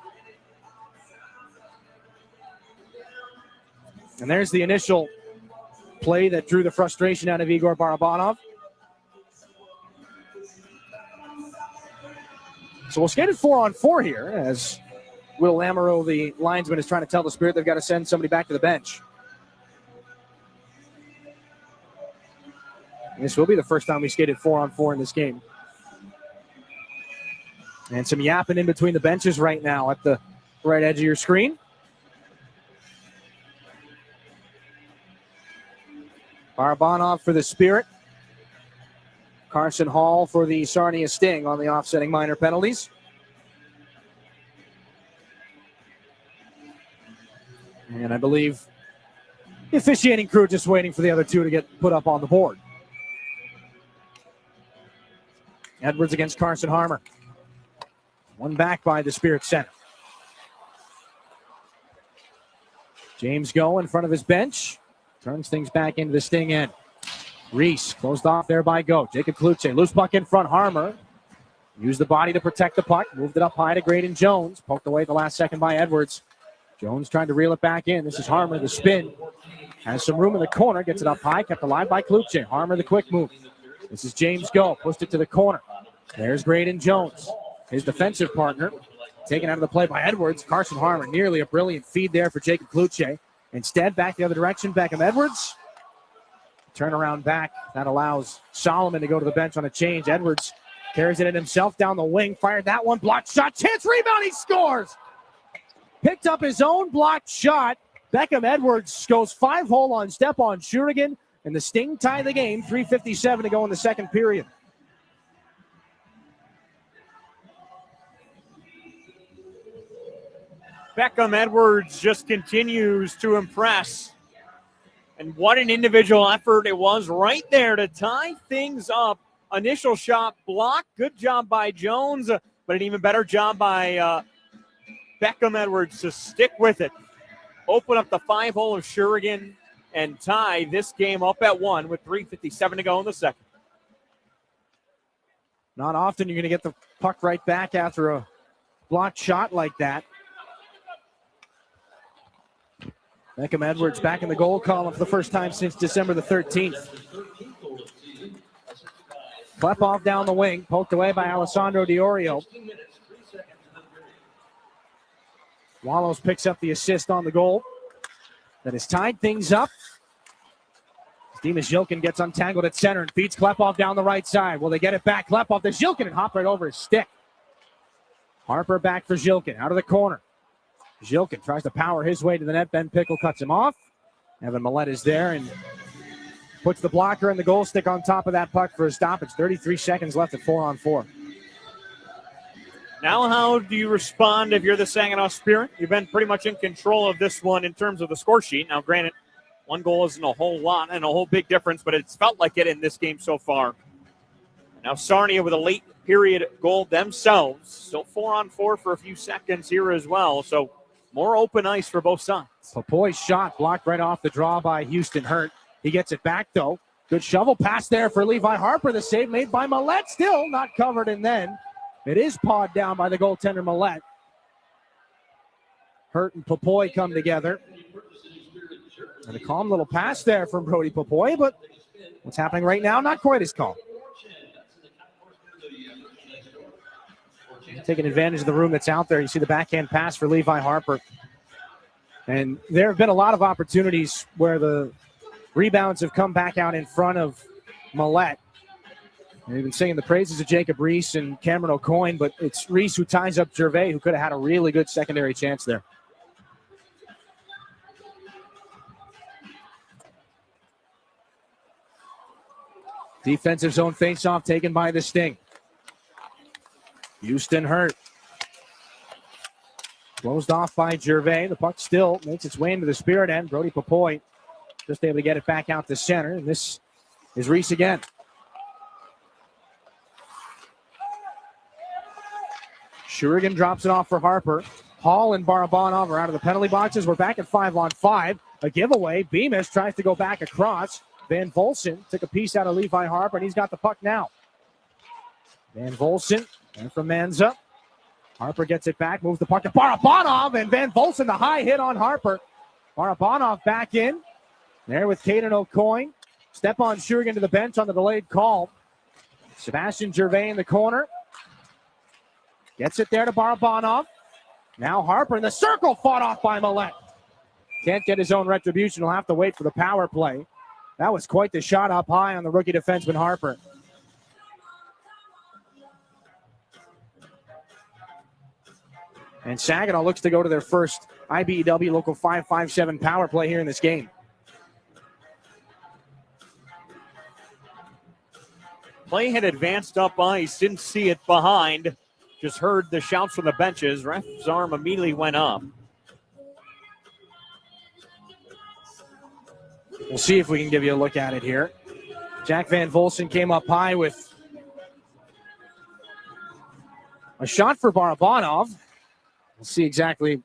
Speaker 2: And there's the initial play that drew the frustration out of Igor Barabanov. So we'll skate it 4-on-4 here as Will Lamoureux, the linesman, is trying to tell the Spirit they've got to send somebody back to the bench. And this will be the first time we skated 4-on-4 in this game. And some yapping in between the benches right now at the right edge of your screen. Barabanov for the Spirit. Carson Hall for the Sarnia Sting on the offsetting minor penalties. And I believe the officiating crew just waiting for the other two to get put up on the board. Edwards against Carson Harmer. One back by the Spirit center. James Go in front of his bench. Turns things back into the Sting end. Reese closed off there by Go. Jacob Kluche, loose puck in front. Harmer used the body to protect the puck. Moved it up high to Graydon Jones. Poked away at the last second by Edwards. Jones trying to reel it back in. This is Harmer, the spin. Has some room in the corner. Gets it up high. Kept alive by Kluche. Harmer, the quick move. This is James Go. Pushed it to the corner. There's Graydon Jones, his defensive partner. Taken out of the play by Edwards. Carson Harmer, nearly a brilliant feed there for Jacob Kluche. Instead, back the other direction. Beckham Edwards turnaround back. That allows Solomon to go to the bench on a change. Edwards carries it in himself down the wing. Fired that one. Blocked shot. Chance rebound. He scores. Picked up his own blocked shot. Beckham Edwards goes 5-hole on Stepan Shurigan. And the Sting tie the game. 3:57 to go in the second period.
Speaker 18: Beckham Edwards just continues to impress. And what an individual effort it was right there to tie things up. Initial shot blocked. Good job by Jones, but an even better job by Beckham Edwards to stick with it. Open up the 5-hole of Shurigan and tie this game up at 1 with 3:57 to go in the second.
Speaker 2: Not often you're going to get the puck right back after a blocked shot like that. Beckham Edwards back in the goal column for the first time since December the 13th. Klepov down the wing, poked away by Alessandro Diorio. Wallows picks up the assist on the goal. That has tied things up. Dimas Jilkin gets untangled at center and feeds Klepov down the right side. Will they get it back? Klepov to Jilkin and hop right over his stick. Harper back for Jilkin, out of the corner. Jilkin tries to power his way to the net. Ben Pickle cuts him off. Evan Millette is there and puts the blocker and the goal stick on top of that puck for a stoppage. 33 seconds left at 4-on-4.
Speaker 18: Now how do you respond if you're the Saginaw Spirit? You've been pretty much in control of this one in terms of the score sheet. Now, granted, one goal isn't a whole lot and a whole big difference, but it's felt like it in this game so far. Now Sarnia with a late period goal themselves. Still 4-on-4 for a few seconds here as well. So more open ice for both sides.
Speaker 2: Papoy's shot blocked right off the draw by Houston Hurt. He gets it back, though. Good shovel pass there for Levi Harper. The save made by Millette. Still not covered, and then it is pawed down by the goaltender Millette. Hurt and Papoy come together. And a calm little pass there from Brody Papoy, but what's happening right now, not quite as calm. Taking advantage of the room that's out there. You see the backhand pass for Levi Harper. And there have been a lot of opportunities where the rebounds have come back out in front of Millette. And we've been saying the praises of Jacob Reese and Cameron O'Coin, but it's Reese who ties up Gervais, who could have had a really good secondary chance there. Defensive zone faceoff taken by the Sting. Houston Hurt. Closed off by Gervais. The puck still makes its way into the Spirit end. Brody Papoy just able to get it back out to center. And this is Reese again. Shurigan drops it off for Harper. Hall and Barabanov are out of the penalty boxes. We're back at 5-on-5. A giveaway. Beamish tries to go back across. Van Volsen took a piece out of Levi Harper, and he's got the puck now. Van Volsen, and from Manza. Harper gets it back, moves the puck to Barabanov, and Van Volsen, the high hit on Harper. Barabanov back in. There with Caden O'Coin. Stepan Shurigan to the bench on the delayed call. Sebastian Gervais in the corner. Gets it there to Barabanov. Now Harper in the circle, fought off by Millette. Can't get his own retribution. He'll have to wait for the power play. That was quite the shot up high on the rookie defenseman Harper. And Saginaw looks to go to their first IBEW Local 557 power play here in this game.
Speaker 18: Play had advanced up ice, didn't see it behind. Just heard the shouts from the benches. Ref's arm immediately went up.
Speaker 2: We'll see if we can give you a look at it here. Jack Van Volsen came up high with a shot for Barabanov. We'll see exactly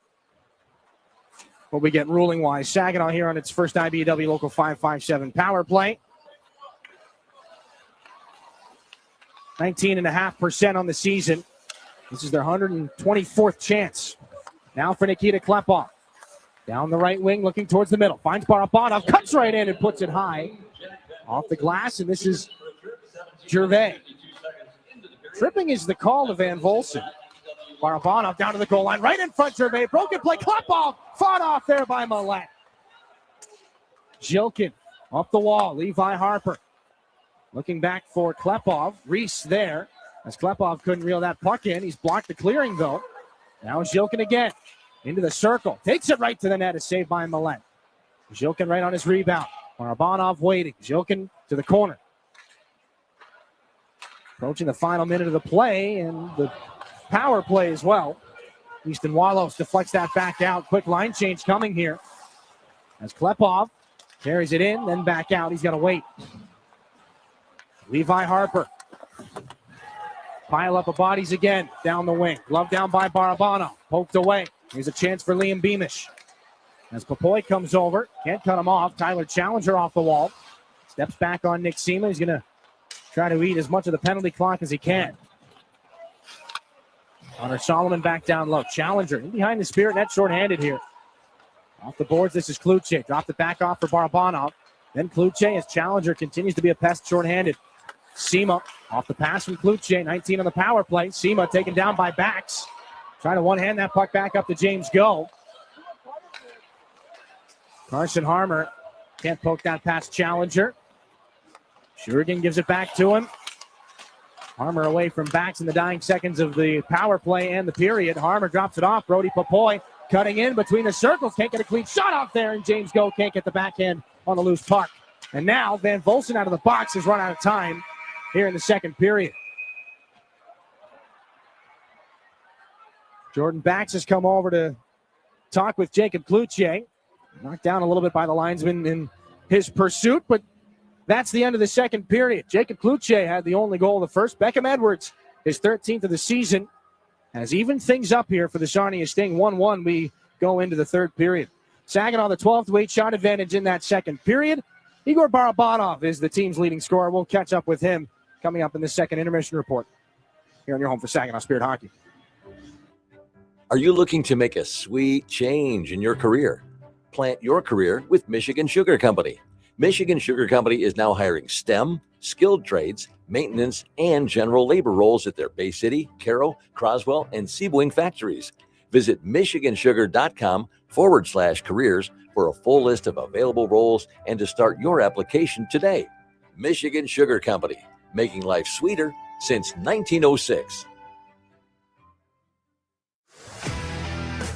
Speaker 2: what we get ruling-wise. Saginaw here on its first IBEW Local 557 power play. 19.5% on the season. This is their 124th chance. Now for Nikita Klepov. Down the right wing, looking towards the middle. Finds Barabanov, cuts right in and puts it high. Off the glass, and this is Gervais. Tripping is the call to Van Volsen. Barabanov down to the goal line, right in front, Gervais. Broken play, Klepov, fought off there by Millette. Jilkin Up the wall, Levi Harper. Looking back for Klepov. Reese there. As Klepov couldn't reel that puck in. He's blocked the clearing, though. Now Zhilkin again. Into the circle. Takes it right to the net. A save by Millet. Zhilkin right on his rebound. Barabanov waiting. Zhilkin to the corner. Approaching the final minute of the play and the power play as well. Easton Walos deflects that back out. Quick line change coming here. As Klepov carries it in, then back out. He's got to wait. Levi Harper. Pile up of bodies again down the wing. Glove down by Barabanov. Poked away. Here's a chance for Liam Beamish. As Papoy comes over. Can't cut him off. Tyler Challenger off the wall. Steps back on Nick Seema. He's going to try to eat as much of the penalty clock as he can. Connor Solomon back down low. Challenger in behind the Spirit net, shorthanded here. Off the boards, this is Kluche. Dropped it back off for Barabanov. Then Kluche as Challenger continues to be a pest shorthanded. Seema off the pass from Kluche. 19 on the power play. Seema taken down by Bax. Trying to one-hand that puck back up to James Go. Carson Harmer can't poke that past Challenger. Shurigan gives it back to him. Harmer away from Bax in the dying seconds of the power play and the period. Harmer drops it off. Brody Papoy cutting in between the circles. Can't get a clean shot off there, and James Go can't get the backhand on the loose puck. And now Van Volsen out of the box has run out of time here in the second period. Jordan Bax has come over to talk with Jacob Kluche. Knocked down a little bit by the linesman in his pursuit, but that's the end of the second period. Jacob Kluche had the only goal of the first. Beckham Edwards, his 13th of the season, has evened things up here for the Sarnia Sting. 1-1, we go into the third period. Saginaw, the 12th weight shot advantage in that second period. Igor Barabanov is the team's leading scorer. We'll catch up with him coming up in the second intermission report here on your home for Saginaw Spirit Hockey.
Speaker 3: Are you looking to make a sweet change in your career? Plant your career with Michigan Sugar Company. Michigan Sugar Company is now hiring STEM, skilled trades, maintenance, and general labor roles at their Bay City, Caro, Croswell, and Seaboing factories. Visit michigansugar.com/careers for a full list of available roles and to start your application today. Michigan Sugar Company, making life sweeter since 1906.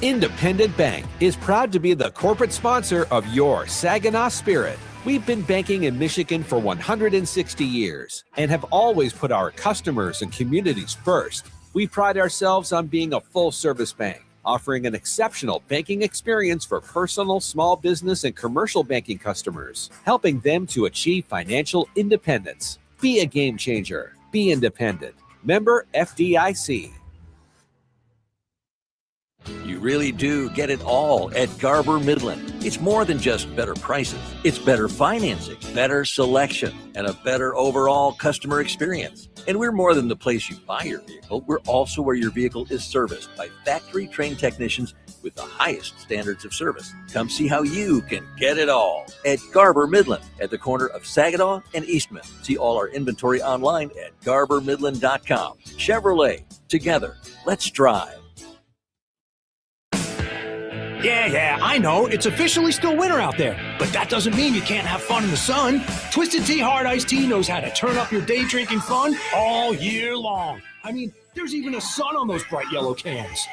Speaker 16: Independent Bank is proud to be the corporate sponsor of your Saginaw Spirit. We've been banking in Michigan for 160 years and have always put our customers and communities first. We pride ourselves on being a full-service bank, offering an exceptional banking experience for personal, small business, and commercial banking customers, helping them to achieve financial independence. Be a game changer. Be independent. Member FDIC.
Speaker 3: You really do get it all at Garber Midland. It's more than just better prices. It's better financing, better selection, and a better overall customer experience. And we're more than the place you buy your vehicle. We're also where your vehicle is serviced by factory-trained technicians with the highest standards of service. Come see how you can get it all at Garber Midland at the corner of Saginaw and Eastman. See all our inventory online at garbermidland.com. Chevrolet, together, let's drive.
Speaker 19: Yeah, I know. It's officially still winter out there. But that doesn't mean you can't have fun in the sun. Twisted Tea Hard Iced Tea knows how to turn up your day drinking fun all year long. I mean, there's even a sun on those bright yellow cans.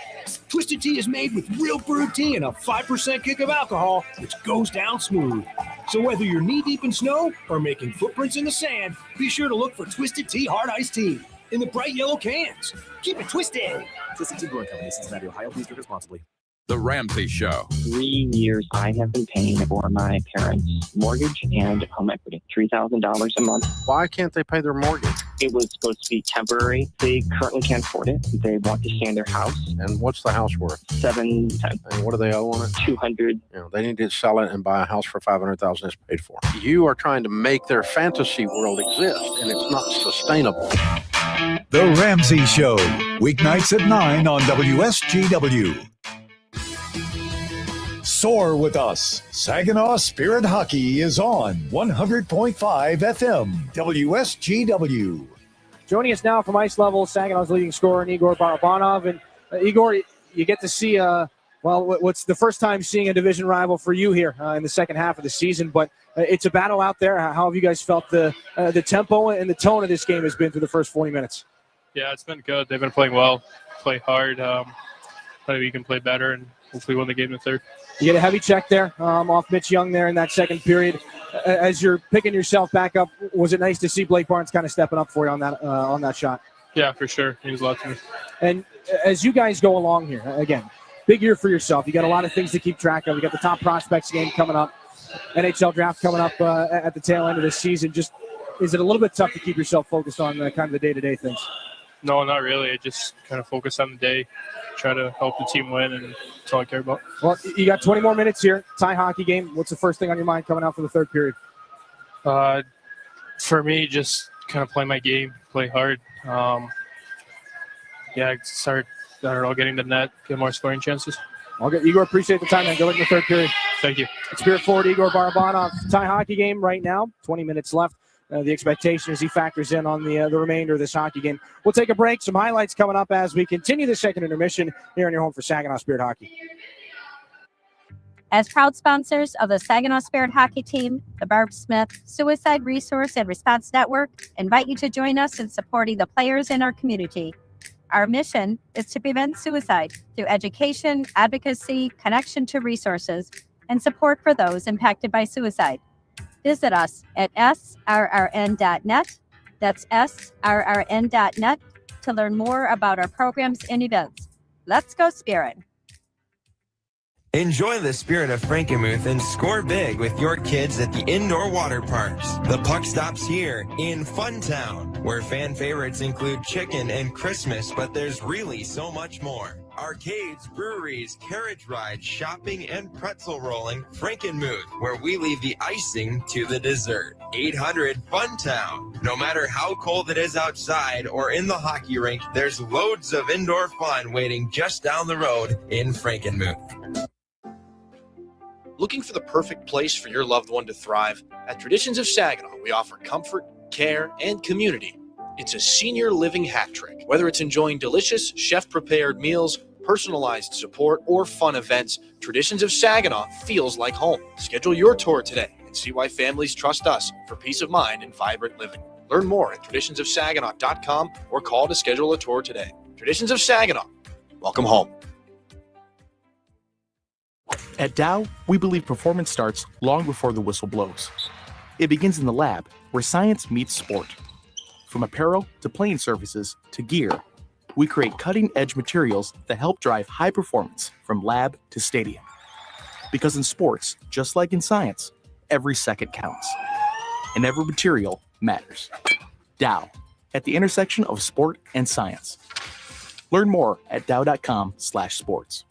Speaker 19: Twisted Tea is made with real brewed tea and a 5% kick of alcohol, which goes down smooth. So whether you're knee-deep in snow or making footprints in the sand, be sure to look for Twisted Tea Hard Iced Tea in the bright yellow cans. Keep it twisted.
Speaker 8: Twisted Tea Brewing Company, Cincinnati, Ohio. Please drink responsibly.
Speaker 20: The Ramsey Show.
Speaker 21: 3 years I have been paying for my parents' mortgage and home equity, $3,000 a month.
Speaker 22: Why can't they pay their mortgage?
Speaker 21: It was supposed to be temporary. They currently can't afford it. They want to stay in their house.
Speaker 22: And what's the house worth?
Speaker 21: $710.
Speaker 22: And what do they owe on it?
Speaker 21: $200.
Speaker 22: They need to sell it and buy a house for $500,000 it's paid for. You are trying to make their fantasy world exist, and it's not sustainable.
Speaker 1: The Ramsey Show, weeknights at 9 on WSGW. Soar with us. Saginaw Spirit Hockey is on 100.5 FM, WSGW.
Speaker 2: Joining us now from ice level, Saginaw's leading scorer, Igor Barabanov. And Igor, you get to see one Well, what's the first time seeing a division rival for you here in the second half of the season, but it's a battle out there. How have you guys felt the tempo and the tone of this game has been through the first 40 minutes?
Speaker 4: Yeah, it's been good. They've been playing well, play hard. Maybe we can play better and hopefully win the game in the third.
Speaker 2: You get a heavy check there off Mitch Young there in that second period. As you're picking yourself back up, was it nice to see Blake Barnes kind of stepping up for you on that shot?
Speaker 4: Yeah, for sure. He means a lot to me.
Speaker 2: And as you guys go along here, again, big year for yourself. You got a lot of things to keep track of. You got the top prospects game coming up, NHL draft coming up at the tail end of this season. Just, is it a little bit tough to keep yourself focused on kind of the day-to-day things?
Speaker 4: No, not really. I just kind of focus on the day, try to help the team win, and that's all I care about.
Speaker 2: Well, you got 20 more minutes here, tie hockey game. What's the first thing on your mind coming out for the third period?
Speaker 4: For me, just kind of play my game, play hard. Start, I don't know, getting the net, get more scoring chances.
Speaker 2: Okay, Igor, appreciate the time, man. Good luck in the third period.
Speaker 4: Thank you.
Speaker 2: Spirit forward Igor Barabanov, tie hockey game right now, 20 minutes left. The expectation is he factors in on the remainder of this hockey game. We'll take a break. Some highlights coming up as we continue the second intermission here in your home for Saginaw Spirit Hockey.
Speaker 11: As proud sponsors of the Saginaw Spirit Hockey Team, the Barb Smith Suicide Resource and Response Network invite you to join us in supporting the players in our community. Our mission is to prevent suicide through education, advocacy, connection to resources, and support for those impacted by suicide. Visit us at srrn.net. That's srrn.net to learn more about our programs and events. Let's go Spirit.
Speaker 23: Enjoy the spirit of Frankenmuth and score big with your kids at the indoor water parks. The puck stops here in Funtown, where fan favorites include chicken and Christmas, but there's really so much more. Arcades, breweries, carriage rides, shopping, and pretzel rolling. Frankenmuth, where we leave the icing to the dessert. 800 Funtown. No matter how cold it is outside or in the hockey rink, there's loads of indoor fun waiting just down the road in Frankenmuth.
Speaker 8: Looking for the perfect place for your loved one to thrive? At Traditions of Saginaw, we offer comfort, care, and community. It's a senior living hat trick. Whether it's enjoying delicious, chef-prepared meals, personalized support, or fun events, Traditions of Saginaw feels like home. Schedule your tour today and see why families trust us for peace of mind and vibrant living. Learn more at traditionsofsaginaw.com or call to schedule a tour today. Traditions of Saginaw. Welcome home.
Speaker 24: At Dow, we believe performance starts long before the whistle blows. It begins in the lab, where science meets sport. From apparel to playing surfaces to gear, we create cutting-edge materials that help drive high performance from lab to stadium. Because in sports, just like in science, every second counts. And every material matters. Dow, at the intersection of sport and science. Learn more at dow.com/sports.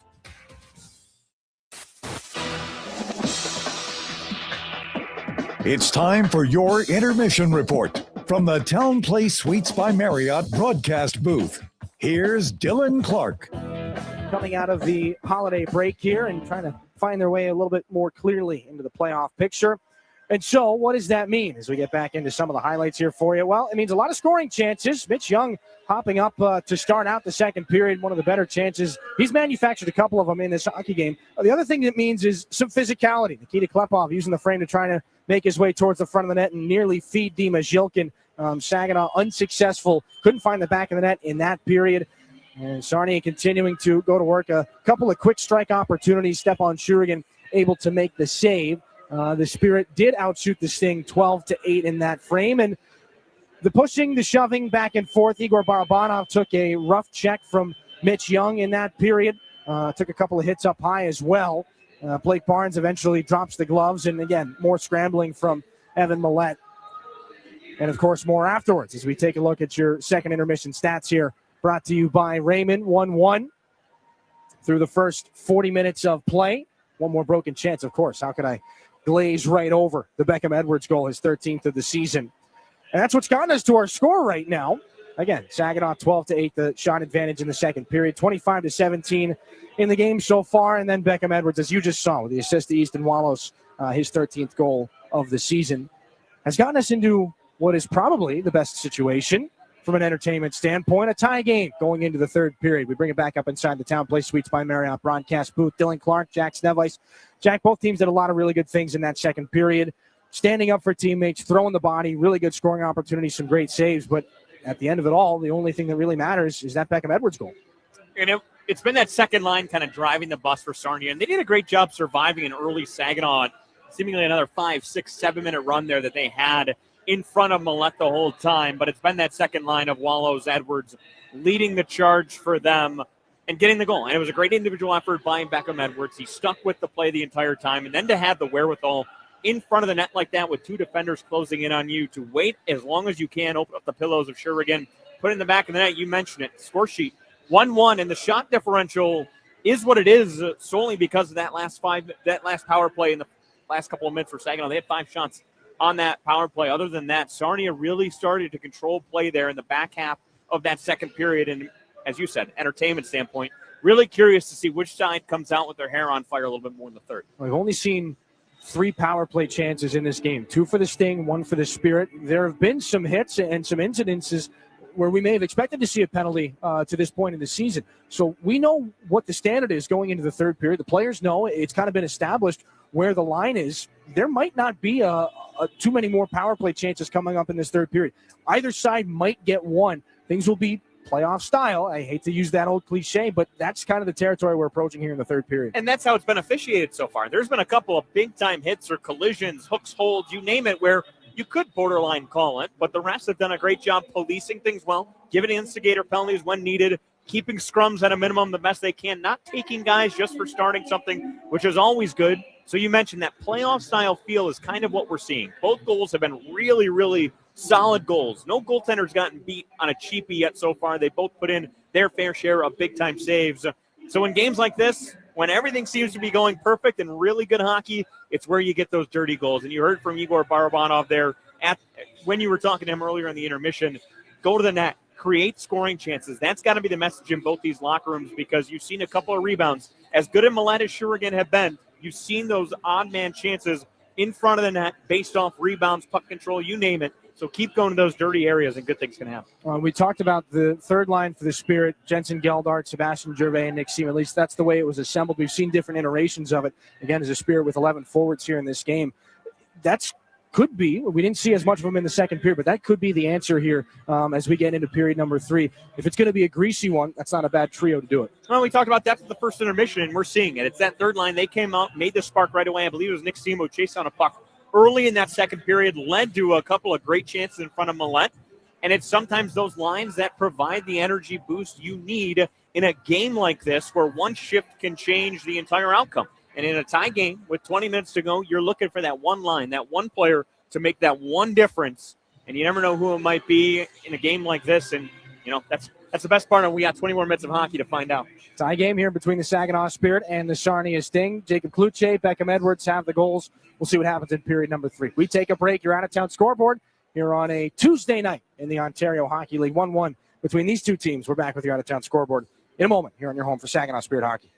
Speaker 1: It's time for your intermission report from the Town Place Suites by Marriott broadcast booth. Here's Dylan Clark.
Speaker 2: Coming out of the holiday break here and trying to find their way a little bit more clearly into the playoff picture. And so what does that mean as we get back into some of the highlights here for you? Well, it means a lot of scoring chances. Mitch Young hopping up to start out the second period, one of the better chances. He's manufactured a couple of them in this hockey game. The other thing that means is some physicality. Nikita Klepov using the frame to try to make his way towards the front of the net and nearly feed Dima Zhilkin. Saginaw unsuccessful. Couldn't find the back of the net in that period. And Sarnia continuing to go to work. A couple of quick strike opportunities. Stepan Shurigan able to make the save. The Spirit did outshoot the Sting 12-8 in that frame. And the pushing, the shoving back and forth. Igor Barabanov took a rough check from Mitch Young in that period. Took a couple of hits up high as well. Blake Barnes eventually drops the gloves. And again, more scrambling from Evan Millette. And of course, more afterwards as we take a look at your second intermission stats here. Brought to you by Raymond, 1-1 through the first 40 minutes of play. One more broken chance, of course. How could I glaze right over the Beckham Edwards goal, his 13th of the season? And that's what's gotten us to our score right now. Again, Saginaw 12-8, the shot advantage in the second period, 25-17 in the game so far. And then Beckham Edwards, as you just saw, with the assist to Easton Wallace, his 13th goal of the season, has gotten us into what is probably the best situation from an entertainment standpoint. A tie game going into the third period. We bring it back up inside the Town Place Suites by Marriott broadcast booth. Dylan Clark, Jack Snevice. Jack, both teams did a lot of really good things in that second period. Standing up for teammates, throwing the body, really good scoring opportunities, some great saves. But at the end of it all, the only thing that really matters is that Beckham Edwards goal.
Speaker 18: And it's been that second line kind of driving the bus for Sarnia. And they did a great job surviving an early Saginaw, seemingly another 5, 6, 7-minute run there that they had in front of Millette the whole time. But it's been that second line of Wallows, Edwards leading the charge for them and getting the goal. And it was a great individual effort by Beckham Edwards. He stuck with the play the entire time. And then to have the wherewithal in front of the net like that with two defenders closing in on you, to wait as long as you can, open up the pillows of Shurigan, put it in the back of the net. You mentioned it. Score sheet 1-1, and the shot differential is what it is solely because of that last power play in the last couple of minutes for Saginaw. They had 5 shots on that power play. Other than that, Sarnia really started to control play there in the back half of that second period. And as you said, entertainment standpoint, really curious to see which side comes out with their hair on fire a little bit more in the third.
Speaker 2: We've only seen 3 power play chances in this game, 2 for the Sting, 1 for the Spirit. There have been some hits and some incidences where we may have expected to see a penalty to this point in the season. So we know what the standard is going into the third period. The players know it's kind of been established where the line is. There might not be too many more power play chances coming up in this third period. Either side might get one. Things will be playoff style. I hate to use that old cliche, but that's kind of the territory we're approaching here in the third period.
Speaker 18: And that's how it's been officiated so far. There's been a couple of big-time hits or collisions, hooks, holds, you name it, where you could borderline call it, but the refs have done a great job policing things well, giving instigator penalties when needed, keeping scrums at a minimum the best they can, not taking guys just for starting something, which is always good. So you mentioned that playoff-style feel is kind of what we're seeing. Both goals have been really, really solid goals. No goaltender's gotten beat on a cheapie yet so far. They both put in their fair share of big-time saves. So in games like this, when everything seems to be going perfect and really good hockey, it's where you get those dirty goals. And you heard from Igor Barabanov there when you were talking to him earlier in the intermission. Go to the net, create scoring chances. That's got to be the message in both these locker rooms, because you've seen a couple of rebounds. As good as Millette as Shurigan have been, you've seen those odd man chances in front of the net based off rebounds, puck control, you name it. So keep going to those dirty areas and good things can happen.
Speaker 2: We talked about the third line for the Spirit, Jensen Geldart, Sebastian Gervais, and Nick Seaman. At least that's the way it was assembled. We've seen different iterations of it. Again, as a Spirit with 11 forwards here in this game. That's could be, we didn't see as much of them in the second period, but that could be the answer here as we get into period number 3. If it's going to be a greasy one, that's not a bad trio to do it.
Speaker 18: Well, we talked about depth at the first intermission, and we're seeing it. It's that third line. They came out, made the spark right away. I believe it was Nick Seaman who chased on a puck early in that second period, led to a couple of great chances in front of Millette. And it's sometimes those lines that provide the energy boost you need in a game like this, where one shift can change the entire outcome. And in a tie game with 20 minutes to go, you're looking for that one line, that one player to make that one difference. And you never know who it might be in a game like this. And, you know, that's the best part of it. We got 20 more minutes of hockey to find out.
Speaker 2: Tie game here between the Saginaw Spirit and the Sarnia Sting. Jacob Kluche, Beckham Edwards have the goals. We'll see what happens in period number 3. We take a break. You're out-of-town scoreboard here on a Tuesday night in the Ontario Hockey League. 1-1 between these two teams. We're back with your out-of-town scoreboard in a moment here on your home for Saginaw Spirit Hockey.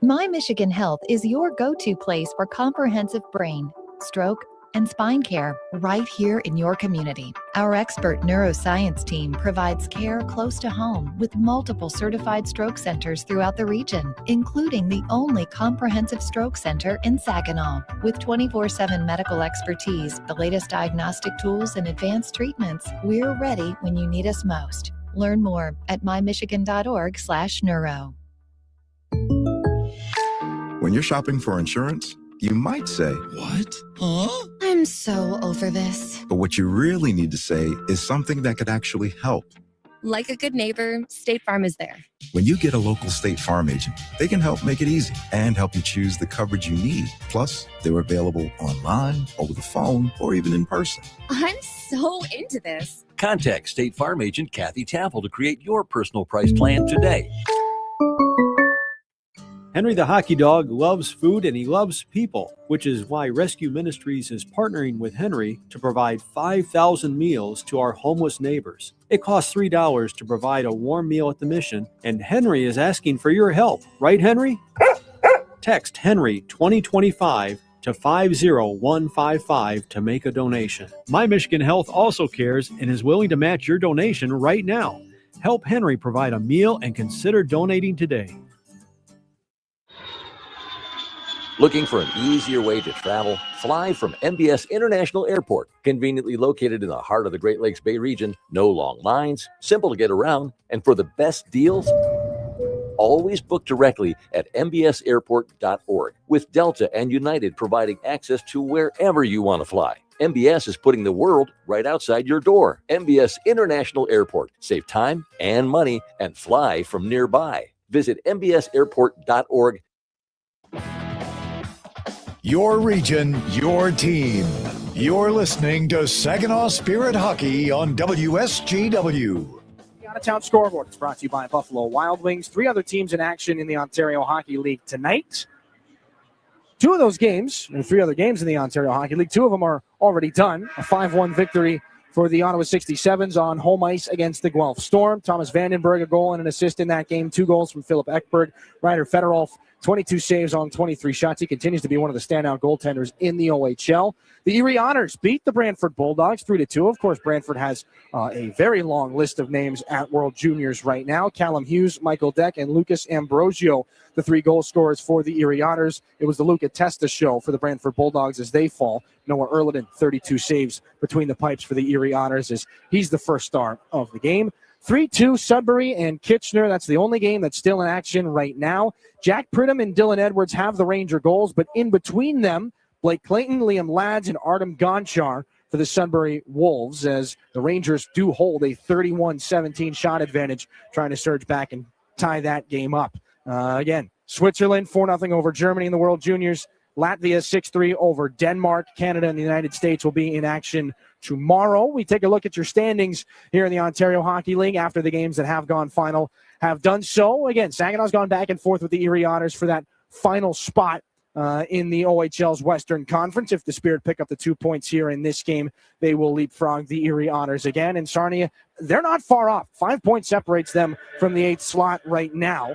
Speaker 5: My Michigan Health is your go-to place for comprehensive brain, stroke, and spine care right here in your community. Our expert neuroscience team provides care close to home with multiple certified stroke centers throughout the region, including the only comprehensive stroke center in Saginaw. With 24/7 medical expertise, the latest diagnostic tools, and advanced treatments, we're ready when you need us most. Learn more at mymichigan.org/neuro.
Speaker 9: When you're shopping for insurance, you might say, "What? Huh?"
Speaker 10: I'm so over this.
Speaker 9: But what you really need to say is something that could actually help.
Speaker 10: Like a good neighbor, State Farm is there.
Speaker 9: When you get a local State Farm agent, they can help make it easy and help you choose the coverage you need. Plus, they're available online, over the phone, or even in person.
Speaker 10: I'm so into this.
Speaker 3: Contact State Farm agent Kathy Tapple to create your personal price plan today.
Speaker 6: Henry the Hockey Dog loves food and he loves people, which is why Rescue Ministries is partnering with Henry to provide 5,000 meals to our homeless neighbors. It costs $3 to provide a warm meal at the mission, and Henry is asking for your help. Right, Henry? Text Henry 2025 to 50155 to make a donation. My Michigan Health also cares and is willing to match your donation right now. Help Henry provide a meal and consider donating today.
Speaker 3: Looking for an easier way to travel? Fly from MBS International Airport, conveniently located in the heart of the Great Lakes Bay region. No long lines, simple to get around, and for the best deals, always book directly at mbsairport.org, with Delta and United providing access to wherever you want to fly. MBS is putting the world right outside your door. MBS International Airport. Save time and money and fly from nearby. Visit mbsairport.org.
Speaker 1: Your region, your team. You're listening to Saginaw Spirit Hockey on WSGW.
Speaker 2: The out-of-town scoreboard is brought to you by Buffalo Wild Wings. 3 other teams in action in the Ontario Hockey League tonight. 2 of those games, and 3 other games in the Ontario Hockey League, 2 of them are already done. A 5-1 victory for the Ottawa 67s on home ice against the Guelph Storm. Thomas Vandenberg, a goal and an assist in that game. 2 goals from Philip Ekberg. Ryder Fedorov, 22 saves on 23 shots. He continues to be one of the standout goaltenders in the OHL. The Erie Honors beat the Brantford Bulldogs 3-2. Of course, Brantford has a very long list of names at World Juniors right now. Callum Hughes, Michael Deck, and Lucas Ambrosio, the 3 goal scorers for the Erie Honors. It was the Luca Testa show for the Brantford Bulldogs as they fall. Noah Erliden, 32 saves between the pipes for the Erie Honors as he's the first star of the game. 3-2 Sudbury and Kitchener. That's the only game that's still in action right now. Jack Pridham and Dylan Edwards have the Ranger goals, but in between them, Blake Clayton, Liam Lads, and Artem Gonchar for the Sudbury Wolves, as the Rangers do hold a 31-17 shot advantage, trying to surge back and tie that game up. Again, Switzerland 4-0 over Germany in the World Juniors. Latvia 6-3 over Denmark. Canada and the United States will be in action tomorrow. We take a look at your standings here in the Ontario Hockey League after the games that have gone final have done so. Again, Saginaw's gone back and forth with the Erie Honors for that final spot in the OHL's Western Conference. If the Spirit pick up the 2 points here in this game, they will leapfrog the Erie Honors again. And Sarnia, they're not far off. 5 points separates them from the 8th slot right now.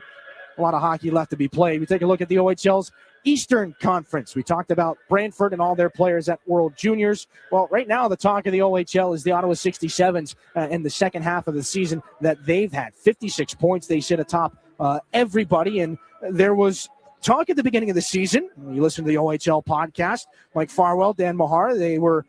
Speaker 2: A lot of hockey left to be played. We take a look at the OHL's Eastern Conference. We talked about Brantford and all their players at World Juniors. Well, right now the talk of the OHL is the Ottawa 67s in the second half of the season that they've had. 56 points. They sit atop everybody, and there was talk at the beginning of the season. You listen to the OHL podcast, Mike Farwell, Dan Mahar, they were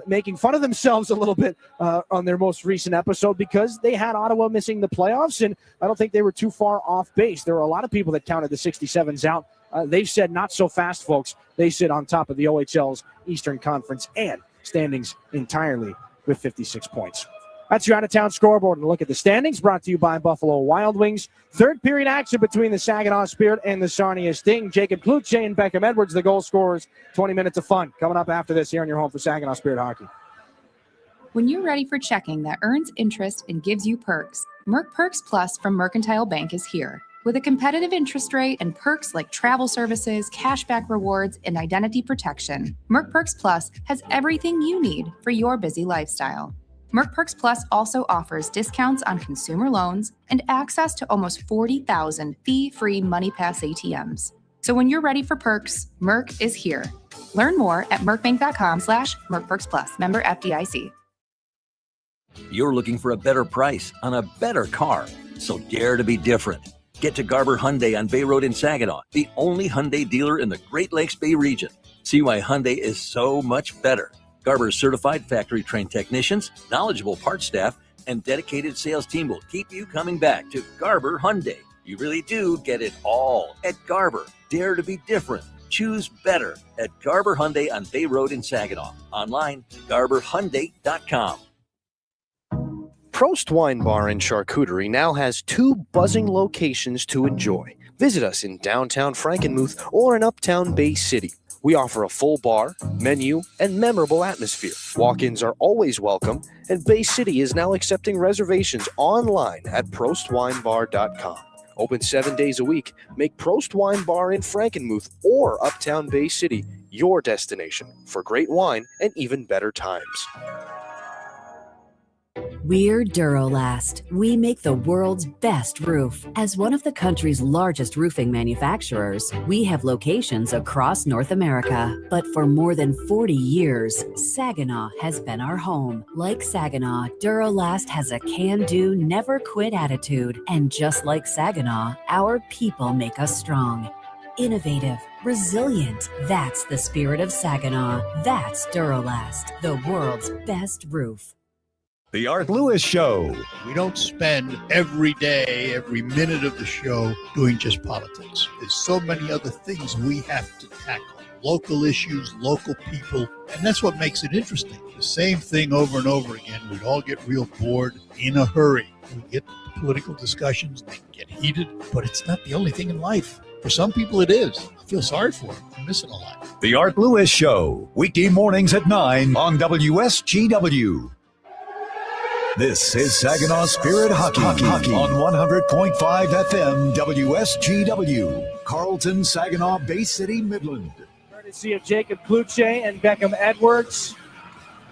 Speaker 2: making fun of themselves a little bit on their most recent episode because they had Ottawa missing the playoffs, and I don't think they were too far off base. There were a lot of people that counted the 67s out. They've said not so fast, folks. They sit on top of the OHL's Eastern Conference and standings entirely with 56 points. That's your out-of-town scoreboard. And look at the standings brought to you by Buffalo Wild Wings. Third period action between the Saginaw Spirit and the Sarnia Sting. Jacob Kluche and Beckham Edwards, the goal scorers. 20 minutes of fun coming up after this here on your home for Saginaw Spirit Hockey.
Speaker 7: When you're ready for checking that earns interest and gives you perks, Merc Perks Plus from Mercantile Bank is here. With a competitive interest rate and perks like travel services, cashback rewards, and identity protection, Merc Perks Plus has everything you need for your busy lifestyle. Merc Perks Plus also offers discounts on consumer loans and access to almost 40,000 fee-free MoneyPass ATMs. So when you're ready for perks, Merc is here. Learn more at mercbank.com/mercperksplus. Member FDIC.
Speaker 3: You're looking for a better price on a better car, so dare to be different. Get to Garber Hyundai on Bay Road in Saginaw, the only Hyundai dealer in the Great Lakes Bay region. See why Hyundai is so much better. Garber's certified factory-trained technicians, knowledgeable parts staff, and dedicated sales team will keep you coming back to Garber Hyundai. You really do get it all at Garber. Dare to be different. Choose better at Garber Hyundai on Bay Road in Saginaw. Online, garberhyundai.com.
Speaker 12: Prost Wine Bar and Charcuterie now has 2 buzzing locations to enjoy. Visit us in downtown Frankenmuth or in uptown Bay City. We offer a full bar, menu, and memorable atmosphere. Walk-ins are always welcome, and Bay City is now accepting reservations online at prostwinebar.com. Open 7 days a week. Make Prost Wine Bar in Frankenmuth or uptown Bay City your destination for great wine and even better times.
Speaker 13: We're Duralast. We make the world's best roof. As one of the country's largest roofing manufacturers, we have locations across North America. But for more than 40 years, Saginaw has been our home. Like Saginaw, Duralast has a can-do, never-quit attitude. And just like Saginaw, our people make us strong. Innovative, resilient. That's the spirit of Saginaw. That's Duralast, the world's best roof.
Speaker 1: The Art Lewis Show.
Speaker 14: We don't spend every day, every minute of the show doing just politics. There's so many other things we have to tackle. Local issues, local people, and that's what makes it interesting. The same thing over and over again. We'd all get real bored in a hurry. We get political discussions, they get heated, but it's not the only thing in life. For some people it is. I feel sorry for them. I'm missing a lot.
Speaker 1: The Art Lewis Show. Weekday mornings at 9 on WSGW. This is Saginaw Spirit Hockey on 100.5 FM WSGW. Carlton, Saginaw, Bay City, Midland.
Speaker 2: Courtesy of Jacob Kluche and Beckham Edwards.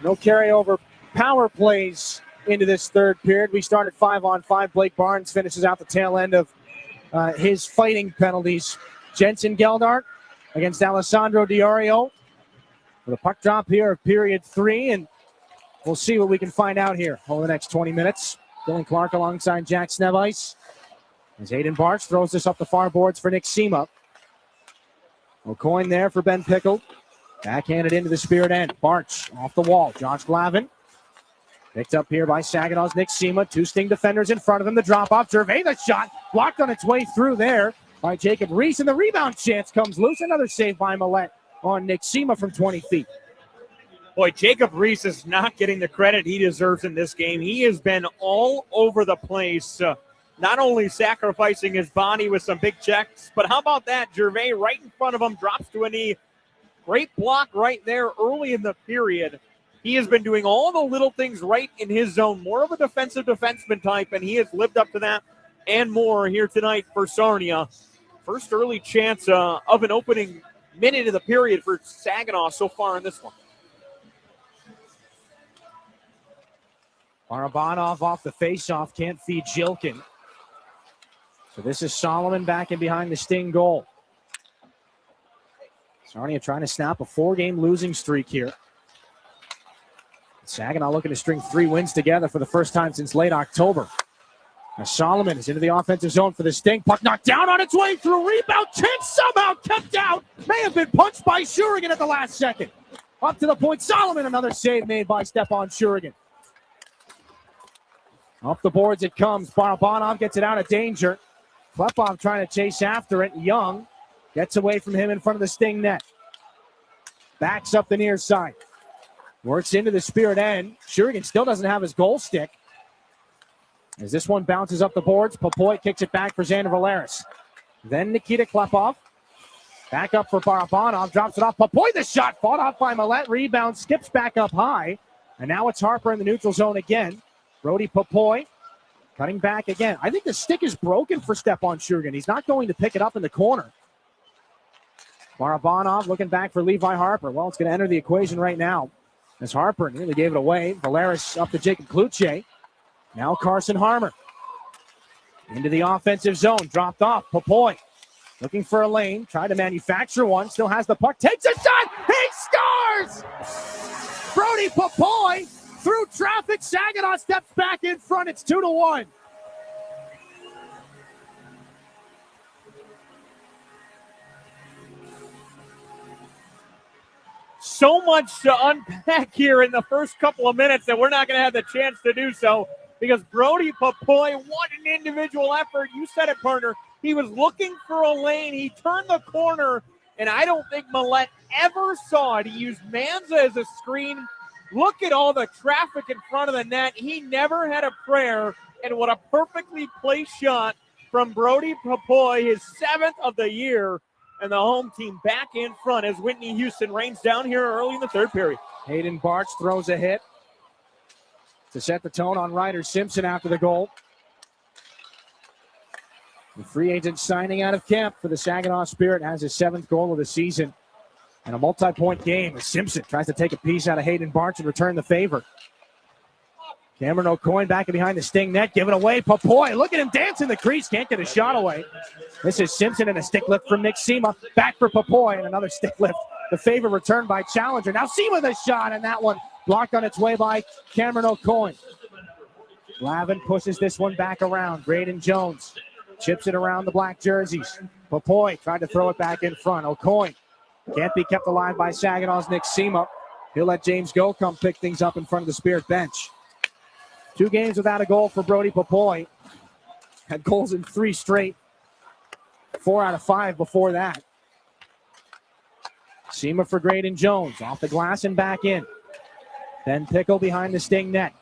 Speaker 2: No carryover power plays into this third period. We start at 5-on-5. Blake Barnes finishes out the tail end of his fighting penalties. Jensen Geldart against Alessandro Diorio. With a puck drop here of period 3, and we'll see what we can find out here over the next 20 minutes. Dylan Clark alongside Jack Snevice. As Hayden Barch throws this up the far boards for Nick Sema. O'Coin there for Ben Pickle. Backhanded into the Spirit end. Barch off the wall. Josh Glavin. Picked up here by Saginaw's Nick Sema. Two Sting defenders in front of him. The drop off. Gervais the shot. Blocked on its way through there by Jacob Reese. And the rebound chance comes loose. Another save by Millette on Nick Sema from 20 feet.
Speaker 18: Boy, Jacob Reese is not getting the credit he deserves in this game. He has been all over the place, not only sacrificing his body with some big checks, but how about that? Gervais right in front of him, drops to a knee. Great block right there early in the period. He has been doing all the little things right in his zone, more of a defensive defenseman type, and he has lived up to that and more here tonight for Sarnia. First early chance of an opening minute of the period for Saginaw so far in this one.
Speaker 2: Barabanov off the faceoff, can't feed Jilkin. So this is Solomon back in behind the Sting goal. Sarnia trying to snap a 4-game losing streak here. Saginaw looking to string 3 wins together for the first time since late October. Now Solomon is into the offensive zone for the Sting. Puck knocked down on its way through. Rebound chance somehow kept out. May have been punched by Shurigan at the last second. Up to the point. Solomon, another save made by Stepan Shurigan. Off the boards it comes. Barabanov gets it out of danger. Klepov trying to chase after it. Young gets away from him in front of the Sting net. Backs up the near side. Works into the Spirit end. Shurigan still doesn't have his goal stick. As this one bounces up the boards, Popoy kicks it back for Xander Valeris. Then Nikita Klepov. Back up for Barabanov. Drops it off. Popoy, the shot fought off by Millette. Rebound skips back up high. And now it's Harper in the neutral zone again. Brody Popoy cutting back again. I think the stick is broken for Stepan Shurigan. He's not going to pick it up in the corner. Barabanov looking back for Levi Harper. Well, it's going to enter the equation right now as Harper nearly gave it away. Valeris up to Jacob Kluche. Now Carson Harmer. Into the offensive zone. Dropped off. Popoy looking for a lane. Tried to manufacture one. Still has the puck. Takes a shot. He scores! Brody Popoy through traffic. Saginaw steps back in front. It's 2-1.
Speaker 18: So much to unpack here in the first couple of minutes that we're not going to have the chance to do so because Brody Popoy, what an individual effort. You said it, partner. He was looking for a lane. He turned the corner, and I don't think Millette ever saw it. He used Manza as a screen. Look at all the traffic in front of the net. He never had a prayer, and what a perfectly placed shot from Brody Popoy, his 7th of the year, and the home team back in front as Whitney Houston rains down here early in the third period.
Speaker 2: Hayden Barch throws a hit to set the tone on Ryder Simpson after the goal. The free agent signing out of camp for the Saginaw Spirit has his 7th goal of the season. And a multi-point game as Simpson tries to take a piece out of Hayden Barch and return the favor. Cameron O'Coin back in behind the Sting net, giving away. Papoy, look at him dance in the crease, can't get a shot away. This is Simpson and a stick lift from Nick Sema. Back for Papoy and another stick lift. The favor returned by Challenger. Now Sema the shot, and that one blocked on its way by Cameron O'Coin. Lavin pushes this one back around. Graydon Jones chips it around the black jerseys. Papoy tried to throw it back in front. O'Coin can't be kept alive by Saginaw's Nick Sema. He'll let James Go come pick things up in front of the Spirit bench. 2 games without a goal for Brody Papoy. Had goals in 3 straight. 4 out of 5 before that. Sema for Graydon Jones. Off the glass and back in. Ben Pickle behind the Sting net.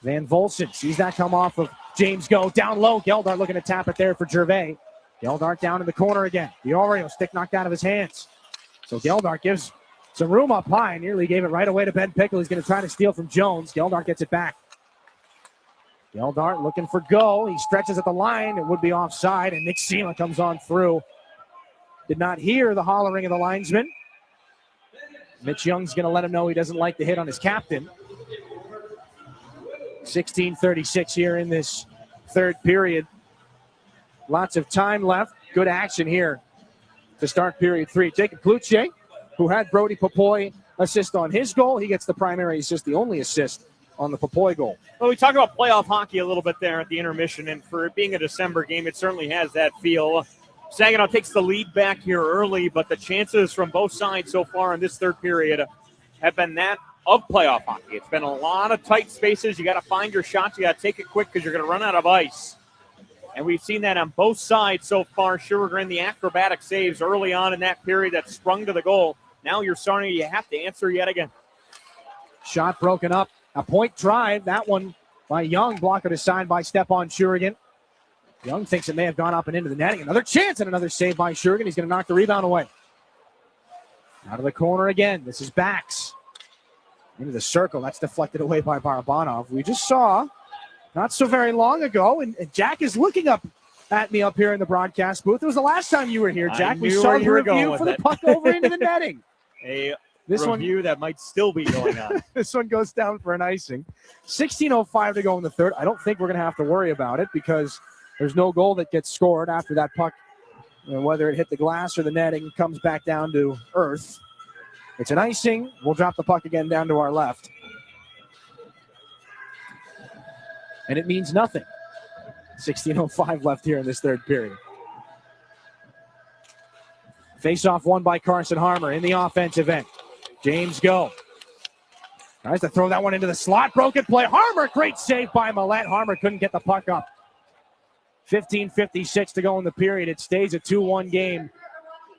Speaker 2: Van Volson sees that come off of James Go. Down low. Geldart looking to tap it there for Gervais. Geldart down in the corner again. The Oreo stick knocked out of his hands. So Geldart gives some room up high. Nearly gave it right away to Ben Pickle. He's going to try to steal from Jones. Geldart gets it back. Geldart looking for Go. He stretches at the line. It would be offside, and Nick Sema comes on through. Did not hear the hollering of the linesman. Mitch Young's going to let him know he doesn't like the hit on his captain. 16:36 here in this third period. Lots of time left. Good action here to start period 3. Jacob Cloutier, who had Brody Papoy assist on his goal. He gets the primary assist, the only assist on the Papoy goal.
Speaker 18: Well, we talked about playoff hockey a little bit there at the intermission, and for it being a December game, it certainly has that feel. Saginaw takes the lead back here early, but the chances from both sides so far in this third period have been that of playoff hockey. It's been a lot of tight spaces. You got to find your shots. You got to take it quick because you're going to run out of ice. And we've seen that on both sides so far. Sherwin, the acrobatic saves early on in that period that sprung to the goal. Now you're Sarnia, you have to answer yet again.
Speaker 2: Shot broken up. A point drive. That one by Young. Blocked aside by Stepan Shurigan. Young thinks it may have gone up and into the netting. Another chance and another save by Shurigan. He's going to knock the rebound away. Out of the corner again. This is Bax. Into the circle. That's deflected away by Barabanov. We just saw not so very long ago, and Jack is looking up at me up here in the broadcast booth. It was the last time you were here, Jack. We saw the review for the puck over into the netting.
Speaker 18: This review that might still be going on.
Speaker 2: This one goes down for an icing. 16:05 to go in the third. I don't think we're going to have to worry about it because there's no goal that gets scored after that puck. Whether it hit the glass or the netting, comes back down to earth. It's an icing. We'll drop the puck again down to our left. And it means nothing. 16:05 left here in this third period. Face-off won by Carson Harmer in the offensive end. James Go tries to throw that one into the slot. Broken play. Harmer, great save by Millette. Harmer couldn't get the puck up. 15:56 to go in the period. It stays a 2-1 game.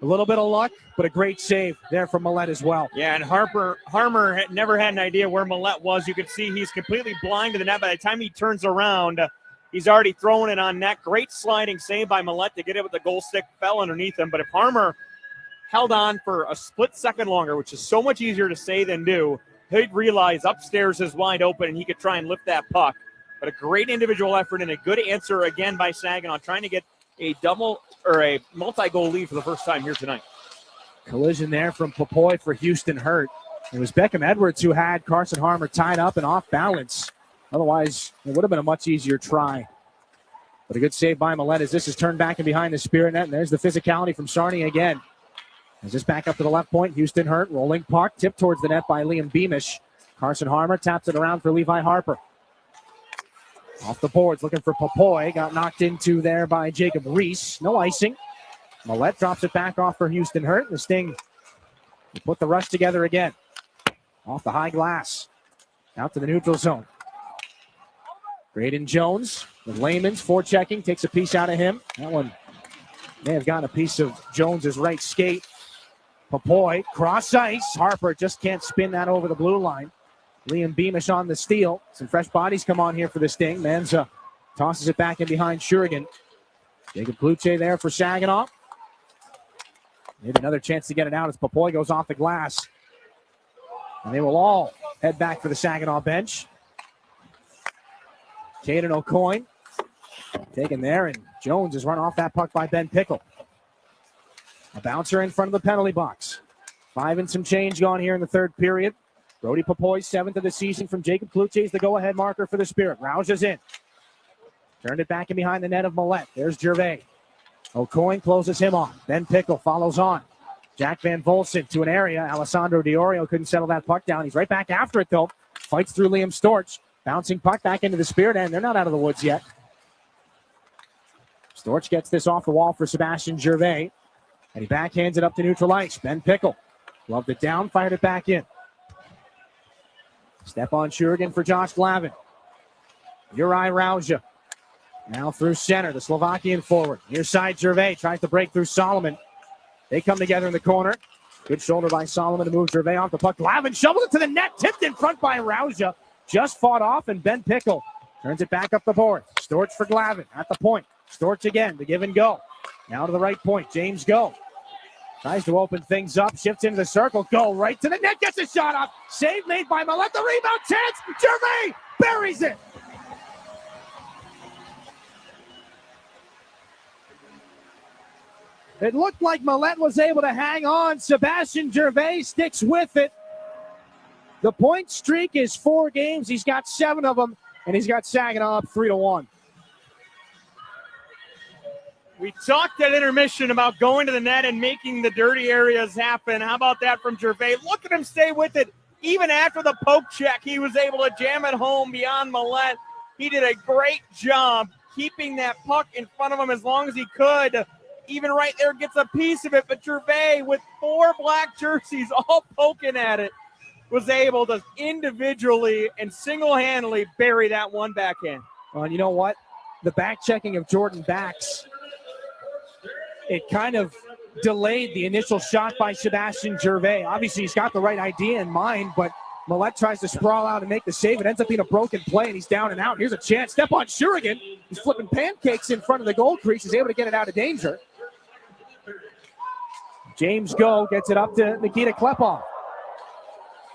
Speaker 2: A little bit of luck, but a great save there from Millette as well.
Speaker 18: Yeah, and Harmer had never had an idea where Millette was. You can see he's completely blind to the net. By the time he turns around, he's already throwing it on net. Great sliding save by Millette to get it with the goal stick. Fell underneath him. But if Harmer held on for a split second longer, which is so much easier to say than do, he'd realize upstairs is wide open and he could try and lift that puck. But a great individual effort and a good answer again by Saginaw, trying to get a double or a multi-goal lead for the first time here tonight.
Speaker 2: Collision there from Papoy for Houston Hurt. It was Beckham Edwards who had Carson Harmer tied up and off balance. Otherwise, it would have been a much easier try. But a good save by Millette as this is turned back and behind the Spirit net. And there's the physicality from Sarnia again. As this back up to the left point, Houston Hurt, rolling puck, tipped towards the net by Liam Beamish. Carson Harmer taps it around for Levi Harper. Off the boards, looking for Papoy. Got knocked into there by Jacob Reese. No icing. Millette drops it back off for Houston Hurt. The Sting put the rush together again. Off the high glass. Out to the neutral zone. Graydon Jones with Layman's forechecking. Takes a piece out of him. That one may have gotten a piece of Jones's right skate. Papoy, cross ice. Harper just can't spin that over the blue line. Liam Beamish on the steal. Some fresh bodies come on here for the Sting. Manza tosses it back in behind Shurigan. Jacob Cloutier there for Saginaw. Maybe another chance to get it out as Papoy goes off the glass. And they will all head back for the Saginaw bench. Caden O'Coin taken there, and Jones is run off that puck by Ben Pickle. A bouncer in front of the penalty box. 5 and some change gone here in the third period. Brody Papoy, 7th of the season from Jacob Klutze, is the go-ahead marker for the Spirit. Rouges in. Turned it back in behind the net of Millette. There's Gervais. O'Coin closes him off. Ben Pickle follows on. Jack Van Volsen to an area. Alessandro Diorio couldn't settle that puck down. He's right back after it, though. Fights through Liam Storch. Bouncing puck back into the Spirit end. They're not out of the woods yet. Storch gets this off the wall for Sebastian Gervais. And he backhands it up to neutral ice. Ben Pickle loved it down, fired it back in. Stepan Shurigan for Josh Glavin. Juraj Rauja. Now through center, the Slovakian forward. Near side, Gervais tries to break through Solomon. They come together in the corner. Good shoulder by Solomon to move Gervais off the puck. Glavin shovels it to the net, tipped in front by Rauja. Just fought off, and Ben Pickle turns it back up the board. Storch for Glavin at the point. Storch again, the give and go. Now to the right point, James Go. Tries to open things up, shifts into the circle. Go right to the net, gets a shot off. Save made by Millette, the rebound chance. Gervais buries it. It looked like Millette was able to hang on. Sebastian Gervais sticks with it. The point streak is 4 games. He's got 7 of them, and he's got Saginaw up 3-1.
Speaker 18: We talked at intermission about going to the net and making the dirty areas happen. How about that from Gervais? Look at him stay with it. Even after the poke check, he was able to jam it home beyond Millette. He did a great job keeping that puck in front of him as long as he could. Even right there gets a piece of it, but Gervais, with 4 black jerseys all poking at it, was able to individually and single-handedly bury that one backhand.
Speaker 2: Well, and you know what? The back-checking of Jordan Bax, it kind of delayed the initial shot by Sebastian Gervais. Obviously, he's got the right idea in mind, but Millette tries to sprawl out and make the save. It ends up being a broken play, and he's down and out. Here's a chance. Stepan Shurigan. He's flipping pancakes in front of the goal crease. He's able to get it out of danger. James Go gets it up to Nikita Klepov.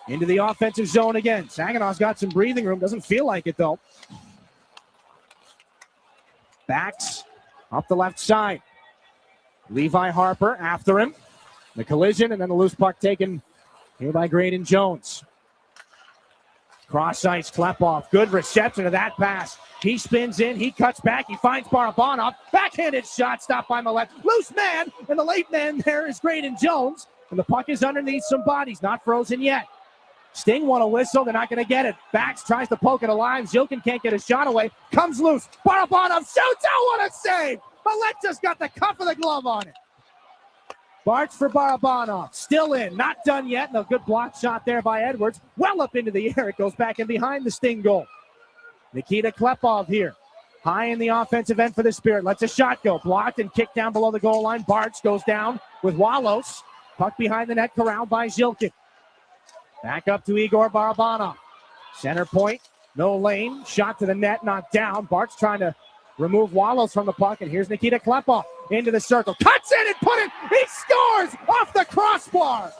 Speaker 2: Into the offensive zone again. Saginaw's got some breathing room. Doesn't feel like it, though. Backs up the left side. Levi Harper after him. The collision and then the loose puck taken here by Graydon Jones. Cross ice, Klepov. Good reception of that pass. He spins in. He cuts back. He finds Barabanov. Backhanded shot stopped by Millette. Loose man. And the late man there is Graydon Jones. And the puck is underneath some bodies. Not frozen yet. Sting want a whistle. They're not going to get it. Bax tries to poke it alive. Zilkin can't get a shot away. Comes loose. Barabanov shoots. Oh, what a save. Millette just got the cuff of the glove on it. Bartz for Barabanov. Still in. Not done yet. And a good block shot there by Edwards. Well up into the air. It goes back in behind the Sting goal. Nikita Klepov here. High in the offensive end for the Spirit. Lets a shot go. Blocked and kicked down below the goal line. Bartz goes down with Walos. Puck behind the net. Corralled by Zilkin. Back up to Igor Barabanov. Center point. No lane. Shot to the net. Not down. Bartz trying to remove Walos from the puck. And here's Nikita Klepov into the circle. Cuts in and put it. He scores off the crossbar.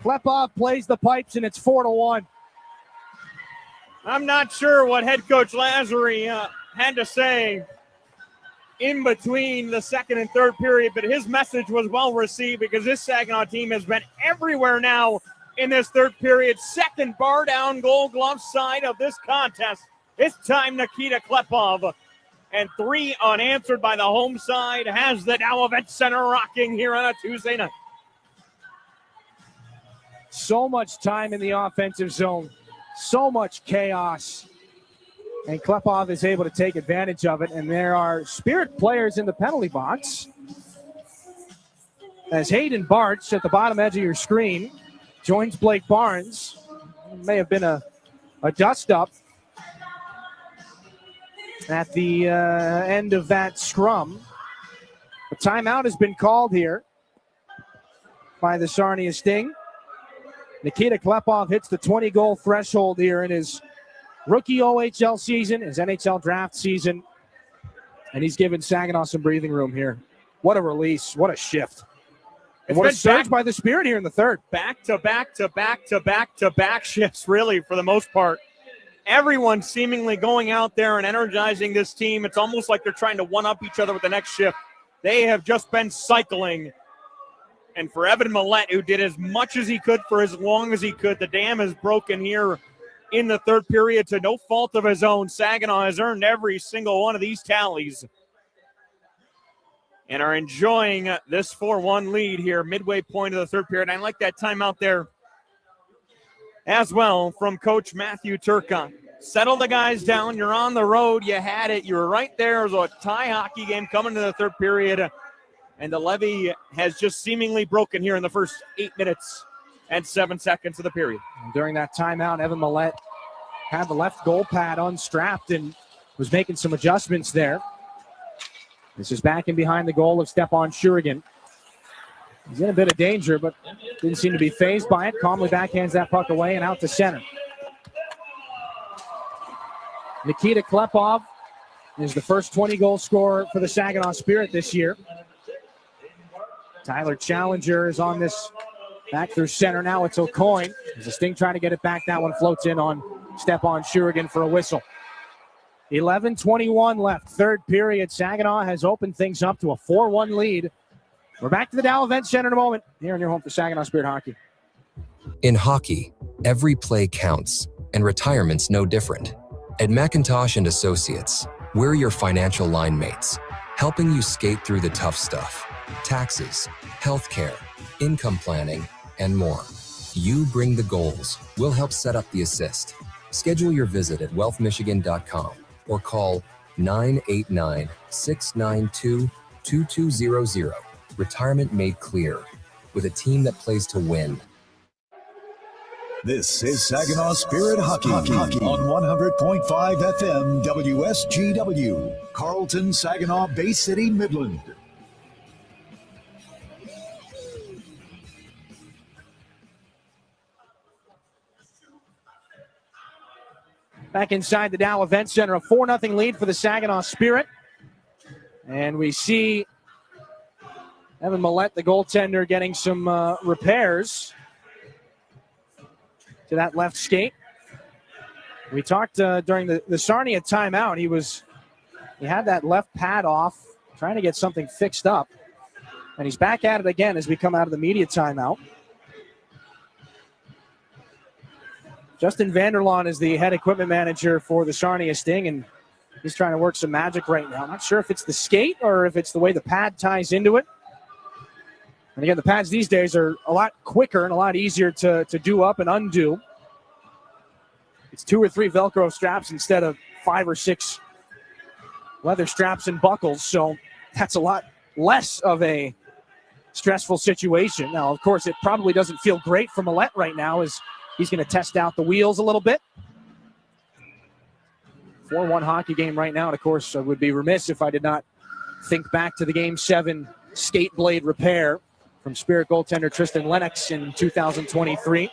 Speaker 2: Klepov plays the pipes, and it's 4-1.
Speaker 18: I'm not sure what head coach Lazary had to say in between the second and third period, but his message was well received because this Saginaw team has been everywhere now in this third period. Second bar down Gold Glove side of this contest. This time Nikita Klepov. And 3 unanswered by the home side has the Dow Event Center rocking here on a Tuesday night.
Speaker 2: So much time in the offensive zone. So much chaos. And Klepov is able to take advantage of it. And there are Spirit players in the penalty box. As Hayden Bartz at the bottom edge of your screen joins Blake Barnes. May have been a dust-up at the end of that scrum. A timeout has been called here by the Sarnia Sting. Nikita Klepov hits the 20-goal threshold here in his rookie OHL season, his NHL draft season, and he's given Saginaw some breathing room here. What a release. What a shift. And what a surge by the Spirit here in the third.
Speaker 18: Back-to-back shifts, really, for the most part. everyone seemingly going out there and energizing this team. It's almost like they're trying to one-up each other with the next shift. They have just been cycling. And for Evan Millette, who did as much as he could for as long as he could, the dam is broken here in the third period to no fault of his own. Saginaw has earned every single one of these tallies and are enjoying this 4-1 lead here midway point of the third period. I like that timeout there as well from Coach Matthew Turcotte. Settle the guys down. You're on the road. You had it. You were right there. It was a tie hockey game coming to the third period. And the levee has just seemingly broken here in the first 8 minutes and 7 seconds of the period.
Speaker 2: And during that timeout, Evan Millette had the left goal pad unstrapped and was making some adjustments there. This is back in behind the goal of Stepan Shurigan. He's in a bit of danger, but didn't seem to be fazed by it. Calmly backhands that puck away and out to center. Nikita Klepov is the first 20-goal scorer for the Saginaw Spirit this year. Tyler Challenger is on this back through center. Now it's O'Coin. There's a Sting trying to get it back. That one floats in on Stepan Shurigan for a whistle. 11:21 left. Third period. Saginaw has opened things up to a 4-1 lead. We're back to the Dow Event Center in a moment. Here in your home for Saginaw Spirit Hockey.
Speaker 15: In hockey, every play counts, and retirement's no different. At McIntosh & Associates, we're your financial line mates, helping you skate through the tough stuff. Taxes, healthcare, income planning, and more. You bring the goals. We'll help set up the assist. Schedule your visit at wealthmichigan.com or call 989-692-2200. Retirement made clear with a team that plays to win.
Speaker 1: This is Saginaw Spirit Hockey on 100.5 FM WSGW, Carlton, Saginaw, Bay City, Midland.
Speaker 2: Back inside the Dow Event Center, a 4-0 lead for the Saginaw Spirit. And we see Evan Millette, the goaltender, getting some repairs to that left skate. We talked during the Sarnia timeout. He had that left pad off, trying to get something fixed up. And he's back at it again as we come out of the media timeout. Justin Vanderlaan is the head equipment manager for the Sarnia Sting, and he's trying to work some magic right now. I'm not sure if it's the skate or if it's the way the pad ties into it. And again, the pads these days are a lot quicker and a lot easier to do up and undo. It's 2 or 3 Velcro straps instead of 5 or 6 leather straps and buckles, so that's a lot less of a stressful situation. Now, of course, it probably doesn't feel great for Millette right now as he's going to test out the wheels a little bit. 4-1 hockey game right now. And, of course, I would be remiss if I did not think back to the Game 7 skate blade repair from Spirit goaltender Tristan Lennox in 2023.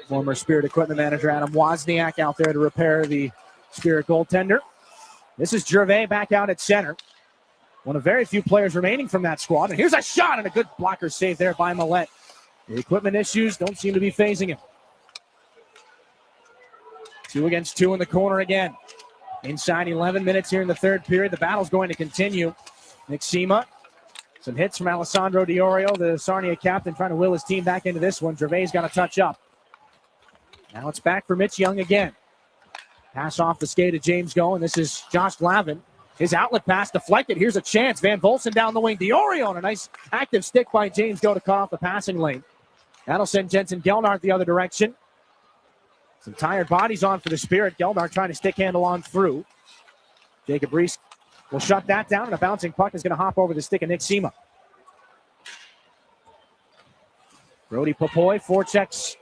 Speaker 2: Former Spirit equipment manager Adam Wozniak out there to repair the Spirit goaltender. This is Gervais back out at center. One of very few players remaining from that squad. And here's a shot and a good blocker save there by Millette. The equipment issues don't seem to be phasing him. 2 against 2 in the corner again. Inside 11 minutes here in the third period. The battle's going to continue. Nick Sema. Some hits from Alessandro Diorio, the Sarnia captain, trying to will his team back into this one. Gervais got a touch up. Now it's back for Mitch Young again. Pass off the skate of James Goen. This is Josh Glavin. His outlet pass deflected. Here's a chance. Van Volsen down the wing. Diorio on a nice active stick by James Godekov off the passing lane. That'll send Jensen Gelnart the other direction. Some tired bodies on for the Spirit. Gelnart trying to stick handle on through. Jacob Reese will shut that down, and a bouncing puck is going to hop over the stick of Nick Sema. Brody Popoy forechecks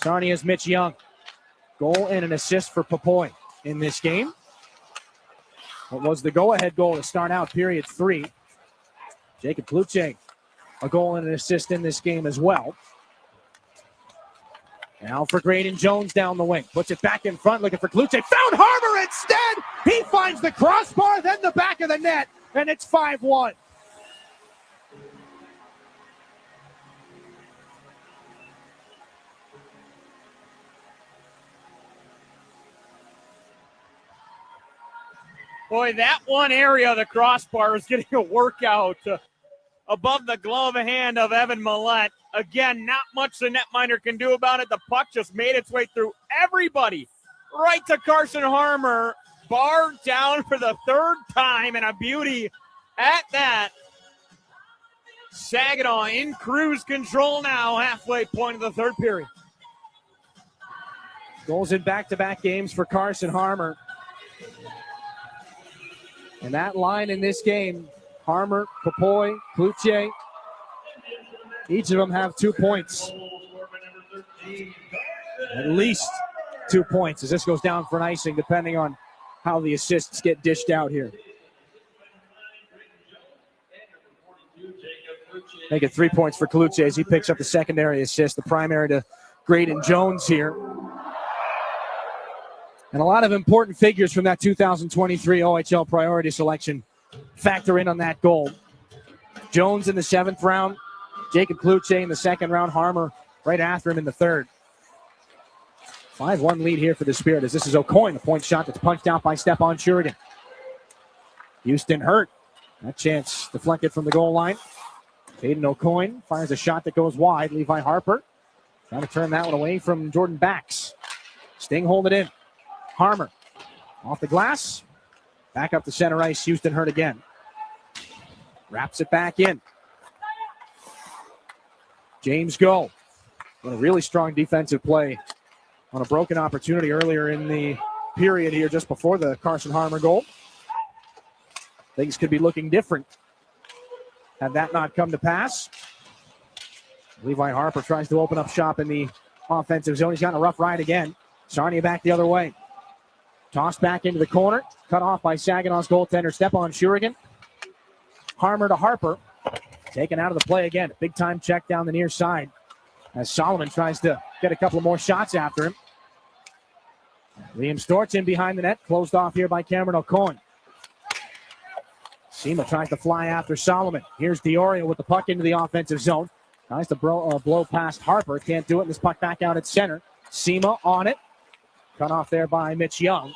Speaker 2: Sarnia's Mitch Young. Goal and an assist for Popoy in this game. What was the go-ahead goal to start out period 3. Jacob Kluche, a goal and an assist in this game as well. Now for Graydon Jones down the wing. Puts it back in front, looking for Kluche. Found Harbor instead! He finds the crossbar, then the back of the net, and it's 5-1.
Speaker 18: Boy, that one area of the crossbar is getting a workout above the glove hand of Evan Millette. Again, not much the netminder can do about it. The puck just made its way through everybody right to Carson Harmer. Bar down for the third time, and a beauty at that. Saginaw in cruise control now, halfway point of the third period.
Speaker 2: Goals in back-to-back games for Carson Harmer. And that line in this game, Harmer, Popoy, Cloutier, each of them have 2 points. At least 2 points as this goes down for an icing, depending on how the assists get dished out here. Make it 3 points for Cloutier as he picks up the secondary assist, the primary to Graydon Jones here. And a lot of important figures from that 2023 OHL priority selection factor in on that goal. Jones in the 7th round, Jacob Cloutier in the 2nd round, Harmer right after him in the 3rd. 5-1 lead here for the Spirit as this is O'Coin, the point shot that's punched out by Stepan Shurigan. Houston hurt. That chance deflected from the goal line. Aiden O'Coin fires a shot that goes wide. Levi Harper trying to turn that one away from Jordan Bax. Sting hold it in. Harmer off the glass. Back up to center ice. Houston hurt again. Wraps it back in. James Go. What a really strong defensive play on a broken opportunity earlier in the period here just before the Carson Harmer goal. Things could be looking different had that not come to pass. Levi Harper tries to open up shop in the offensive zone. He's gotten a rough ride again. Sarnia back the other way. Tossed back into the corner. Cut off by Saginaw's goaltender, Stepan Shurigan. Harmer to Harper. Taken out of the play again. Big time check down the near side as Solomon tries to get a couple of more shots after him. Liam Stort's in behind the net. Closed off here by Cameron O'Coin. Sema tries to fly after Solomon. Here's Diorio with the puck into the offensive zone. Tries to blow past Harper. Can't do it. And this puck back out at center. Sema on it. Cut off there by Mitch Young.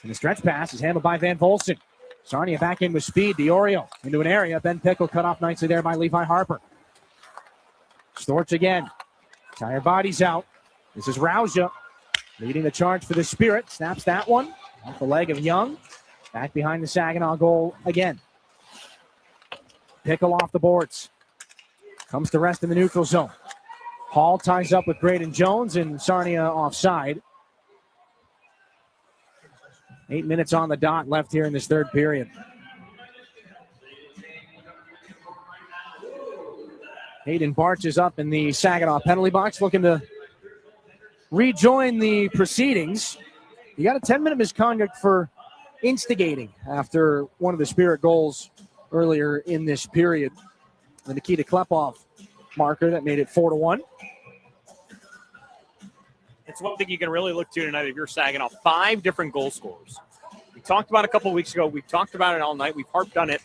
Speaker 2: And the stretch pass is handled by Van Volsen. Sarnia back in with speed. Diorio into an area. Ben Pickle cut off nicely there by Levi Harper. Storch again. Entire body's out. This is Rauja leading the charge for the Spirit. Snaps that one off the leg of Young. Back behind the Saginaw goal again. Pickle off the boards. Comes to rest in the neutral zone. Hall ties up with Graydon Jones and Sarnia offside. 8 minutes on the dot left here in this third period. Hayden Barch is up in the Saginaw penalty box looking to rejoin the proceedings. You got a 10-minute misconduct for instigating after one of the Spirit goals earlier in this period. The Nikita Klepov marker that made it 4-1.
Speaker 18: It's one thing you can really look to tonight if you're Saginaw. 5 different goal scorers. We talked about it a couple of weeks ago. We've talked about it all night. We've harped on it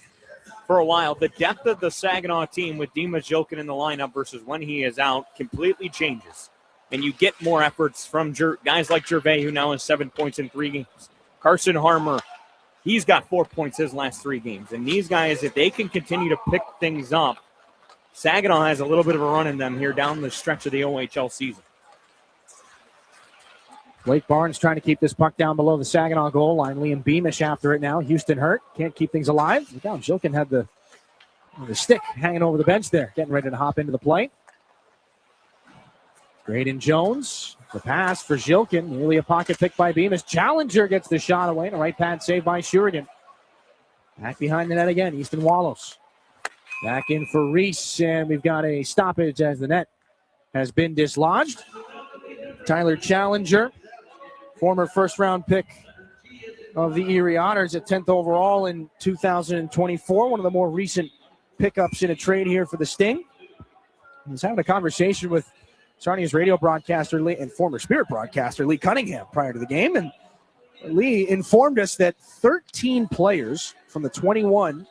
Speaker 18: for a while. The depth of the Saginaw team with Dima Jokin in the lineup versus when he is out completely changes. And you get more efforts from guys like Gervais, who now has 7 points in 3 games. Carson Harmer, he's got 4 points his last 3 games. And these guys, if they can continue to pick things up, Saginaw has a little bit of a run in them here down the stretch of the OHL season.
Speaker 2: Blake Barnes trying to keep this puck down below the Saginaw goal line. Liam Beamish after it now. Houston hurt. Can't keep things alive. Look out, Jilkin had the stick hanging over the bench there. Getting ready to hop into the play. Graydon Jones. The pass for Jilkin. Nearly a pocket pick by Beamish. Challenger gets the shot away. And a right pad save by Shurigan. Back behind the net again. Easton Wallows. Back in for Reese. And we've got a stoppage as the net has been dislodged. Tyler Challenger, former first-round pick of the Erie Otters at 10th overall in 2024. One of the more recent pickups in a trade here for the Sting. I was having a conversation with Sarnia's radio broadcaster and former Spirit broadcaster Lee Cunningham prior to the game. And Lee informed us that 13 players from the 21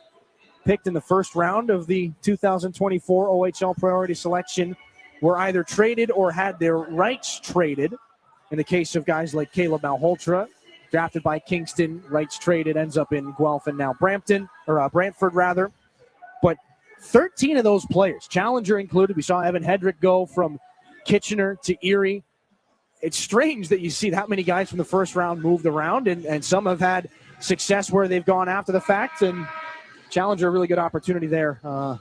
Speaker 2: picked in the first round of the 2024 OHL priority selection were either traded or had their rights traded. In the case of guys like Caleb Malholtra, drafted by Kingston, rights traded, ends up in Guelph and now Brantford rather. But 13 of those players, Challenger included. We saw Evan Hedrick go from Kitchener to Erie. It's strange that you see that many guys from the first round moved around, and some have had success where they've gone after the fact, and Challenger a really good opportunity there for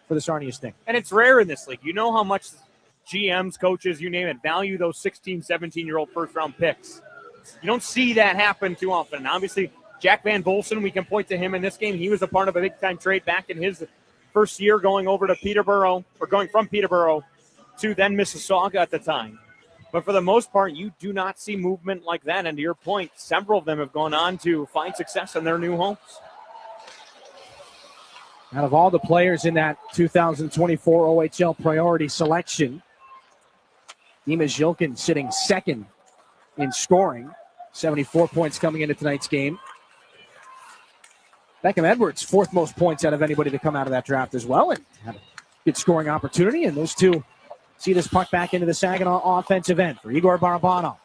Speaker 2: the Sarnia Sting.
Speaker 18: And it's rare in this league. You know how much GMs, coaches, you name it, value those 16, 17-year-old first-round picks. You don't see that happen too often. And obviously, Jack Van Volsen, we can point to him in this game. He was a part of a big-time trade back in his first year going over to Peterborough, or going from Peterborough to then Mississauga at the time. But for the most part, you do not see movement like that. And to your point, several of them have gone on to find success in their new homes.
Speaker 2: Out of all the players in that 2024 OHL priority selection, Dimas Jilkin sitting second in scoring, 74 points coming into tonight's game. Beckham Edwards, fourth most points out of anybody to come out of that draft as well, and had a good scoring opportunity. And those two see this puck back into the Saginaw offensive end for Igor Barabanov.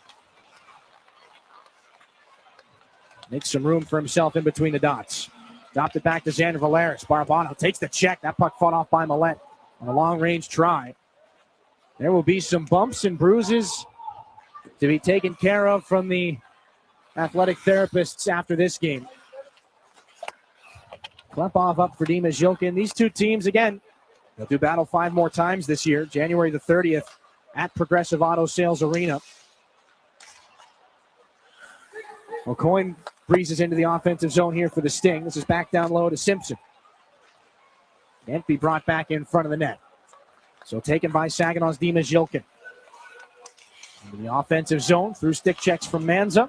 Speaker 2: Makes some room for himself in between the dots. Dropped it back to Xander Valeris. Barabanov takes the check. That puck fought off by Millette on a long-range try. There will be some bumps and bruises to be taken care of from the athletic therapists after this game. Klepov up for Dimas Jilkin. These two teams, again, they'll do battle 5 more times this year. January the 30th at Progressive Auto Sales Arena. O'Coin breezes into the offensive zone here for the Sting. This is back down low to Simpson. Can't be brought back in front of the net. So taken by Saginaw's Dimas Jilkin. Into the offensive zone through stick checks from Manza.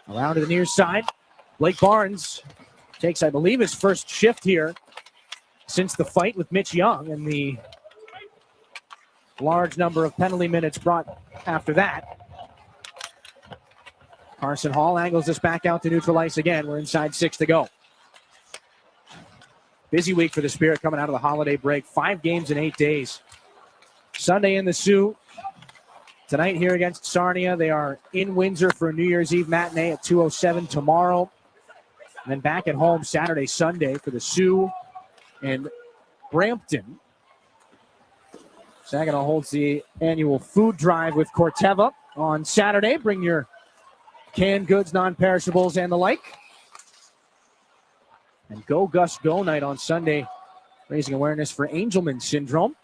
Speaker 2: Around to the near side. Blake Barnes takes, I believe, his first shift here since the fight with Mitch Young and the large number of penalty minutes brought after that. Carson Hall angles this back out to neutral ice again. We're inside 6 to go. Busy week for the Spirit coming out of the holiday break. 5 games in 8 days. Sunday in the Sioux. Tonight here against Sarnia. They are in Windsor for a New Year's Eve matinee at 2:07 tomorrow. And then back at home Saturday, Sunday for the Sioux and Brampton. Saginaw holds the annual food drive with Corteva on Saturday. Bring your canned goods, non-perishables, and the like. And Go Gus Go night on Sunday, raising awareness for Angelman syndrome.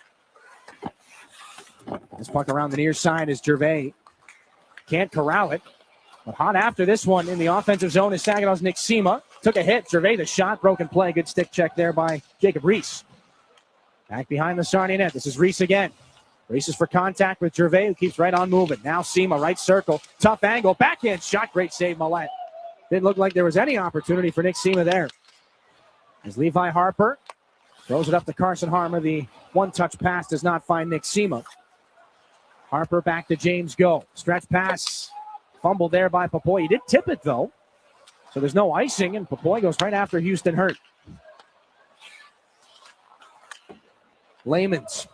Speaker 2: This puck around the near side is Gervais. Can't corral it. But hot after this one in the offensive zone is Saginaw's Nick Sema. Took a hit. Gervais the shot. Broken play. Good stick check there by Jacob Reese. Back behind the Sarnia net. This is Reese again. Reese is for contact with Gervais, who keeps right on moving. Now Sema, right circle. Tough angle. Backhand shot. Great save, Millette. Didn't look like there was any opportunity for Nick Sema there. As Levi Harper throws it up to Carson Harmer. The one-touch pass does not find Nick Sema. Harper back to James Go. Stretch pass. Fumbled there by Popoy. He did tip it, though. So there's no icing, and Popoy goes right after Houston Hurt. Layman's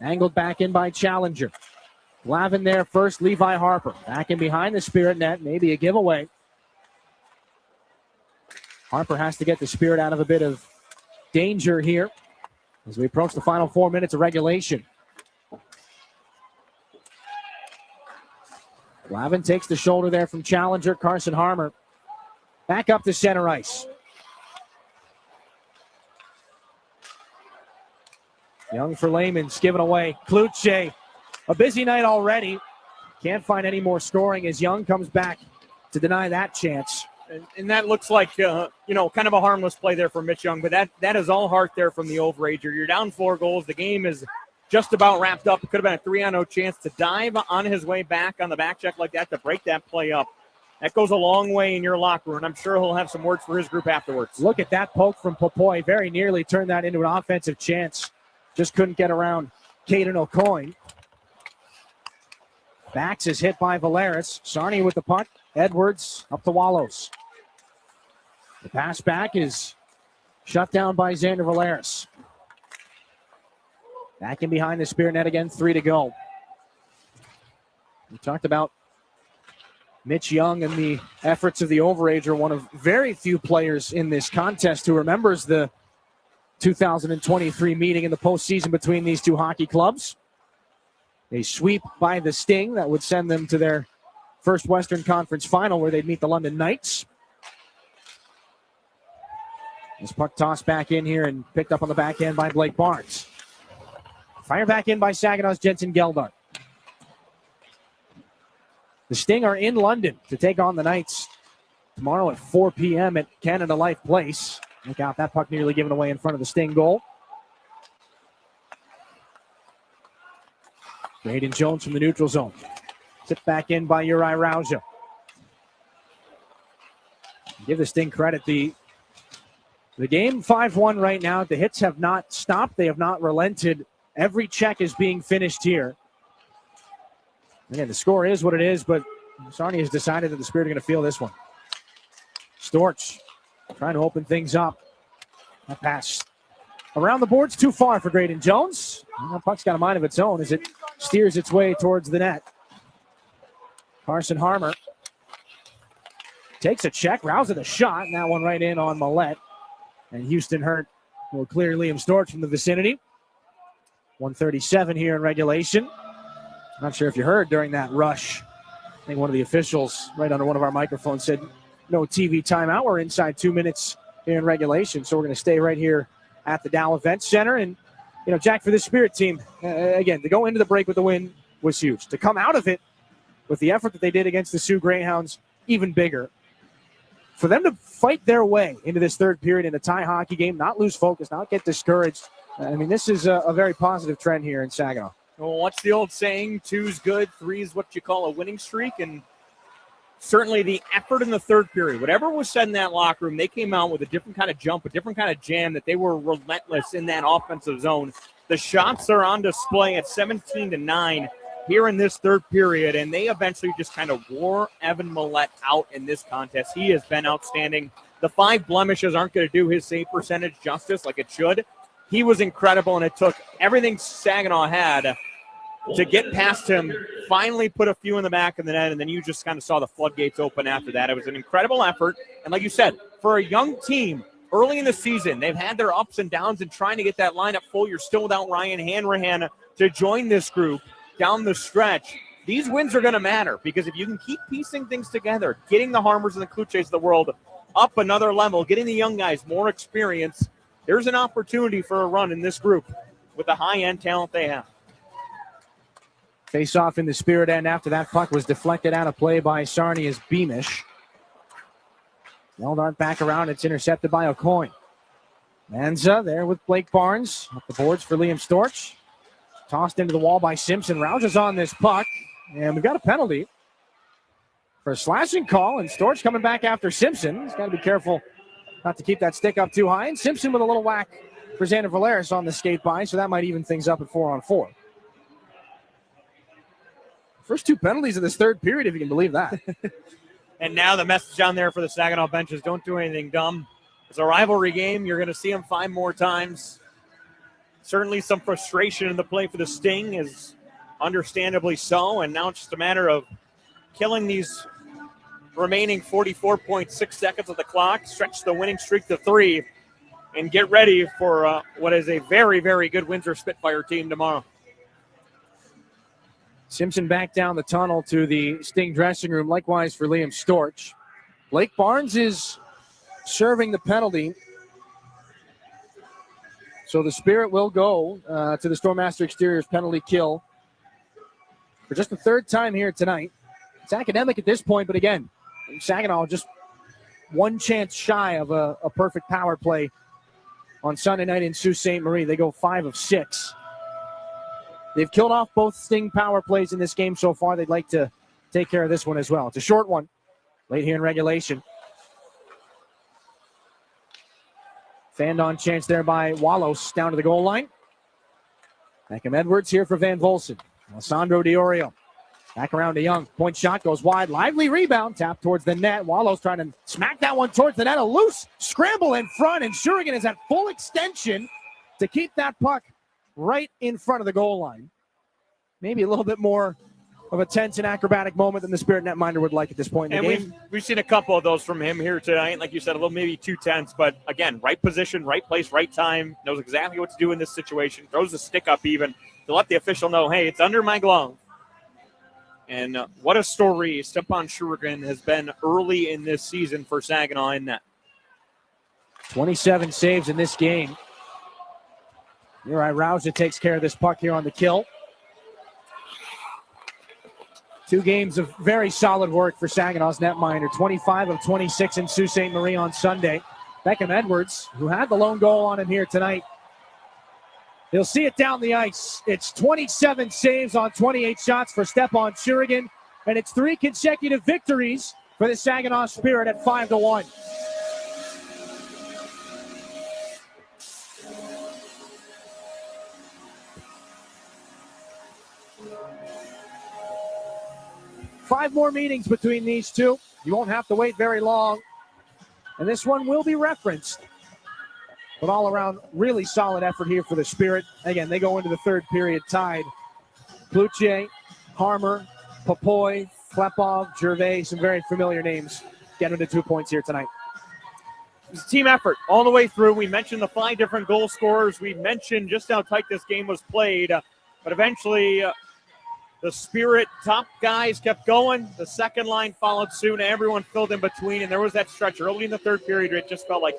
Speaker 2: angled back in by Challenger. Glavin there first. Levi Harper back in behind the Spirit net. Maybe a giveaway. Harper has to get the Spirit out of a bit of danger here as we approach the final 4 minutes of regulation. Glavin takes the shoulder there from Challenger. Carson Harmer back up to center ice. Young for Layman's, given away. Kluche, a busy night already. Can't find any more scoring as Young comes back to deny that chance.
Speaker 18: And that looks like, kind of a harmless play there for Mitch Young, but that is all heart there from the overager. You're down 4 goals. The game is just about wrapped up. It could have been a 3-on-0 chance to dive on his way back on the back check like that to break that play up. That goes a long way in your locker room. I'm sure he'll have some words for his group afterwards.
Speaker 2: Look at that poke from Popoy. Very nearly turned that into an offensive chance. Just couldn't get around Caden O'Coin. Bax is hit by Valeris. Sarnia with the puck. Edwards up to Wallows. The pass back is shut down by Xander Valeris. Back in behind the Spirit net again, 3 to go. We talked about Mitch Young and the efforts of the Overage are one of very few players in this contest who remembers the 2023 meeting in the postseason between these two hockey clubs. A sweep by the Sting that would send them to their first Western Conference final where they'd meet the London Knights. This puck tossed back in here and picked up on the backhand by Blake Barnes. Fired back in by Saginaw's Jensen Geldart. The Sting are in London to take on the Knights tomorrow at 4 p.m. at Canada Life Place. Look out, that puck nearly given away in front of the Sting goal. Braden Jones from the neutral zone. Tipped back in by Uri Rauja. Give the Sting credit. The game 5-1 right now. The hits have not stopped. They have not relented. Every check is being finished here. Again, the score is what it is, but Sarnia has decided that the Spirit are going to feel this one. Storch trying to open things up. That pass around the boards too far for Braden Jones. And that puck's got a mind of its own as it steers its way towards the net. Carson Harmer takes a check, Rouse the shot, and that one right in on Millette. And Houston Hurt will clear Liam Storch from the vicinity. 1:37 here in regulation. Not sure if you heard during that rush. I think one of the officials right under one of our microphones said, no TV timeout. We're inside 2 minutes here in regulation, so we're going to stay right here at the Dow Event Center. And, you know, Jack, for this Spirit team, again, to go into the break with the win was huge. To come out of it with the effort that they did against the Sioux Greyhounds, even bigger. For them to fight their way into this third period in a tie hockey game, not lose focus, not get discouraged. I mean, this is a very positive trend here in Saginaw.
Speaker 18: Well, what's the old saying? 2's good, 3's what you call a winning streak. And certainly the effort in the third period, whatever was said in that locker room, they came out with a different kind of jump, a different kind of jam, that they were relentless in that offensive zone. The shots are on display at 17-9 here in this third period, and they eventually just kind of wore Evan Millette out in this contest. He has been outstanding. The 5 blemishes aren't going to do his save percentage justice like it should. He was incredible, and it took everything Saginaw had to get past him, finally put a few in the back of the net, and then you just kind of saw the floodgates open after that. It was an incredible effort, and like you said, for a young team early in the season, they've had their ups and downs in trying to get that lineup full. You're still without Ryan Hanrahan to join this group down the stretch. These wins are going to matter, because if you can keep piecing things together, getting the Harmers and the Kluches of the world up another level, getting the young guys more experience, there's an opportunity for a run in this group with the high-end talent they have.
Speaker 2: Face off in the Spirit end after that puck was deflected out of play by Sarnia's Beamish. Geldart back around. It's intercepted by O'Coin. Manza there with Blake Barnes. Up the boards for Liam Storch. Tossed into the wall by Simpson. Rouges on this puck. And we've got a penalty for a slashing call. And Storch coming back after Simpson. He's got to be careful not to keep that stick up too high. And Simpson with a little whack for Xander Valeris on the skate by. So that might even things up at 4-on-4. First 2 penalties of this third period, if you can believe that.
Speaker 18: And now the message down there for the Saginaw benches, don't do anything dumb. It's a rivalry game. You're going to see them 5 more times. Certainly some frustration in the play for the Sting, is understandably so. And now it's just a matter of killing these remaining 44.6 seconds of the clock, stretch the winning streak to 3, and get ready for what is a very, very good Windsor Spitfire team tomorrow.
Speaker 2: Simpson back down the tunnel to the Sting dressing room. Likewise for Liam Storch. Blake Barnes is serving the penalty. So the Spirit will go to the Stormmaster Exteriors penalty kill for just the 3rd time here tonight. It's academic at this point, but again, Saginaw just one chance shy of a perfect power play on Sunday night in Sault Ste. Marie. They go 5 of 6. They've killed off both Sting power plays in this game so far. They'd like to take care of this one as well. It's a short one late here in regulation. Fanned on chance there by Wallace down to the goal line. Beckham Edwards here for Van Volsen. Alessandro Diorio back around to Young. Point shot goes wide. Lively rebound. Tap towards the net. Wallace trying to smack that one towards the net. A loose scramble in front, and Shurigan is at full extension to keep that puck right in front of the goal line. Maybe a little bit more of a tense and acrobatic moment than the Spirit netminder would like at this point in the game.
Speaker 18: We've seen a couple of those from him here tonight. Like you said, a little maybe too tense, but again, right position, right place, right time, knows exactly what to do in this situation, throws the stick up even to let the official know, hey, it's under my glove. And what a story Stepan Shurigan has been early in this season for Saginaw in net.
Speaker 2: 27 saves in this game. Uri Rauja takes care of this puck here on the kill. 2 games of very solid work for Saginaw's netminder. 25 of 26 in Sault Ste. Marie on Sunday. Beckham Edwards, who had the lone goal on him here tonight, he'll see it down the ice. It's 27 saves on 28 shots for Stepan Shurigan, and it's 3 consecutive victories for the Saginaw Spirit at 5-1. Five more meetings between these two. You won't have to wait very long. And this one will be referenced. But all around, really solid effort here for the Spirit. Again, they go into the third period tied. Cloutier, Harmer, Popoy, Klepov, Gervais, some very familiar names getting to 2 points here tonight.
Speaker 18: It was a team effort all the way through. We mentioned the 5 different goal scorers. We mentioned just how tight this game was played. But eventually, the Spirit top guys kept going. The second line followed suit, and everyone filled in between. And there was that stretch early in the third period where it just felt like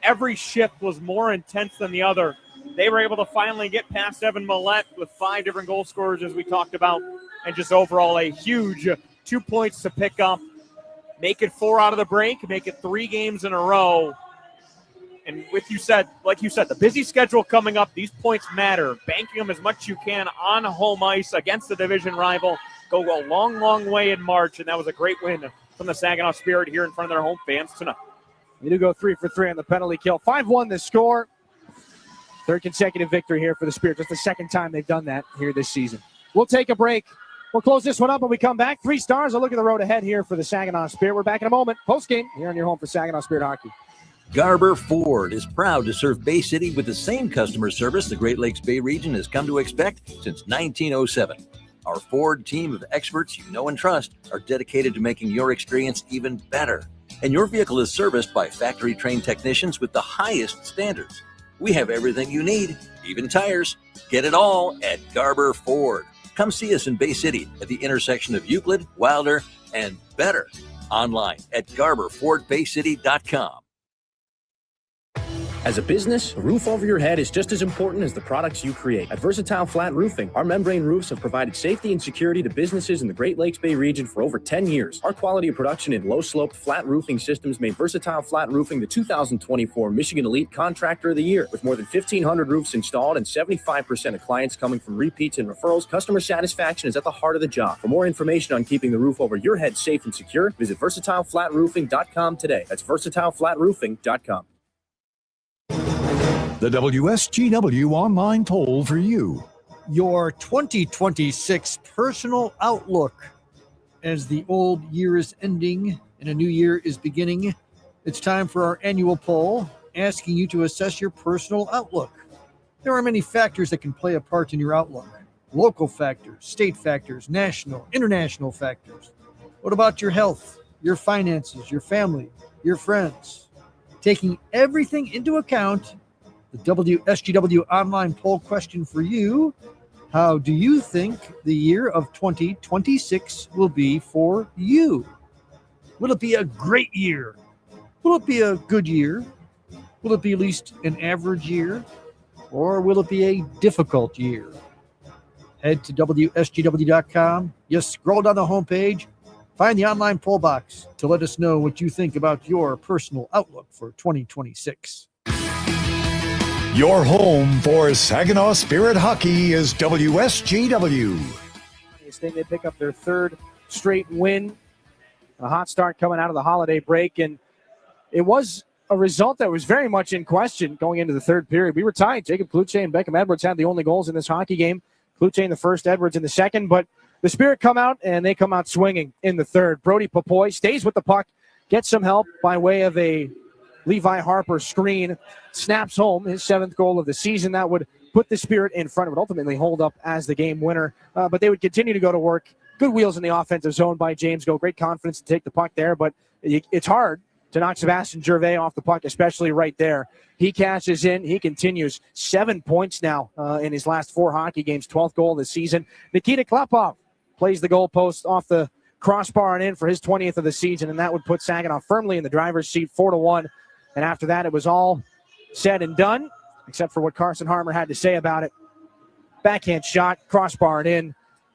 Speaker 18: every shift was more intense than the other. They were able to finally get past Evan Millette with 5 different goal scorers, as we talked about, and just overall a huge 2 points to pick up. Make it 4 out of the break, make it 3 games in a row. And like you said, the busy schedule coming up, these points matter. Banking them as much as you can on home ice against the division rival. Go a long, long way in March, and that was a great win from the Saginaw Spirit here in front of their home fans tonight.
Speaker 2: They do go 3 for 3 on the penalty kill. 5-1 the score. Third consecutive victory here for the Spirit. Just the second time they've done that here this season. We'll take a break. We'll close this one up when we come back. 3 stars. A look at the road ahead here for the Saginaw Spirit. We're back in a moment. Post-game here on your home for Saginaw Spirit Hockey.
Speaker 3: Garber Ford is proud to serve Bay City with the same customer service the Great Lakes Bay region has come to expect since 1907. Our Ford team of experts you know and trust are dedicated to making your experience even better. And your vehicle is serviced by factory-trained technicians with the highest standards. We have everything you need, even tires. Get it all at Garber Ford. Come see us in Bay City at the intersection of Euclid, Wilder, and Better. Online at GarberFordBayCity.com.
Speaker 8: As a business, a roof over your head is just as important as the products you create. At Versatile Flat Roofing, our membrane roofs have provided safety and security to businesses in the Great Lakes Bay region for over 10 years. Our quality of production in low-sloped flat roofing systems made Versatile Flat Roofing the 2024 Michigan Elite Contractor of the Year. With more than 1,500 roofs installed and 75% of clients coming from repeats and referrals, customer satisfaction is at the heart of the job. For more information on keeping the roof over your head safe and secure, visit VersatileFlatRoofing.com today. That's VersatileFlatRoofing.com.
Speaker 1: The WSGW online poll for you.
Speaker 6: Your 2026 personal outlook. As the old year is ending and a new year is beginning, it's time for our annual poll asking you to assess your personal outlook. There are many factors that can play a part in your outlook. Local factors, state factors, national, international factors. What about your health, your finances, your family, your friends? Taking everything into account, the WSGW online poll question for you: how do you think the year of 2026 will be for you? Will it be a great year? Will it be a good year? Will it be at least an average year? Or will it be a difficult year? Head to WSGW.com. Just scroll down the homepage. Find the online poll box to let us know what you think about your personal outlook for 2026.
Speaker 1: Your home for Saginaw Spirit Hockey is WSGW.
Speaker 2: They pick up their third straight win. A hot start coming out of the holiday break, and it was a result that was very much in question going into the third period. We were tied. Jacob Cloutier and Beckham Edwards had the only goals in this hockey game. Cloutier in the first, Edwards in the second, but the Spirit come out, and they come out swinging in the third. Brody Popoy stays with the puck, gets some help by way of a Levi Harper screen, snaps home his 7th goal of the season. That would put the Spirit in front. It would ultimately hold up as the game winner, but they would continue to go to work. Good wheels in the offensive zone by James Go. Great confidence to take the puck there, but it's hard to knock Sebastian Gervais off the puck, especially right there. He cashes in. He continues. 7 points now in his last 4 hockey games, 12th goal of the season. Nikita Klepov plays the goalpost off the crossbar and in for his 20th of the season, and that would put Saginaw firmly in the driver's seat, 4-1. And after that, it was all said and done, except for what Carson Harmer had to say about it. Backhand shot, crossbar and in.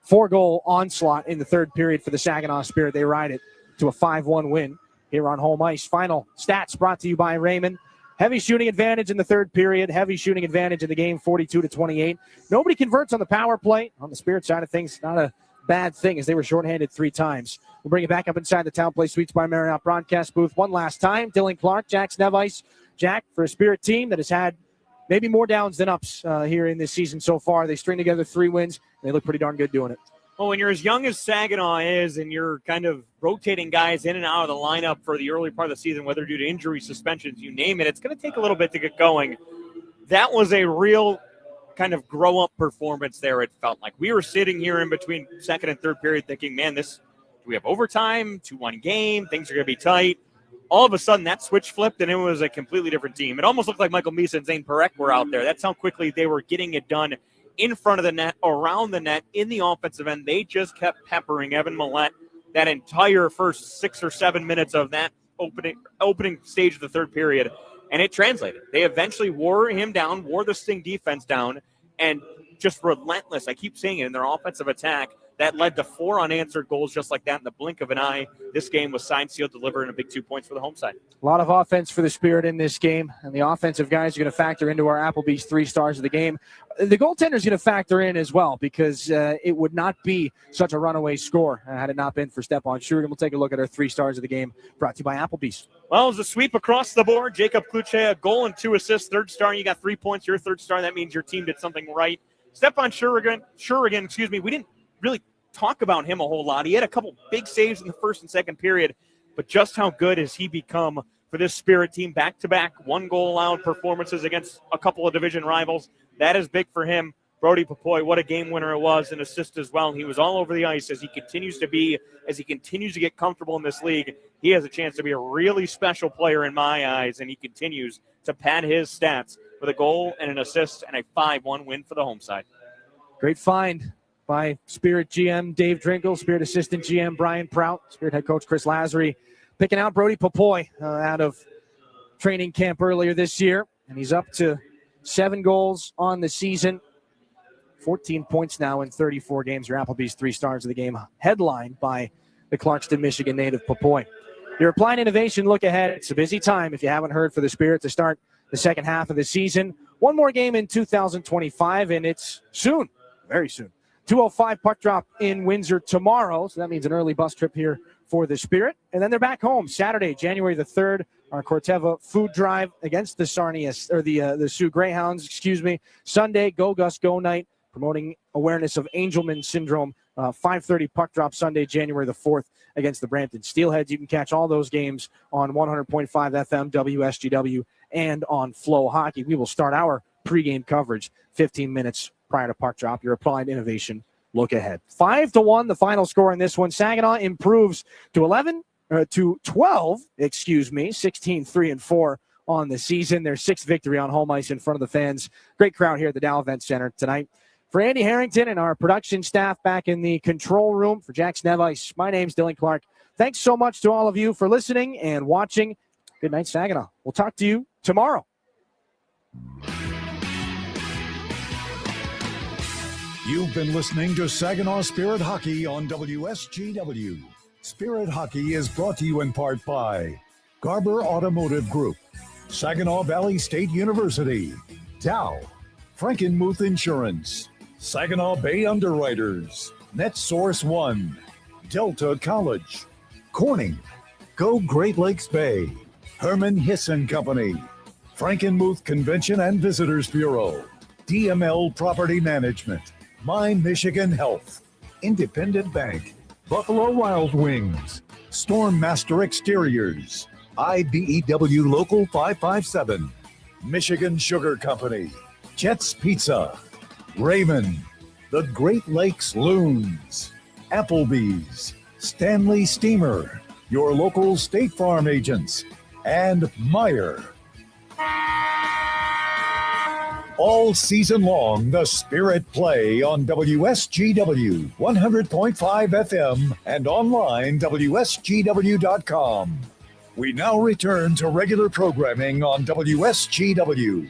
Speaker 2: 4-goal onslaught in the third period for the Saginaw Spirit. They ride it to a 5-1 win here on home ice. Final stats brought to you by Raymond. Heavy shooting advantage in the third period. Heavy shooting advantage in the game, 42-28. Nobody converts on the power play. On the Spirit side of things, not a bad thing as they were shorthanded 3 times. We'll bring it back up inside the Town Place Suites by Marriott broadcast booth one last time. Dylan Clark, Jack Snevice. Jack, for a Spirit team that has had maybe more downs than ups here in this season so far. They string together 3 wins. They look pretty darn good doing it.
Speaker 18: Well, when you're as young as Saginaw is and you're kind of rotating guys in and out of the lineup for the early part of the season, whether due to injury, suspensions, you name it, it's going to take a little bit to get going. That was a real kind of grow-up performance there, it felt like. We were sitting here in between second and third period thinking, man, do we have overtime, 2-1 game, things are going to be tight. All of a sudden, that switch flipped, and it was a completely different team. It almost looked like Michael Misa and Zane Perek were out there. That's how quickly they were getting it done in front of the net, around the net, in the offensive end. They just kept peppering Evan Millette that entire first 6 or 7 minutes of that opening stage of the third period, and it translated. They eventually wore him down, wore the Sting defense down, and just relentless, I keep saying it, in their offensive attack. That led to 4 unanswered goals just like that in the blink of an eye. This game was signed, sealed, delivered, and a big 2 points for the home side.
Speaker 2: A lot of offense for the Spirit in this game, and the offensive guys are going to factor into our Applebee's 3 stars of the game. The goaltender is going to factor in as well because it would not be such a runaway score had it not been for Stepan Shurin. We'll take a look at our 3 stars of the game brought to you by Applebee's.
Speaker 18: Well, it was a sweep across the board. Jacob Kluche, a goal and 2 assists. Third star, you got 3 points. Your third star, that means your team did something right. Stepan Shurin, we didn't really talk about him a whole lot. He had a couple big saves in the first and second period, but just how good has he become for this Spirit team? Back-to-back 1-goal allowed performances against a couple of division rivals. That is big for him. Brody Papoy, what a game winner it was, an assist as well. He was all over the ice as he continues to get comfortable in this league. He has a chance to be a really special player in my eyes, and he continues to pad his stats with a goal and an assist and a 5-1 win for the home side.
Speaker 2: Great find by Spirit GM Dave Drinkle, Spirit assistant GM Brian Prout, Spirit head coach Chris Lazary, picking out Brody Papoy out of training camp earlier this year, and he's up to 7 goals on the season, 14 points now in 34 games. Your Applebee's 3 stars of the game, headlined by the Clarkston, Michigan native Papoy. Your Applied Innovation look ahead. It's a busy time if you haven't heard for the Spirit to start the second half of the season. One more game in 2025, and it's soon, very soon. 2:05 puck drop in Windsor tomorrow, so that means an early bus trip here for the Spirit. And then they're back home Saturday, January the 3rd, our Corteva food drive against the Sarnia, or the Sioux Greyhounds, Sunday, Go Gus Go night, promoting awareness of Angelman syndrome. 5:30 puck drop Sunday, January the 4th against the Brampton Steelheads. You can catch all those games on 100.5 FM, WSGW, and on Flow Hockey. We will start our pregame coverage 15 minutes prior to puck drop. Your Applied Innovation look ahead. 5-1, the final score in this one. Saginaw improves to 12, 16-3-4 on the season. Their 6th victory on home ice in front of the fans. Great crowd here at the Dow Event Center tonight. For Andy Harrington and our production staff back in the control room, for Jack Snevice, my name's Dylan Clark. Thanks so much to all of you for listening and watching. Good night, Saginaw. We'll talk to you tomorrow.
Speaker 1: You've been listening to Saginaw Spirit Hockey on WSGW. Spirit Hockey is brought to you in part by Garber Automotive Group, Saginaw Valley State University, Dow, Frankenmuth Insurance, Saginaw Bay Underwriters, NetSource One, Delta College, Corning, Go Great Lakes Bay, Herman Hisson Company, Frankenmuth Convention and Visitors Bureau, DML Property Management, My Michigan Health, Independent Bank, Buffalo Wild Wings, Stormmaster Exteriors, IBEW Local 557, Michigan Sugar Company, Jets Pizza, Raymond, the Great Lakes Loons, Applebee's, Stanley Steamer, your local State Farm agents, and Meyer. All season long, the Spirit play on WSGW 100.5 FM and online WSGW.com. We now return to regular programming on WSGW.